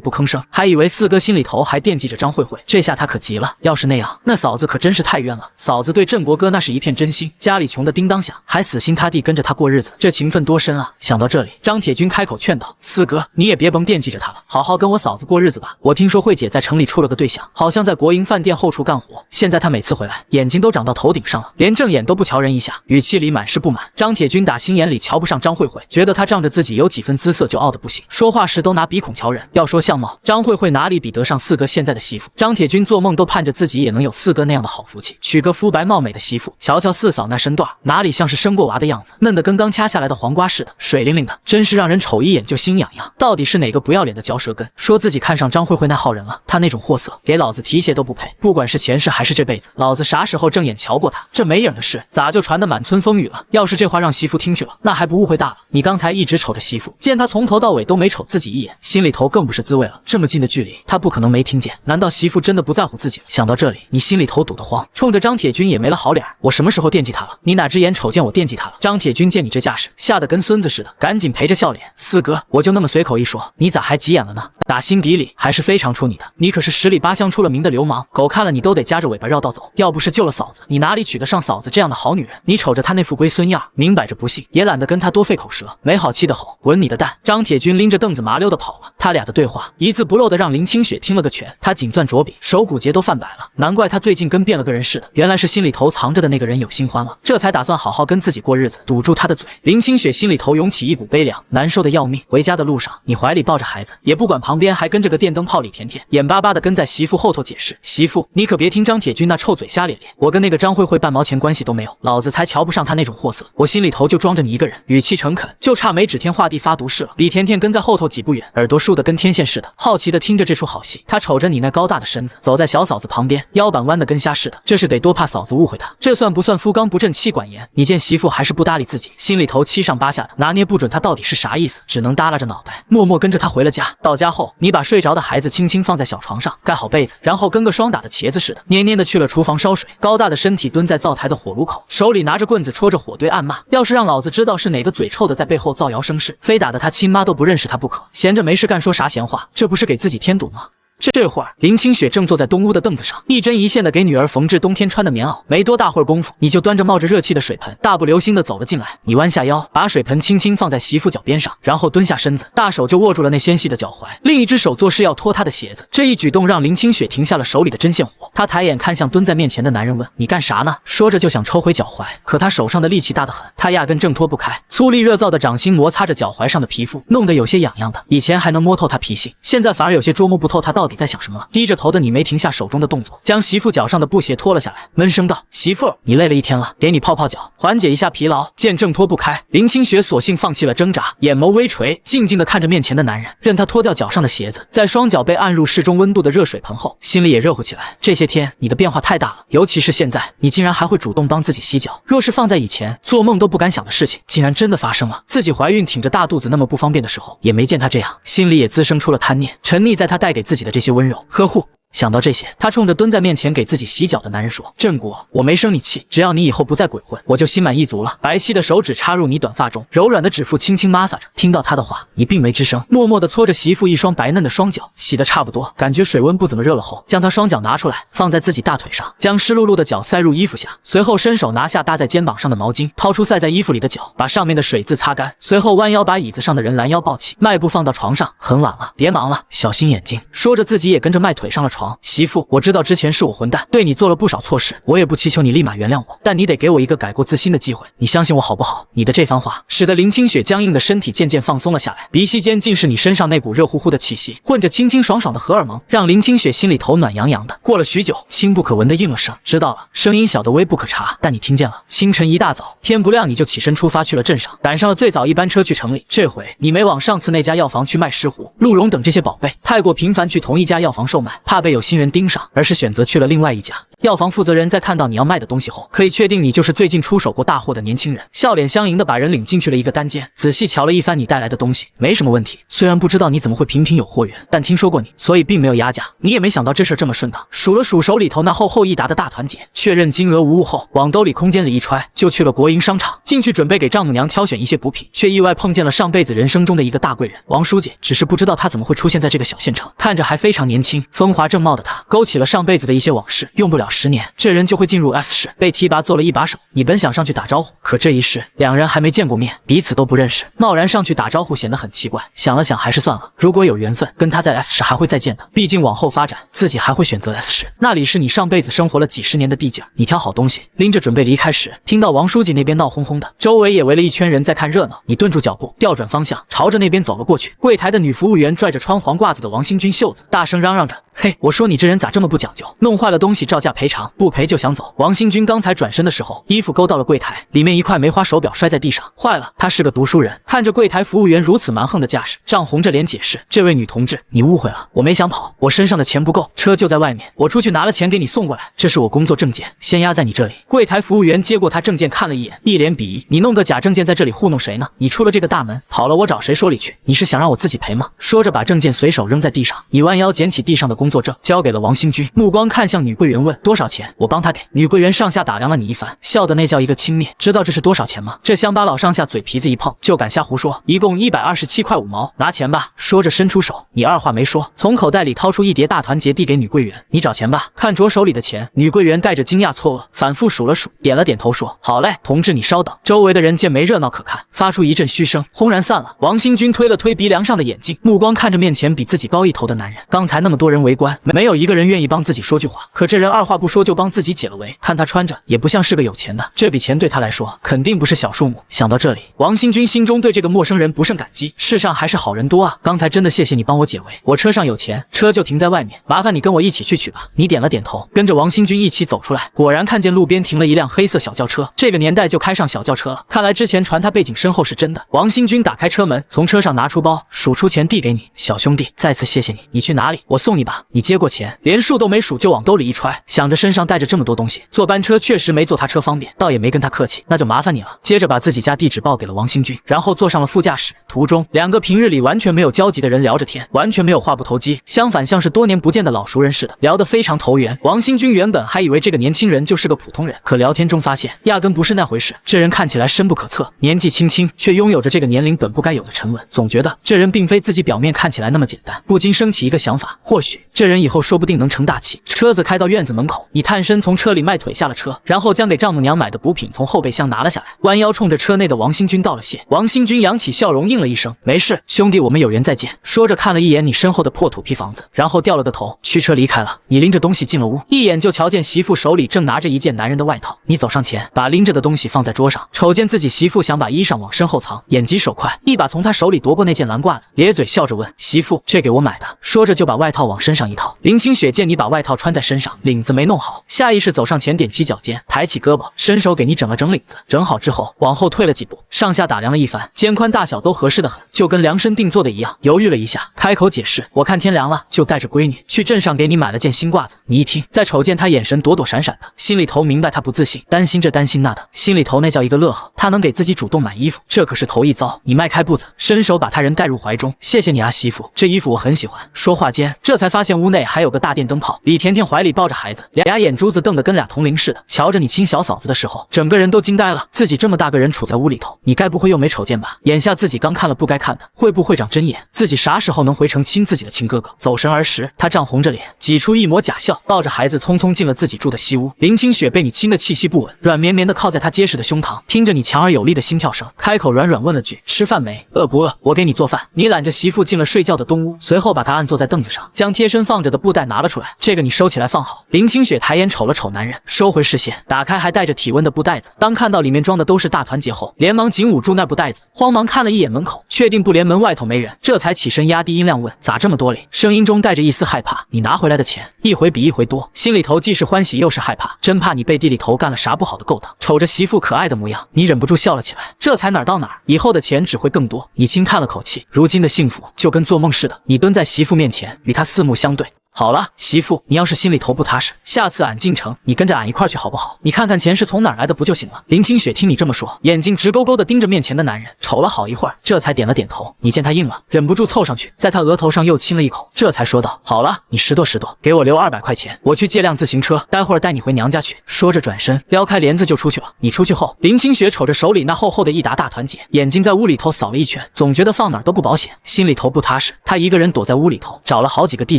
不吭声，还以为四哥心里头还惦记着张慧慧，这下他可急了。要是那样，那嫂子可真是太冤了。嫂子对振国哥那是一片真心，家里穷得叮当响，还死心塌地跟着他过日子，这情分多深啊！想到这里，张铁军开口劝道：“四哥，你也别甭惦记着他了，好好跟我嫂子过日子吧。我听说慧姐在城里处了个对象，好像在国营饭店后厨干活，现在她每次回来也眼睛都长到头顶上了，连正眼都不瞧人一下，语气里满是不满。张铁军打心眼里瞧不上张慧慧，觉得她仗着自己有几分姿色就傲得不行，说话时都拿鼻孔瞧人。要说相貌，张慧慧哪里比得上四哥现在的媳妇？张铁军做梦都盼着自己也能有四哥那样的好福气，娶个肤白貌美的媳妇。瞧瞧四嫂那身段，哪里像是生过娃的样子，嫩得跟刚掐下来的黄瓜似的，水灵灵的，真是让人瞅一眼就心痒痒。到底是哪个不要脸的嚼舌根，说自己看上张慧慧那号人了？她那种货色，给老子提鞋都不配。不管是前世还是这辈子，老子啥时候正眼瞧过她？这没影的事，咋就传得满村风雨了？要是这话让媳妇听去了，那还不误会大了？你刚才一直瞅着媳妇，见她从头到尾都没瞅自己一眼，心里头更不是滋味了。这么近的距离，她不可能没听见。难道媳妇真的不在乎自己了？想到这里，你心里头堵得慌，冲着张铁军也没了好脸。我什么时候惦记她了？你哪只眼瞅见我惦记她了？张铁军见你这架势，吓得跟孙子似的，赶紧陪着笑脸。四哥，我就那么随口一说，你咋还急眼了呢？打心底里还是非常出你的，你可是十里八乡出了名的流氓，狗看了你都得夹着尾巴绕道走。要不是救了嫂子，你哪里娶得上嫂子这样的好女人？你瞅着她那副龟孙样，明摆着不信，也懒得跟她多费口舌，没好气的吼：“滚你的蛋！”张铁军拎着凳子麻溜的跑了。他俩的对话一字不漏的让林清雪听了个全，他紧攥着笔，手骨节都泛白了。难怪他最近跟变了个人似的，原来是心里头藏着的那个人有新欢了，这才打算好好跟自己过日子，堵住他的嘴。林清雪心里头涌起一股悲凉，难受的要命。回家的路上，你怀里抱着孩子，也不管旁边还跟着个电灯泡李甜甜，眼巴巴的跟在媳妇后头解释：“媳妇，你可别听张铁军那臭嘴瞎咧咧，我跟那个张慧慧半毛钱关系都没有，老子才瞧不上他那种货色，我心里头就装着你一个人。”语气诚恳，就差没指天画地发毒誓了。李甜甜跟在后头几步远，耳朵竖得跟天线似的，好奇的听着这出好戏。她瞅着你那高大的身子，走在小嫂子旁边，腰板弯得跟虾似的，这是得多怕嫂子误会她。这算不算夫纲不正妻管严？你见媳妇还是不搭理自己，心里头七上八下的，拿捏不准她到底是啥意思，只能耷拉着脑袋，默默跟着她回了家。到家后，你把睡着的孩子轻轻放在小床上，盖好被子，然后跟个霜打的茄子似的，蔫蔫的去了厨房烧水，高大的身体蹲在灶台的火炉口，手里拿着棍子戳着火堆暗骂：“要是让老子知道是哪个嘴臭的在背后造谣生事，非打得他亲妈都不认识他不可。闲着没事干说啥闲话，这不是给自己添堵吗？”这会儿，林清雪正坐在东屋的凳子上，一针一线的给女儿缝制冬天穿的棉袄。没多大会儿功夫，你就端着冒着热气的水盆，大步流星的走了进来。你弯下腰，把水盆轻轻放在媳妇脚边上，然后蹲下身子，大手就握住了那纤细的脚踝，另一只手做事要脱她的鞋子。这一举动让林清雪停下了手里的针线活，她抬眼看向蹲在面前的男人，问：“你干啥呢？”说着就想抽回脚踝，可她手上的力气大得很，她压根挣脱不开。粗粝热燥的掌心摩擦着脚踝上的皮肤，弄得有些痒痒的。以前还能摸透她脾性，现在反而有些捉摸不透她到底在想什么了。低着头的你没停下手中的动作，将媳妇脚上的布鞋脱了下来，闷声道：“媳妇，你累了一天了，给你泡泡脚，缓解一下疲劳。”见挣脱不开，林清雪索性放弃了挣扎，眼眸微垂，静静地看着面前的男人，任他脱掉脚上的鞋子，在双脚被按入适中温度的热水盆后，心里也热乎起来。这些天你的变化太大了，尤其是现在，你竟然还会主动帮自己洗脚。若是放在以前，做梦都不敢想的事情，竟然真的发生了。自己怀孕挺着大肚子那么不方便的时候，也没见他这样，心里也滋生出了贪念，沉溺在他带给自己的这些温柔呵护。想到这些，他冲着蹲在面前给自己洗脚的男人说：“振国，我没生你气，只要你以后不再鬼混，我就心满意足了。”白皙的手指插入你短发中，柔软的指腹轻轻摩挲着。听到他的话，你并没吱声，默默地搓着媳妇一双白嫩的双脚，洗得差不多，感觉水温不怎么热了后，将她双脚拿出来，放在自己大腿上，将湿漉漉的脚塞入衣服下，随后伸手拿下搭在肩膀上的毛巾，掏出塞在衣服里的脚，把上面的水渍擦干，随后弯腰把椅子上的人拦腰抱起，迈步放到床上。很晚了，别忙了，小心眼睛。说着自己也跟着迈腿上了床。媳妇，我知道之前是我混蛋，对你做了不少错事，我也不祈求你立马原谅我，但你得给我一个改过自新的机会，你相信我好不好？你的这番话使得林清雪僵硬的身体渐渐放松了下来，鼻息间尽是你身上那股热乎乎的气息，混着清清爽爽的荷尔蒙，让林清雪心里头暖洋洋的。过了许久，轻不可闻的应了声：“知道了。”声音小得微不可察，但你听见了。清晨一大早，天不亮你就起身出发去了镇上，赶上了最早一班车去城里。这回你没往上次那家药房去卖石斛、鹿茸等这些宝贝，太过频繁去同一家药房售卖，怕被有心人盯上，而是选择去了另外一家。药房负责人在看到你要卖的东西后，可以确定你就是最近出手过大货的年轻人，笑脸相迎的把人领进去了一个单间，仔细瞧了一番你带来的东西，没什么问题。虽然不知道你怎么会频频有货源，但听说过你，所以并没有压价。你也没想到这事这么顺当，数了数手里头那厚厚一沓的大团结，确认金额无误后，往兜里空间里一揣，就去了国营商场。进去准备给丈母娘挑选一些补品，却意外碰见了上辈子人生中的一个大贵人王书记。只是不知道他怎么会出现在这个小县城，看着还非常年轻，风华正茂的他，勾起了上辈子的一些往事，用不了了10年，这人就会进入 S 市，被提拔做了一把手。你本想上去打招呼，可这一世两人还没见过面，彼此都不认识，贸然上去打招呼显得很奇怪。想了想，还是算了。如果有缘分，跟他在 S 市还会再见的，毕竟往后发展，自己还会选择 S 市，那里是你上辈子生活了几十年的地界。你挑好东西，拎着准备离开时，听到王书记那边闹哄哄的，周围也围了一圈人在看热闹。你顿住脚步，调转方向，朝着那边走了过去。柜台的女服务员拽着穿黄褂子的王新军袖子，大声嚷嚷着：“嘿，我说你这人咋这么不讲究？弄坏了东西照价赔偿，不赔就想走。”王新军刚才转身的时候，衣服勾到了柜台，里面一块梅花手表摔在地上，坏了。他是个读书人，看着柜台服务员如此蛮横的架势，涨红着脸解释：“这位女同志，你误会了，我没想跑，我身上的钱不够，车就在外面，我出去拿了钱给你送过来，这是我工作证件，先压在你这里。”柜台服务员接过他证件看了一眼，一脸鄙夷：“你弄个假证件在这里糊弄谁呢？你出了这个大门，跑了我找谁说理去？你是想让我自己赔吗？”说着把证件随手扔在地上，你弯腰捡起地上的工作证，交给了王新军，目光看向女柜员问：“多少钱？我帮他给。”女柜员上下打量了你一番，笑的那叫一个轻蔑。知道这是多少钱吗？这乡巴佬上下嘴皮子一碰，就敢瞎胡说，一共127块5毛，拿钱吧。说着伸出手，你二话没说，从口袋里掏出一叠大团结递给女柜员：“你找钱吧。”看着手里的钱，女柜员带着惊讶错愕，反复数了数，点了点头说：“好嘞，同志你稍等。”周围的人见没热闹可看，发出一阵嘘声，轰然散了。王新军推了推鼻梁上的眼镜，目光看着面前比自己高一头的男人。刚才那么多人围观，没有一个人愿意帮自己说句话，可这人二话不说就帮自己解了围。看他穿着也不像是个有钱的，这笔钱对他来说肯定不是小数目。想到这里，王新军心中对这个陌生人不胜感激，世上还是好人多啊。刚才真的谢谢你帮我解围，我车上有钱，车就停在外面，麻烦你跟我一起去取吧。你点了点头，跟着王新军一起走出来，果然看见路边停了一辆黑色小轿车。这个年代就开上小轿车了，看来之前传他背景深厚是真的。王新军打开车门，从车上拿出包，数出钱递给你：“小兄弟，再次谢谢你。你去哪里？我送你吧。”你接过钱，连数都没数就往兜里一揣，想着身上带着这么多东西，坐班车确实没坐他车方便，倒也没跟他客气，那就麻烦你了。接着把自己家地址报给了王新军，然后坐上了副驾驶。途中，两个平日里完全没有交集的人聊着天，完全没有话不投机，相反像是多年不见的老熟人似的，聊得非常投缘。王新军原本还以为这个年轻人就是个普通人，可聊天中发现压根不是那回事。这人看起来深不可测，年纪轻轻却拥有着这个年龄本不该有的沉稳，总觉得这人并非自己表面看起来那么简单，不禁升起一个想法，或许这人以后说不定能成大器。车子开到院子门口，你探身从车里迈腿下了车，然后将给丈母娘买的补品从后备箱拿了下来，弯腰冲着车内的王新军道了谢。王新军扬起笑容应了一声：“没事，兄弟，我们有缘再见。”说着看了一眼你身后的破土坯房子，然后掉了个头，驱车离开了。你拎着东西进了屋，一眼就瞧见媳妇手里正拿着一件男人的外套。你走上前，把拎着的东西放在桌上，瞅见自己媳妇想把衣裳往身后藏，眼疾手快，一把从他手里夺过那件蓝褂子，咧嘴笑着问：“媳妇，这给我买的。”说着就把外套往身上一套。林清雪见你把外套穿在身上，领子没弄好，下意识走上前，踮起脚尖，抬起胳膊，伸手给你整了整领子。整好之后，往后退了几步，上下打量了一番，肩宽大小都合适的很，就跟量身定做的一样。犹豫了一下，开口解释：“我看天凉了，就带着闺女去镇上给你买了件新褂子。”你一听，再瞅见他眼神躲躲闪闪的，心里头明白他不自信，担心这担心那的，心里头那叫一个乐呵。他能给自己主动买衣服，这可是头一遭。你迈开步子，伸手把他人带入怀中：“谢谢你啊，媳妇，这衣服我很喜欢。”说话间，这才发现屋内还有个大电灯泡，李甜甜怀里抱着孩子，俩眼珠子瞪得跟俩铜铃似的，瞧着你亲小嫂子的时候，整个人都惊呆了。自己这么大个人处在屋里头，你该不会又没瞅见吧？眼下自己刚看了不该看的，会不会长针眼？自己啥时候能回城亲自己的亲哥哥？走神儿时，他涨红着脸，挤出一抹假笑，抱着孩子匆匆进了自己住的西屋。林清雪被你亲得气息不稳，软绵绵的靠在他结实的胸膛，听着你强而有力的心跳声，开口软软问了句：“吃饭没？饿不饿？我给你做饭。”你揽着媳妇进了睡觉的东屋，随后把她按坐在凳子上，将贴身放着的布袋拿了出来：“这个你收起来放好。”林清雪抬眼瞅了瞅男人，收回视线，打开还带着体温的布袋子，当看到里面装的都是大团结后，连忙紧捂住那布袋子，慌忙看了一眼门口，确定不连门外头没人，这才起身压低音量问：“咋这么多哩？”声音中带着一丝害怕。你拿回来的钱一回比一回多，心里头既是欢喜又是害怕，真怕你背地里头干了啥不好的勾当。瞅着媳妇可爱的模样，你忍不住笑了起来，这才哪儿到哪儿，以后的钱只会更多。你轻叹了口气，如今的幸福就跟做梦似的。你蹲在媳妇面前，与她四目相对。好了，媳妇，你要是心里头不踏实，下次俺进城，你跟着俺一块去好不好？你看看钱是从哪儿来的不就行了？林清雪听你这么说，眼睛直勾勾的盯着面前的男人，瞅了好一会儿，这才点了点头。你见他应了，忍不住凑上去，在他额头上又亲了一口。这才说道：“好了，你拾掇拾掇，给我留200块钱，我去借辆自行车，待会儿带你回娘家去。”说着转身撩开帘子就出去了。你出去后，林清雪瞅着手里那厚厚的一沓大团结，眼睛在屋里头扫了一圈，总觉得放哪儿都不保险，心里头不踏实。她一个人躲在屋里头，找了好几个地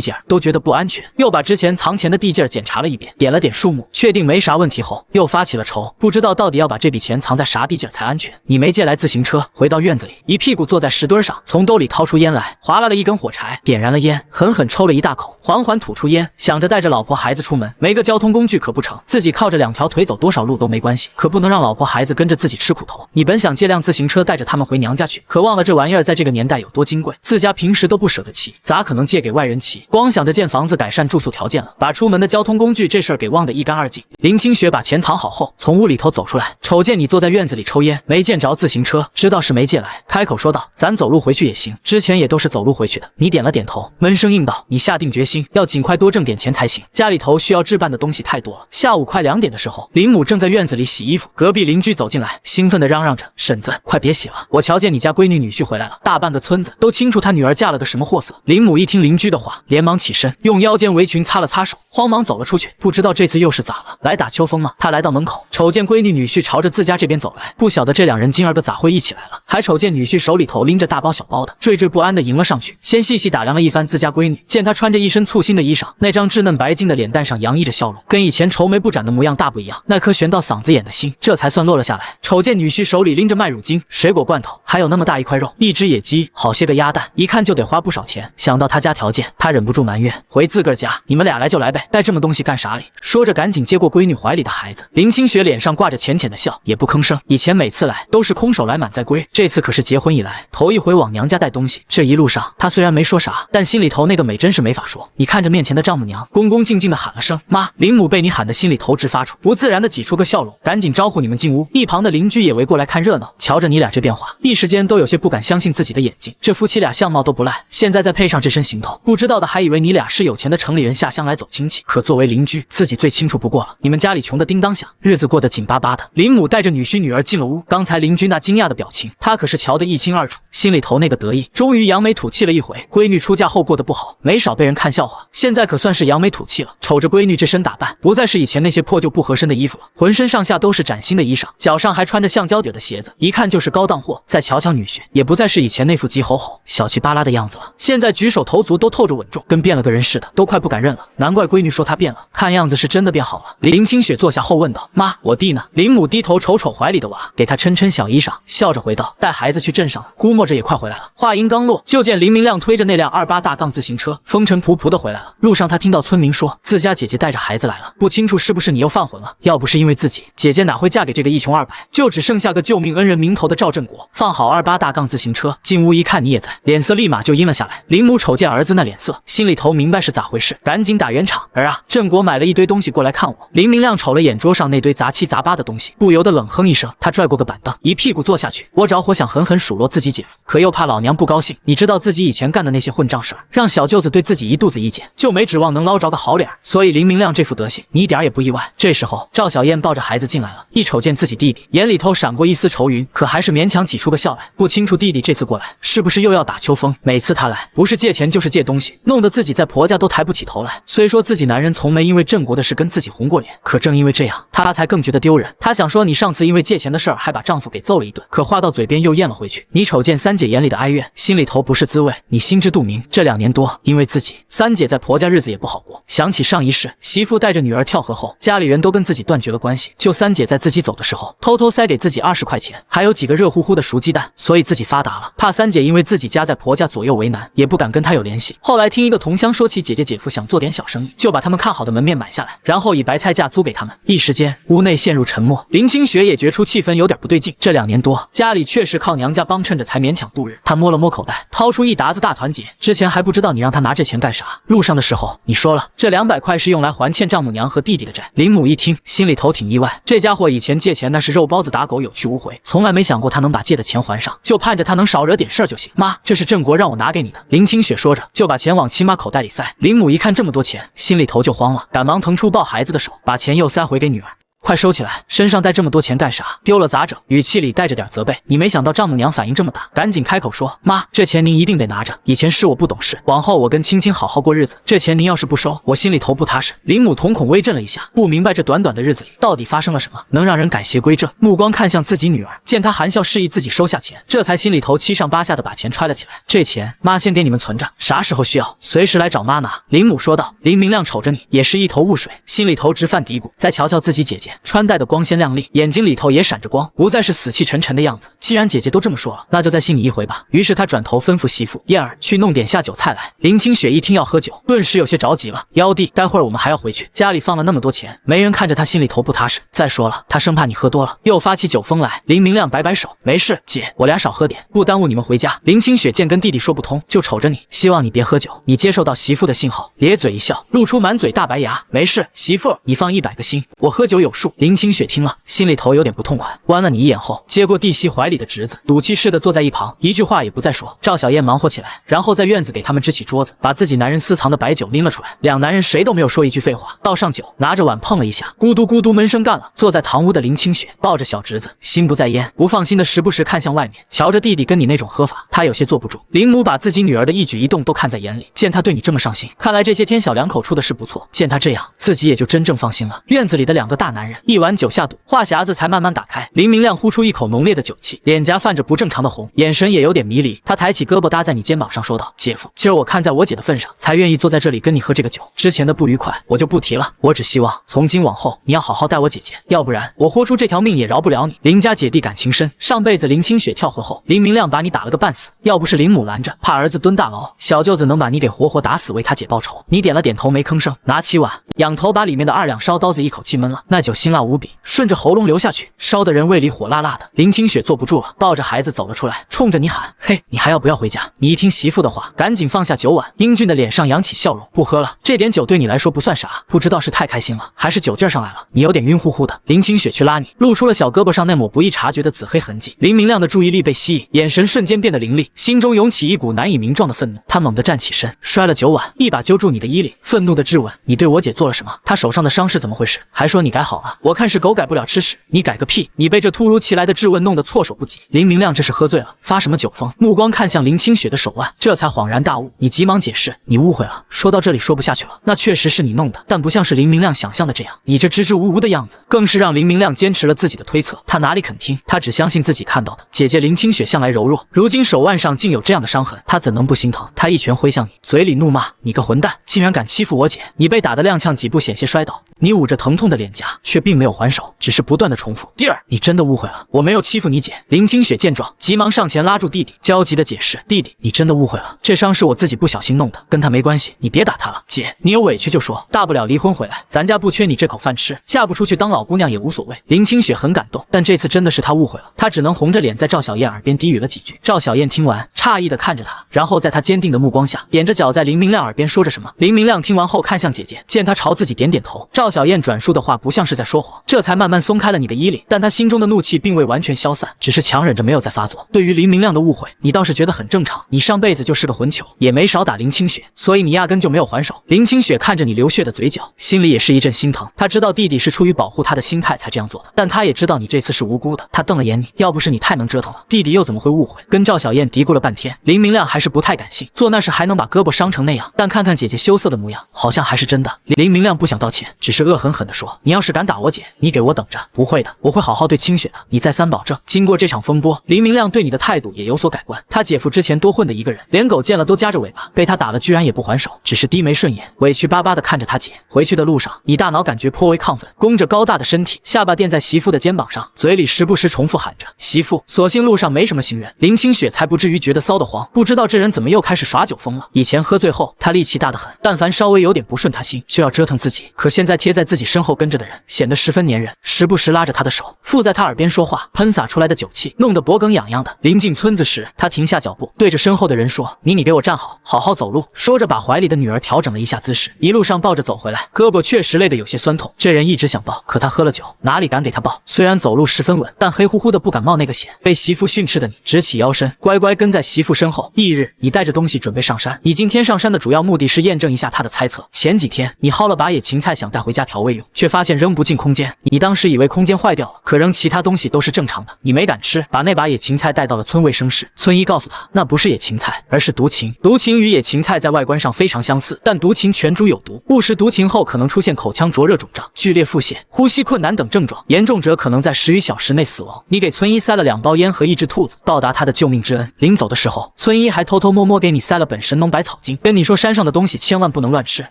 界儿，都觉得不安全，又把之前藏钱的地界儿检查了一遍，点了点数目，确定没啥问题后，又发起了愁，不知道到底要把这笔钱藏在啥地界儿才安全。你没借来自行车，回到院子里，一屁股坐在石墩上，从兜里掏出烟来，划拉了一根火柴，点燃了烟，狠狠抽了一大口，缓缓吐出烟，想着带着老婆孩子出门，没个交通工具可不成，自己靠着2条腿走多少路都没关系，可不能让老婆孩子跟着自己吃苦头。你本想借辆自行车带着他们回娘家去，可忘了这玩意儿在这个年代有多金贵，自家平时都不舍得骑，咋可能借给外人骑？光想着建房子改善住宿条件了，把出门的交通工具这事儿给忘得一干二净。林清雪把钱藏好后，从屋里头走出来，瞅见你坐在院子里抽烟，没见着自行车，知道是没借来，开口说道：“咱走路回去也行，之前也都是走路回去的。”你点了点头，闷声应道：“你下定决心要尽快多挣点钱才行，家里头需要置办的东西太多了。”下午快2点的时候，林母正在院子里洗衣服，隔壁邻居走进来，兴奋地嚷嚷着：“婶子，快别洗了，我瞧见你家闺女女婿回来了，大半个村子都清楚他女儿嫁了个什么货色。”林母一听邻居的话，连忙起身，用腰间围裙擦了擦手，慌忙走了出去。不知道这次又是咋了，来打秋风吗？他来到门口，瞅见闺女女婿朝着自家这边走来，不晓得这2人今儿个咋会一起来了，还瞅见女婿手里头拎着大包小包的，惴惴不安地迎了上去，先细细打量了一番自家闺女，见她穿着一身簇新的衣裳，那张稚嫩白净的脸蛋上洋溢着笑容，跟以前愁眉不展的模样大不一样，那颗悬到嗓子眼的心这才算落了下来。瞅见女婿手里拎着麦乳精、水果罐头，还有那么大一块肉，一只野鸡，好些个鸭蛋，一看就得花不少钱。想到他家条件，他忍不住埋怨：“回自个儿家，你们俩来就来呗，带这么东西干啥哩？”说着赶紧接过闺女怀里的孩子。林清雪脸上挂着浅浅的笑，也不吭声。以前每次来都是空手来满载归，这次可是结婚以来头一回往娘家带东西。这一路上她虽然没说啥，但心里头那个美真是没法说。你看着面前的丈母娘，恭恭敬敬的喊了声妈，林母被你喊得心里头直发怵，不自然的挤出个笑容，赶紧招呼你们进屋。一旁的邻居也围过来看热闹，瞧着你俩这变化，一时间都有些不敢相信自己的眼睛。这夫妻俩相貌都不赖，现在再配上这身行头，不知道的还以为你俩是有钱的城里人下乡来走亲戚。可作为邻居，自己最清楚不过了，你们家里穷得叮当响，日子过得紧巴巴的。林母带着女婿女儿进了屋，刚才邻居那惊讶的表情，他可是瞧得一清二楚，心里头那个得意，终于扬眉吐气了一回。闺女出嫁后过得不好，没少被人看笑话，现在可算是扬眉吐气了。瞅着闺女这身打扮，不再是以前那些破旧不合身的衣服了，浑身上下都是崭新的衣裳，脚上还穿着橡胶底的鞋子，一看就是高档货。再瞧瞧女婿，也不再是以前那副急吼吼、小气巴拉的样子了，现在举手投足都透着稳重，跟变了个人似的，都快不敢认了。难怪闺女说他变了，看样子是真的变好了。林清雪坐下后问道：“妈，我弟呢？”林母低头瞅瞅怀里的娃，给他抻抻小衣裳，笑着回道：“带孩子去镇上了，估摸着也快回来了。”话音刚落，就见林明亮推着那辆28大杠自行车，风尘仆仆的回来了。路上他听到村民说，自家姐姐带着孩子来了，不清楚是不是你又犯浑了。要不是因为自己，姐姐哪会嫁给这个一穷二白，就只剩下个救命恩人名头的赵振国。放好28大杠自行车，进屋一看你也在，脸色立马就阴了下来。林母瞅见儿子那脸色，心里头明白是咋回事，赶紧打圆场：“儿啊，振国买了一堆东西过来看我。”林明亮瞅了眼桌上那堆杂七杂八的东西，不由得冷哼一声，他拽过个板凳，一屁股坐下去。我着火想狠狠数落自己姐夫，可又怕老娘不高兴。你知道自己以前干的那些混账事儿，让小舅子对自己一肚子意见，就没指望能捞着个好脸，所以林明亮这副德行，你一点也不意外。这时候，赵小燕抱着孩子进来了，一瞅见自己弟弟，眼里头闪过一丝愁云，可还是勉强挤出个笑来。不清楚弟弟这次过来是不是又要打秋风，每次他来不是借钱就是借东西，弄得自己在婆家都抬不起头来。虽说自己男人从没因为郑国的事跟自己红过脸，可正因为这样，他才更觉得丢人。他想说，你上次因为借钱的事儿还把丈夫给揍了一顿，可话到嘴边又咽了回去。你瞅见三姐眼里的哀怨，心里头不是滋味，你心知肚明。这2年多，因为自己，三姐在婆家日子也不好过。想起上一世，媳妇带着女儿跳河后，家里人都跟自己断绝了关系，就三姐在自己走的时候，偷偷塞给自己20块钱，还有几个热乎乎的熟鸡蛋，所以自己发达了。怕三姐因为自己家在婆家左右为难，也不敢跟她有联系。后来听一个同乡说起姐姐姐夫想做点小生意，就把他们看好的门面买下来，然后以白菜价租给他们。一时间，屋内陷入沉默。林清雪也觉出气氛有点不对劲，这2年多，家里确实靠娘家帮衬着才勉强度日。她摸了摸口袋，掏出一沓子大团结。之前还不知道你让他拿这钱干啥，路上的时候你说了，这200块是用来还欠丈母娘和弟弟的债。林母一听，心里头挺意外，这家伙以前借钱那是肉包子打狗，有去无回，从来没想过他能把借的钱还上，就盼着他能少惹点事儿就行。妈，这是郑国让我拿给你的。林清雪说着，就把钱往亲妈口袋里塞。林母一看这么多钱，心里头就慌了，赶忙腾出抱孩子的手，把钱又塞回给女儿。快收起来，身上带这么多钱干啥？丢了咋整？语气里带着点责备。你没想到丈母娘反应这么大，赶紧开口说：妈，这钱您一定得拿着，以前是我不懂事，往后我跟青青好好过日子，这钱您要是不收，我心里头不踏实。林母瞳孔微震了一下，不明白这短短的日子里到底发生了什么，能让人改邪归正。目光看向自己女儿，见她含笑示意自己收下钱，这才心里头七上八下的把钱揣了起来。这钱妈先给你们存着，啥时候需要随时来找妈拿。林母说道。林明亮瞅着你也是一头雾水，心里头直犯嘀咕。再瞧瞧自己姐姐穿戴的光鲜亮丽，眼睛里头也闪着光，不再是死气沉沉的样子。既然姐姐都这么说了，那就再信你一回吧。于是他转头吩咐媳妇燕儿去弄点下酒菜来。林清雪一听要喝酒，顿时有些着急了。幺弟，待会儿我们还要回去，家里放了那么多钱，没人看着他心里头不踏实。再说了，他生怕你喝多了又发起酒疯来。林明亮摆摆手，没事，姐，我俩少喝点，不耽误你们回家。林清雪见跟弟弟说不通，就瞅着你，希望你别喝酒。你接受到媳妇的信后，咧嘴一笑，露出满嘴大白牙。没事，媳妇，你放100个心，我喝酒有数。林清雪听了，心里头有点不痛快，剜了你一眼后，接过弟媳怀里的侄子，赌气似的坐在一旁，一句话也不再说。赵小燕忙活起来，然后在院子给他们支起桌子，把自己男人私藏的白酒拎了出来。两男人谁都没有说一句废话，倒上酒，拿着碗碰了一下，咕嘟咕嘟闷声干了。坐在堂屋的林清雪抱着小侄子，心不在焉，不放心的时不时看向外面，瞧着弟弟跟你那种喝法，他有些坐不住。林母把自己女儿的一举一动都看在眼里，见他对你这么上心，看来这些天小两口处的是不错。见他这样，自己也就真正放心了。院子里的2个大男人一碗酒下肚，话匣子才慢慢打开。林明亮呼出一口浓烈的酒气，脸颊泛着不正常的红，眼神也有点迷离。他抬起胳膊搭在你肩膀上说道：姐夫，今儿我看在我姐的份上，才愿意坐在这里跟你喝这个酒，之前的不愉快我就不提了，我只希望从今往后你要好好待我姐姐，要不然我豁出这条命也饶不了你。林家姐弟感情深，上辈子林清雪跳河后，林明亮把你打了个半死，要不是林母拦着，怕儿子蹲大牢，小舅子能把你给活活打死为他姐报仇。你点了点头没吭声，拿起碗仰头把里面的2两烧刀子一口气闷了，那酒辛辣无比，顺着喉咙流下去，烧得人胃里火辣辣的。林清雪坐不住了，抱着孩子走了出来，冲着你喊：嘿，你还要不要回家？你一听媳妇的话，赶紧放下酒碗，英俊的脸上扬起笑容，不喝了，这点酒对你来说不算啥，不知道是太开心了还是酒劲上来了，你有点晕乎乎的。林清雪去拉你，露出了小胳膊上那抹不易察觉的紫黑痕迹。林明亮的注意力被吸引，眼神瞬间变得凌厉，心中涌起一股难以名状的愤怒。他猛地站起身，摔了酒碗，一把揪住你的衣领，愤怒的质问：你对我姐做了什么？她手上的伤是怎么回事？还说你改好了，我看是狗改不了吃屎，你改个屁！你被这突如其来的质问弄得措手不及。林明亮这是喝醉了，发什么酒疯？目光看向林清雪的手腕，这才恍然大悟。你急忙解释，你误会了。说到这里说不下去了，那确实是你弄的，但不像是林明亮想象的这样。你这支支吾吾的样子，更是让林明亮坚持了自己的推测。他哪里肯听？他只相信自己看到的。姐姐林清雪向来柔弱，如今手腕上竟有这样的伤痕，他怎能不心疼？他一拳挥向你，嘴里怒骂：你个混蛋，竟然敢欺负我姐！你被打得踉跄几步，险些摔倒。你捂着疼痛的脸颊，却并没有还手，只是不断的重复：弟儿，你真的误会了，我没有欺负你姐。林清雪见状，急忙上前拉住弟弟，焦急的解释：弟弟，你真的误会了，这伤是我自己不小心弄的，跟他没关系，你别打他了。姐，你有委屈就说，大不了离婚回来，咱家不缺你这口饭吃，嫁不出去当老姑娘也无所谓。林清雪很感动，但这次真的是她误会了，她只能红着脸在赵小燕耳边低语了几句。赵小燕听完，诧异的看着她，然后在她坚定的目光下，踮着脚在林明亮耳边说着什么。林明亮听完后看向姐姐，见她朝自己点点头，赵小燕转述的话不像是在说谎，这才慢慢松开了你的衣领。但她心中的怒气并未完全消散，只是强忍着没有再发作。对于林明亮的误会，你倒是觉得很正常，你上辈子就是个混球，也没少打林清雪，所以你压根就没有还手。林清雪看着你流血的嘴角，心里也是一阵心疼。她知道弟弟是出于保护她的心态才这样做的，但她也知道你这次是无辜的。她瞪了眼你，要不是你太能折腾了，弟弟又怎么会误会？跟赵小燕嘀咕了半天，林明亮还是不太敢信，做那事还能把胳膊伤成那样，但看看姐姐羞涩的模样，好像还是真的。林明亮不想道歉，只是恶狠狠地说：你要是敢打我姐，你给我等着！不会的，我会好好对清雪的，你再三保证。经过这场风波，林明亮对你的态度也有所改观。他姐夫之前多混的一个人，连狗见了都夹着尾巴，被他打了居然也不还手，只是低眉顺眼，委屈巴巴地看着他姐。回去的路上，你大脑感觉颇为亢奋，弓着高大的身体，下巴垫在媳妇的肩膀上，嘴里时不时重复喊着媳妇。所幸路上没什么行人，林清雪才不至于觉得骚得慌。不知道这人怎么又开始耍酒疯了。以前喝醉后他力气大得很，但凡稍微有点不顺他心就要折腾自己，可现在贴在自己身后跟着的人显得十分粘人，时不时拉着他的手，附在他耳边说话，喷洒出来的酒气气，弄得脖梗痒痒的。临近村子时，他停下脚步，对着身后的人说：“你给我站好，好好走路。”说着，把怀里的女儿调整了一下姿势，一路上抱着走回来，胳膊确实累得有些酸痛。这人一直想抱，可他喝了酒，哪里敢给他抱？虽然走路十分稳，但黑乎乎的不敢冒那个险。被媳妇训斥的你，直起腰身，乖乖跟在媳妇身后。翌日，你带着东西准备上山。你今天上山的主要目的是验证一下他的猜测。前几天，你薅了把野芹菜想带回家调味用，却发现扔不进空间。你当时以为空间坏掉了，可扔其他东西都是正常的。你没敢吃，把那把野芹菜带到了村卫生室。村医告诉他，那不是野芹菜，而是毒芹。毒芹与野芹菜在外观上非常相似，但毒芹全株有毒，误食毒芹后可能出现口腔灼热、肿胀、剧烈腹泻、呼吸困难等症状，严重者可能在10余小时内死亡。你给村医塞了2包烟和1只兔子，报答他的救命之恩。临走的时候，村医还偷偷摸摸给你塞了本神农百草经，跟你说山上的东西千万不能乱吃，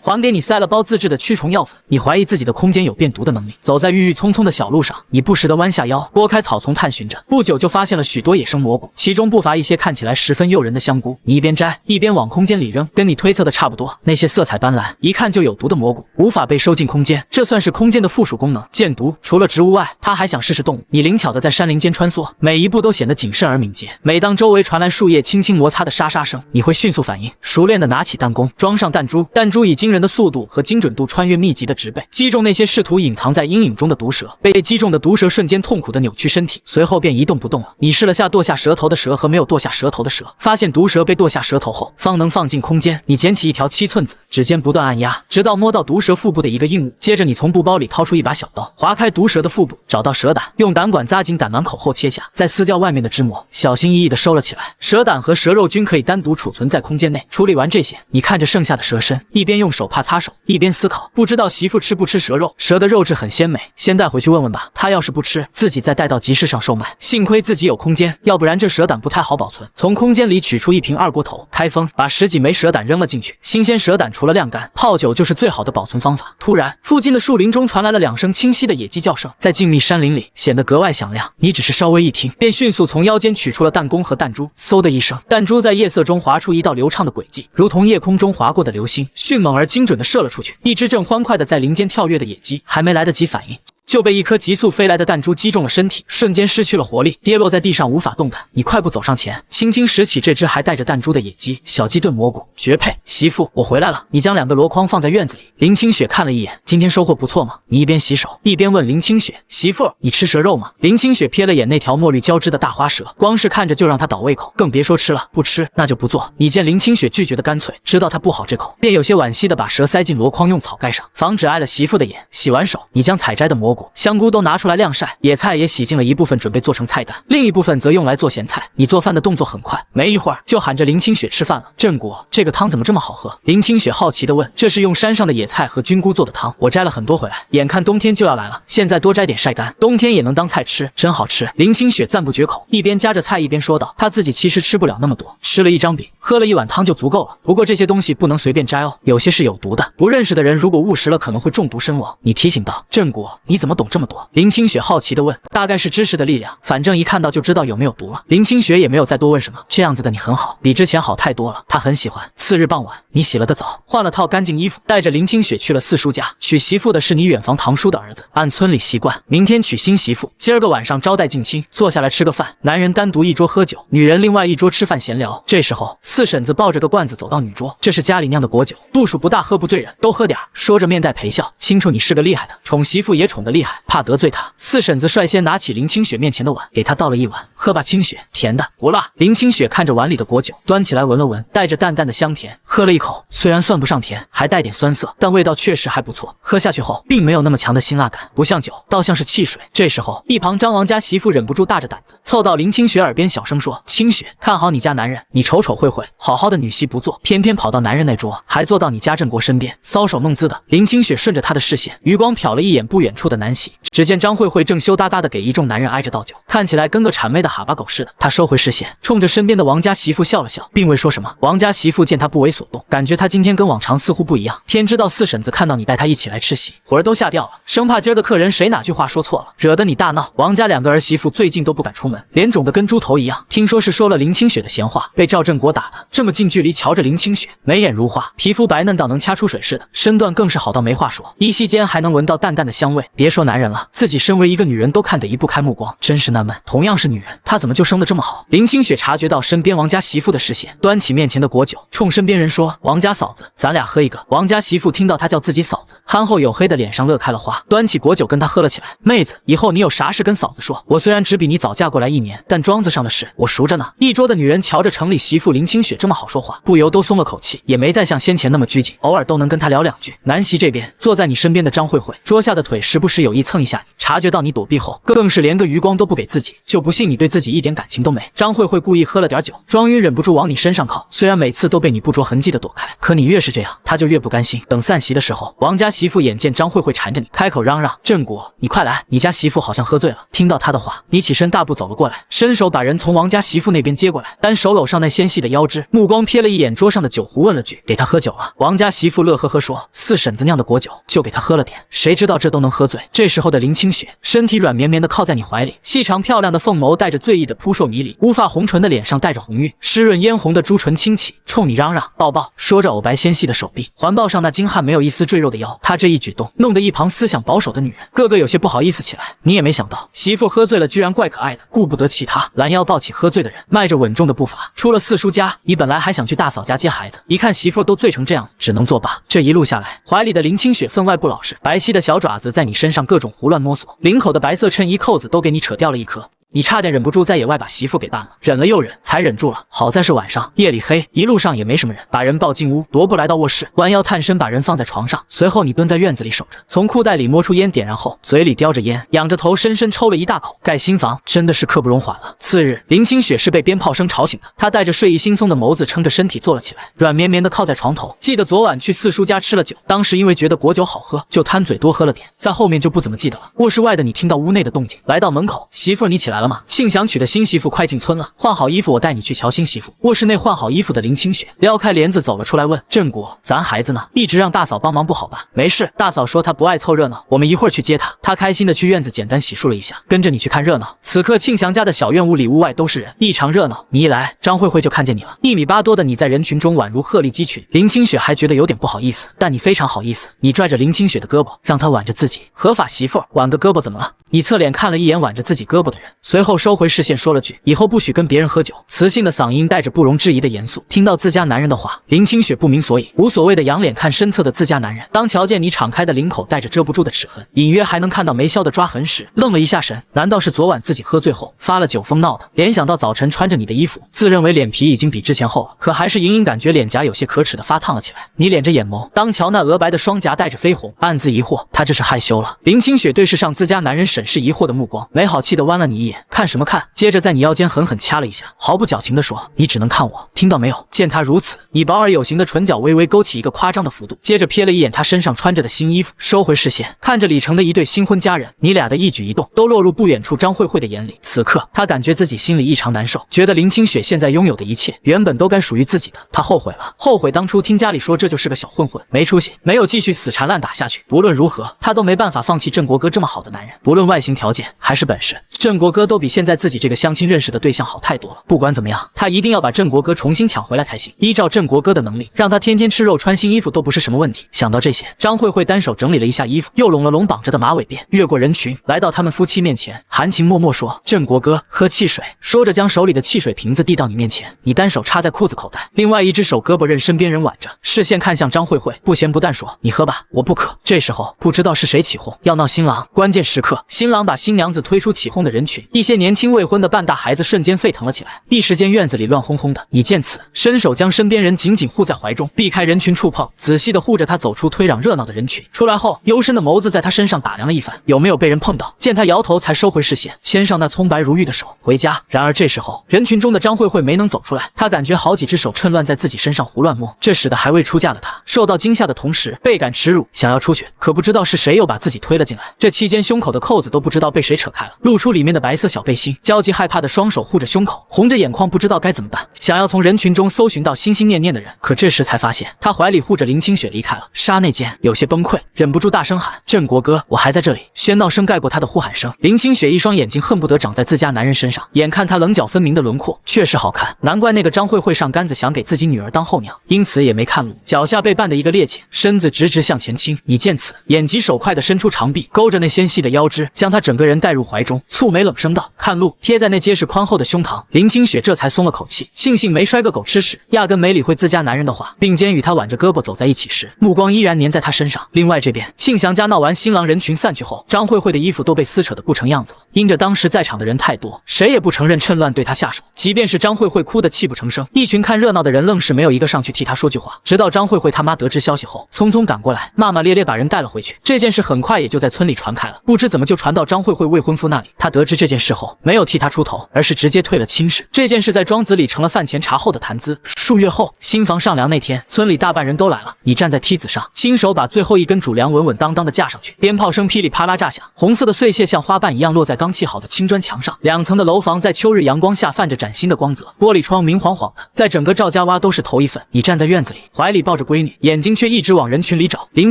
还给你塞了包自制的驱虫药粉。你怀疑自己的空间有变毒的能力，走在郁郁葱葱的小路上，你不时地弯下腰，拨开草丛探寻着，不久就发现了许多野生蘑菇，其中不乏一些看起来十分诱人的香菇。你一边摘一边往空间里扔，跟你推测的差不多，那些色彩斑斓、一看就有毒的蘑菇无法被收进空间，这算是空间的附属功能。见毒除了植物外，他还想试试动物。你灵巧的在山林间穿梭，每一步都显得谨慎而敏捷。每当周围传来树叶轻轻摩擦的沙沙声，你会迅速反应，熟练的拿起弹弓，装上弹珠，弹珠以惊人的速度和精准度穿越密集的植被，击中那些试图隐藏在阴影中的毒蛇。被击中的毒蛇瞬间痛苦的扭曲身体，随后便一动不动了。你试了下剁下舌头的蛇和没有剁下舌头的蛇，发现毒蛇被剁下舌头后方能放进空间。你捡起一条7寸子，指尖不断按压，直到摸到毒蛇腹部的一个硬物。接着你从布包里掏出一把小刀，划开毒蛇的腹部，找到蛇胆，用胆管扎紧胆囊口后切下，再撕掉外面的脂膜，小心翼翼地收了起来。蛇胆和蛇肉均可以单独储存在空间内。处理完这些，你看着剩下的蛇身，一边用手帕擦手，一边思考，不知道媳妇吃不吃蛇肉。蛇的肉质很鲜美，先带回去问问吧。她要是不吃，自己再带到集市上售卖。幸亏自己有空间，要不然这蛇胆不太好保存。从空间里取出一瓶2锅头，开封，把10几枚蛇胆扔了进去。新鲜蛇胆除了晾干，泡酒就是最好的保存方法。突然，附近的树林中传来了2声清晰的野鸡叫声，在静谧山林里显得格外响亮。你只是稍微一听，便迅速从腰间取出了弹弓和弹珠。嗖的一声，弹珠在夜色中划出一道流畅的轨迹，如同夜空中划过的流星，迅猛而精准地射了出去。一只正欢快地在林间跳跃的野鸡，还没来得及反应，就被一颗急速飞来的弹珠击中了身体，瞬间失去了活力，跌落在地上无法动弹。你快步走上前，轻轻拾起这只还带着弹珠的野鸡。小鸡炖蘑菇绝配，媳妇，我回来了。你将2个箩筐放在院子里。林清雪看了一眼，今天收获不错吗？你一边洗手一边问林清雪，媳妇，你吃蛇肉吗？林清雪瞥了眼那条墨绿交织的大花蛇，光是看着就让她倒胃口，更别说吃了。不吃那就不做。你见林清雪拒绝的干脆，知道她不好这口，便有些惋惜的把蛇塞进箩筐，用草盖上，防止碍了媳妇的眼。洗完手，你将采摘的蘑菇、香菇都拿出来晾晒，野菜也洗净了一部分，准备做成菜干，另一部分则用来做咸菜。你做饭的动作很快，没一会儿就喊着林清雪吃饭了。郑果，这个汤怎么这么好喝？林清雪好奇地问。这是用山上的野菜和菌菇做的汤，我摘了很多回来，眼看冬天就要来了，现在多摘点晒干，冬天也能当菜吃，真好吃。林清雪赞不绝口，一边夹着菜一边说道，她自己其实吃不了那么多，吃了1张饼，喝了1碗汤就足够了。不过这些东西不能随便摘哦，有些是有毒的，不认识的人如果误食了可能会中毒身亡。你提醒道。郑果，你怎么懂这么多？林清雪好奇地问。大概是知识的力量，反正一看到就知道有没有毒了。林清雪也没有再多问什么，这样子的你很好，比之前好太多了，她很喜欢。次日傍晚，你洗了个澡，换了套干净衣服，带着林清雪去了四叔家。娶媳妇的是你远房堂叔的儿子，按村里习惯，明天娶新媳妇，今儿个晚上招待近亲，坐下来吃个饭。男人单独一桌喝酒，女人另外一桌吃饭闲聊。这时候，四婶子抱着个罐子走到女桌，这是家里酿的果酒，度数不大，喝不醉人，都喝点儿。说着面带陪笑，清楚你是个厉害的，宠媳妇也宠得厉害，怕得罪她。四婶子率先拿起林清雪面前的碗，给她倒了一碗，喝吧，清雪，甜的，不辣。林清雪看着碗里的果酒，端起来闻了闻，带着淡淡的香甜，喝了一口，虽然算不上甜，还带点酸涩，但味道确实还不错。喝下去后，并没有那么强的辛辣感，不像酒，倒像是汽水。这时候，一旁张王家媳妇忍不住大着胆子，凑到林清雪耳边小声说：“清雪，看好你家男人，你瞅瞅会，好好的女婿不做，偏偏跑到男人那桌，还坐到你家郑国身边，搔首弄姿的。”林清雪顺着他的视线，余光瞟了一眼不远处的南喜，只见张慧正羞答答的给一众男人挨着倒酒，看起来跟个谄媚的哈巴狗似的。他收回视线，冲着身边的王家媳妇笑了笑，并未说什么。王家媳妇见他不为所动，感觉他今天跟往常似乎不一样，天知道四婶子看到你带他一起来吃席，魂儿都吓掉了，生怕今儿的客人谁哪句话说错了，惹得你大闹。王家2个儿媳妇最近都不敢出门，脸肿得跟猪头一样。听说是说了林清雪的闲话，被赵正国打的。这么近距离瞧着林清雪，眉眼如画，皮肤白嫩到能掐出水似的，身段更是好到没话说，依稀间还能闻到淡淡的香味。别说说男人了，自己身为一个女人都看得移不开目光，真是纳闷。同样是女人，她怎么就生得这么好？林清雪察觉到身边王家媳妇的视线，端起面前的果酒，冲身边人说：“王家嫂子，咱俩喝一个。”王家媳妇听到她叫自己嫂子，憨厚黝黑的脸上乐开了花，端起果酒跟她喝了起来。妹子，以后你有啥事跟嫂子说，我虽然只比你早嫁过来1年，但庄子上的事我熟着呢。一桌的女人瞧着城里媳妇林清雪这么好说话，不由都松了口气，也没再像先前那么拘谨，偶尔都能跟她聊2句。南席这边，坐在你身边的张慧慧，桌下的腿时不时有意蹭一下你，察觉到你躲避后，更是连个余光都不给自己，就不信你对自己一点感情都没。张慧慧故意喝了点酒，庄云忍不住往你身上靠，虽然每次都被你不着痕迹的躲开，可你越是这样，他就越不甘心。等散席的时候，王家媳妇眼见张慧慧缠着你，开口嚷嚷：“振国，你快来！你家媳妇好像喝醉了。”听到他的话，你起身大步走了过来，伸手把人从王家媳妇那边接过来，单手搂上那纤细的腰肢，目光瞥了一眼桌上的酒壶，问了句：“给他喝酒了？”王家媳妇乐呵呵说：“四婶子酿的果酒，就给他喝了点。”谁知道这都能喝醉。这时候的林清雪，身体软绵绵的靠在你怀里，细长漂亮的凤眸带着醉意的扑朔迷离，乌发红唇的脸上带着红晕，湿润嫣红的朱唇轻启，冲你嚷嚷：“抱抱！”说着，藕白纤细的手臂环抱上那精悍没有一丝赘肉的腰。他这一举动，弄得一旁思想保守的女人个个有些不好意思起来。你也没想到，媳妇喝醉了居然怪可爱的，顾不得其他，拦腰抱起喝醉的人，迈着稳重的步伐出了四叔家。你本来还想去大嫂家接孩子，一看媳妇都醉成这样，只能作罢。这一路下来，怀里的林清雪分外不老实，白皙的小爪子在你身上各种胡乱摸索，领口的白色衬衣扣子都给你扯掉了一颗。你差点忍不住在野外把媳妇给办了，忍了又忍，才忍住了。好在是晚上，夜里黑，一路上也没什么人，把人抱进屋，踱步来到卧室，弯腰探身把人放在床上，随后你蹲在院子里守着，从裤袋里摸出烟点燃后，嘴里叼着烟，仰着头深深抽了一大口，盖心房，真的是刻不容缓了。次日，林清雪是被鞭炮声吵醒的，她带着睡意惺忪的眸子撑着身体坐了起来，软绵绵的靠在床头。记得昨晚去四叔家吃了酒，当时因为觉得果酒好喝，就贪嘴多喝了点，在后面就不怎么记得了。卧室外的你听到屋内的动静，来到门口，媳妇儿你起来了吗？庆祥娶的新媳妇快进村了，换好衣服我带你去瞧新媳妇。卧室内换好衣服的林清雪撩开帘子走了出来，问振国：“咱孩子呢？一直让大嫂帮忙不好吧？”“没事，大嫂说她不爱凑热闹，我们一会儿去接她。”她开心的去院子简单洗漱了一下，跟着你去看热闹。此刻庆祥家的小院屋里屋外都是人，异常热闹。你一来，张慧慧就看见你了，1米8多的你在人群中宛如鹤立鸡群。林清雪还觉得有点不好意思，但你非常好意思，你拽着林清雪的胳膊，让她挽着自己。合法媳妇儿挽个胳膊怎么了？你侧脸看了一眼挽着自己胳膊的人，随后收回视线说了句：“以后不许跟别人喝酒。”磁性的嗓音带着不容置疑的严肃。听到自家男人的话，林清雪不明所以，无所谓的仰脸看身侧的自家男人。当瞧见你敞开的领口带着遮不住的齿痕，隐约还能看到没消的抓痕时，愣了一下神。难道是昨晚自己喝醉后发了酒疯闹的？联想到早晨穿着你的衣服，自认为脸皮已经比之前厚了，可还是隐隐感觉脸颊有些可耻的发烫了起来。你敛着眼眸，当瞧那鹅白的双颊带着绯红，暗自疑惑，他这是害羞了。林清雪对视上自家男人审视疑惑的目光，没好气的弯了你一眼，看什么看？接着在你腰间狠狠掐了一下，毫不矫情地说：“你只能看我，听到没有？”见他如此，你薄而有型的唇角微微勾起一个夸张的幅度，接着瞥了一眼他身上穿着的新衣服，收回视线，看着李成的一对新婚佳人，你俩的一举一动都落入不远处张慧慧的眼里。此刻，他感觉自己心里异常难受，觉得林清雪现在拥有的一切原本都该属于自己的，他后悔了，后悔当初听家里说这就是个小混混，没出息，没有继续死缠烂打下去。不论如何，他都没办法放弃振国哥这么好的男人，不论外形条件还是本事，振国哥都比现在自己这个相亲认识的对象好太多了。不管怎么样，他一定要把振国哥重新抢回来才行。依照振国哥的能力，让他天天吃肉穿新衣服都不是什么问题。想到这些，张慧慧单手整理了一下衣服，又拢了拢绑着的马尾辫，越过人群来到他们夫妻面前，含情脉脉说：“振国哥，喝汽水。”说着将手里的汽水瓶子递到你面前，你单手插在裤子口袋，另外一只手胳膊任身边人挽着，视线看向张慧慧，不咸不淡说：“你喝吧，我不渴。”这时候不知道是谁起哄要闹新郎，关键时刻新郎把新娘子推出起哄的人群，一些年轻未婚的半大孩子瞬间沸腾了起来，一时间院子里乱哄哄的。你见此，伸手将身边人紧紧护在怀中，避开人群触碰，仔细的护着他走出推攘热闹的人群。出来后，幽深的眸子在他身上打量了一番，有没有被人碰到。见他摇头，才收回视线，牵上那葱白如玉的手回家。然而这时候，人群中的张慧慧没能走出来，她感觉好几只手趁乱在自己身上胡乱摸，这使得还未出嫁的她受到惊吓的同时倍感耻辱，想要出去，可不知道是谁又把自己推了进来。这期间胸口的扣子都不知道被谁扯开了，露出里面的白色色小背心，焦急害怕的双手护着胸口，红着眼眶，不知道该怎么办，想要从人群中搜寻到心心念念的人，可这时才发现他怀里护着林清雪离开了。刹那间有些崩溃，忍不住大声喊：“镇国哥，我还在这里！”喧闹声盖过他的呼喊声。林清雪一双眼睛恨不得长在自家男人身上，眼看他棱角分明的轮廓确实好看，难怪那个张慧慧上杆子想给自己女儿当后娘，因此也没看路，脚下被绊的一个趔趄，身子直直向前倾。你见此，眼疾手快的伸出长臂，勾着那纤细的腰肢，将他整个人带入怀中，蹙眉冷声道：“看路！”贴在那结实宽厚的胸膛，林清雪这才松了口气，庆幸没摔个狗吃屎，压根没理会自家男人的话，并肩与他挽着胳膊走在一起时，目光依然粘在他身上。另外这边，庆祥家闹完新郎人群散去后，张慧慧的衣服都被撕扯得不成样子了。因着当时在场的人太多，谁也不承认趁乱对他下手，即便是张慧慧哭得泣不成声，一群看热闹的人愣是没有一个上去替他说句话。直到张慧慧他妈得知消息后，匆匆赶过来，骂骂咧咧把人带了回去。这件事很快也就在村里传开了，不知怎么就传到张慧慧未婚夫那里。他得知这件事后，没有替他出头，而是直接退了亲事。这件事在庄子里成了饭前茶后的谈资。数月后，新房上梁那天，村里大半人都来了。你站在梯子上，亲手把最后一根主梁稳稳当当的架上去，鞭炮声噼里啪啦炸响，红色的碎屑像花瓣一样落在刚砌好的青砖墙上。2层的楼房在秋日阳光下泛着崭新的光泽，玻璃窗明晃晃的，在整个赵家洼都是头一份。你站在院子里，怀里抱着闺女，眼睛却一直往人群里找。林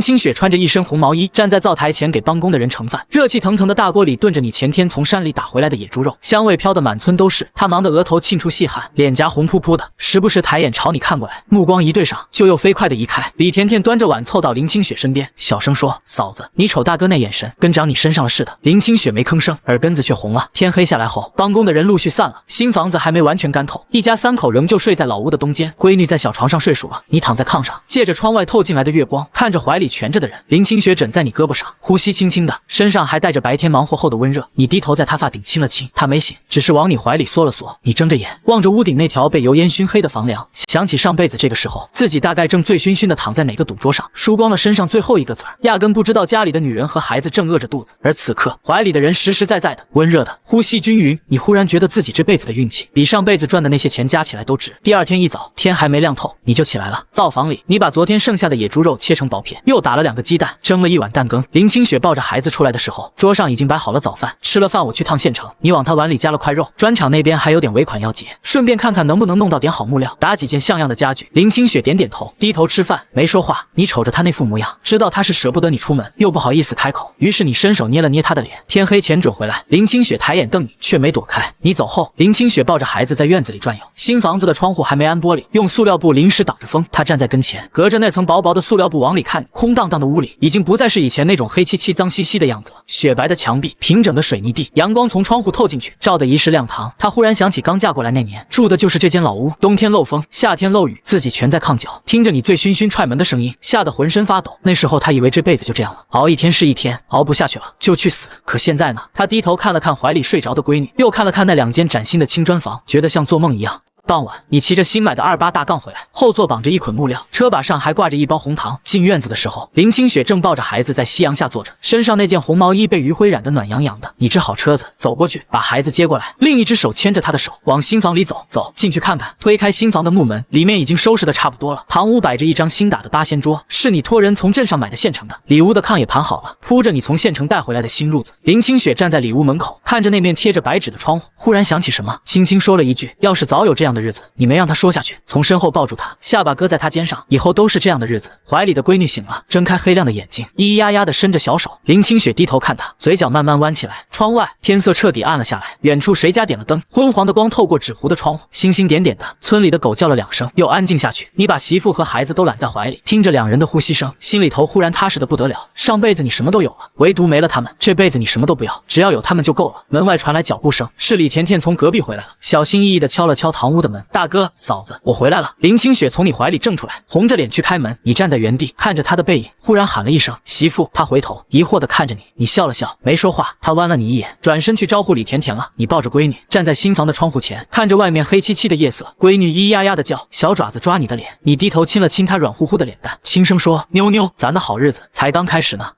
清雪穿着一身红毛衣，站在灶台前给帮工的人盛饭，热气腾腾的大锅里炖着你前天从山里打回来的野猪肉，香味飘得满村都是。她忙得额头沁出细汗，脸颊红扑扑的，时不时抬眼朝你看过来，目光一对上，就又飞快地移开。李甜甜端着碗凑到林清雪身边，小声说：“嫂子，你瞅大哥那眼神，跟长你身上了似的。”林清雪没吭声，耳根子却红了。天黑下来后，帮工的人陆续散了，新房子还没完全干透，一家3口仍旧睡在老屋的东间。闺女在小床上睡熟了，你躺在炕上，借着窗外透进来的月光，看着怀里蜷着的人。林清雪枕在你胳膊上，呼吸轻轻的，身上还带着白天忙活后的温热。你低头在她发顶亲了亲，她没醒，只是往你怀里缩了缩。你睁着眼望着屋顶那条被油烟熏黑的房梁，想起上辈子这个时候自己大概正醉醺醺的躺在哪个赌桌上，输光了身上最后一个子儿，压根不知道家里的女人和孩子正饿着肚子。而此刻怀里的人实实在在的温热的，呼吸均匀。你忽然觉得自己这辈子的运气比上辈子赚的那些钱加起来都值。第二天一早，天还没亮透，你就起来了。灶房里，你把昨天剩下的野猪肉切成薄片，又打了2个鸡蛋，蒸了1碗蛋羹。林清雪抱着孩子出来的时候，桌上已经摆好了早饭。吃了饭，我去趟县城，你往他碗里加了块肉，砖厂那边还有点尾款要结，顺便看看能不能弄到点好木料，打几件像样的家具。林清雪点点头，低头吃饭，没说话。你瞅着他那副模样，知道他是舍不得你出门，又不好意思开口，于是你伸手捏了捏他的脸。天黑前准回来。林清雪抬眼瞪你，却没躲开。你走后，林清雪抱着孩子在院子里转悠。新房子的窗户还没安玻璃，用塑料布临时挡着风。她站在跟前，隔着那层薄薄的塑料布往里看，空荡荡的屋里已经不再是以前那种黑漆漆脏兮兮的样子了。雪白的墙壁，平整的水泥地，阳光从窗户透进去，照得一室亮堂。她忽然想起刚嫁过来那年住的就是这间老屋，冬天漏风，夏天漏雨，自己蜷在炕角，听着你醉醺醺踹门的声音，吓得浑身发抖。那时候她以为这辈子就这样了，熬一天是一天，熬不下去了就去死。可现在呢？她低头看了看怀里睡着的闺女，又看了看那2间崭新的青砖房，觉得像做梦一样。傍晚，你骑着新买的28大杠回来，后座绑着一捆木料，车把上还挂着一包红糖。进院子的时候，林清雪正抱着孩子在夕阳下坐着，身上那件红毛衣被余晖染得暖洋洋的。你支好车子，走过去把孩子接过来，另一只手牵着他的手，往新房里走。走进去看看。推开新房的木门，里面已经收拾得差不多了。堂屋摆着一张新打的8仙桌，是你托人从镇上买的现成的。里屋的炕也盘好了，铺着你从县城带回来的新褥子。林清雪站在里屋门口，看着那面贴着白纸的窗户，忽然想起什么，轻轻说了一句：“要是早有这样的日子。”你没让他说下去，从身后抱住他，下巴搁在他肩上，以后都是这样的日子。怀里的闺女醒了，睁开黑亮的眼睛，咿咿呀呀的伸着小手。林清雪低头看他，嘴角慢慢弯起来。窗外天色彻底暗了下来，远处谁家点了灯，昏黄的光透过纸糊的窗户，星星点点的。村里的狗叫了2声，又安静下去。你把媳妇和孩子都揽在怀里，听着2人的呼吸声，心里头忽然踏实的不得了。上辈子你什么都有了，唯独没了他们，这辈子你什么都不要，只要有他们就够了。门外传来脚步声，是李甜甜从隔壁回来了，小心翼翼的敲了敲堂屋的门。大哥，嫂子，我回来了。林清雪从你怀里挣出来，红着脸去开门。你站在原地看着她的背影，忽然喊了一声媳妇。她回头疑惑的看着你，你笑了笑没说话。她弯了你一眼，转身去招呼李甜甜了。你抱着闺女站在新房的窗户前，看着外面黑漆漆的夜色，闺女咿咿呀呀的叫，小爪子抓你的脸。你低头亲了亲她软乎乎的脸蛋，轻声说：妞妞，咱的好日子才刚开始呢。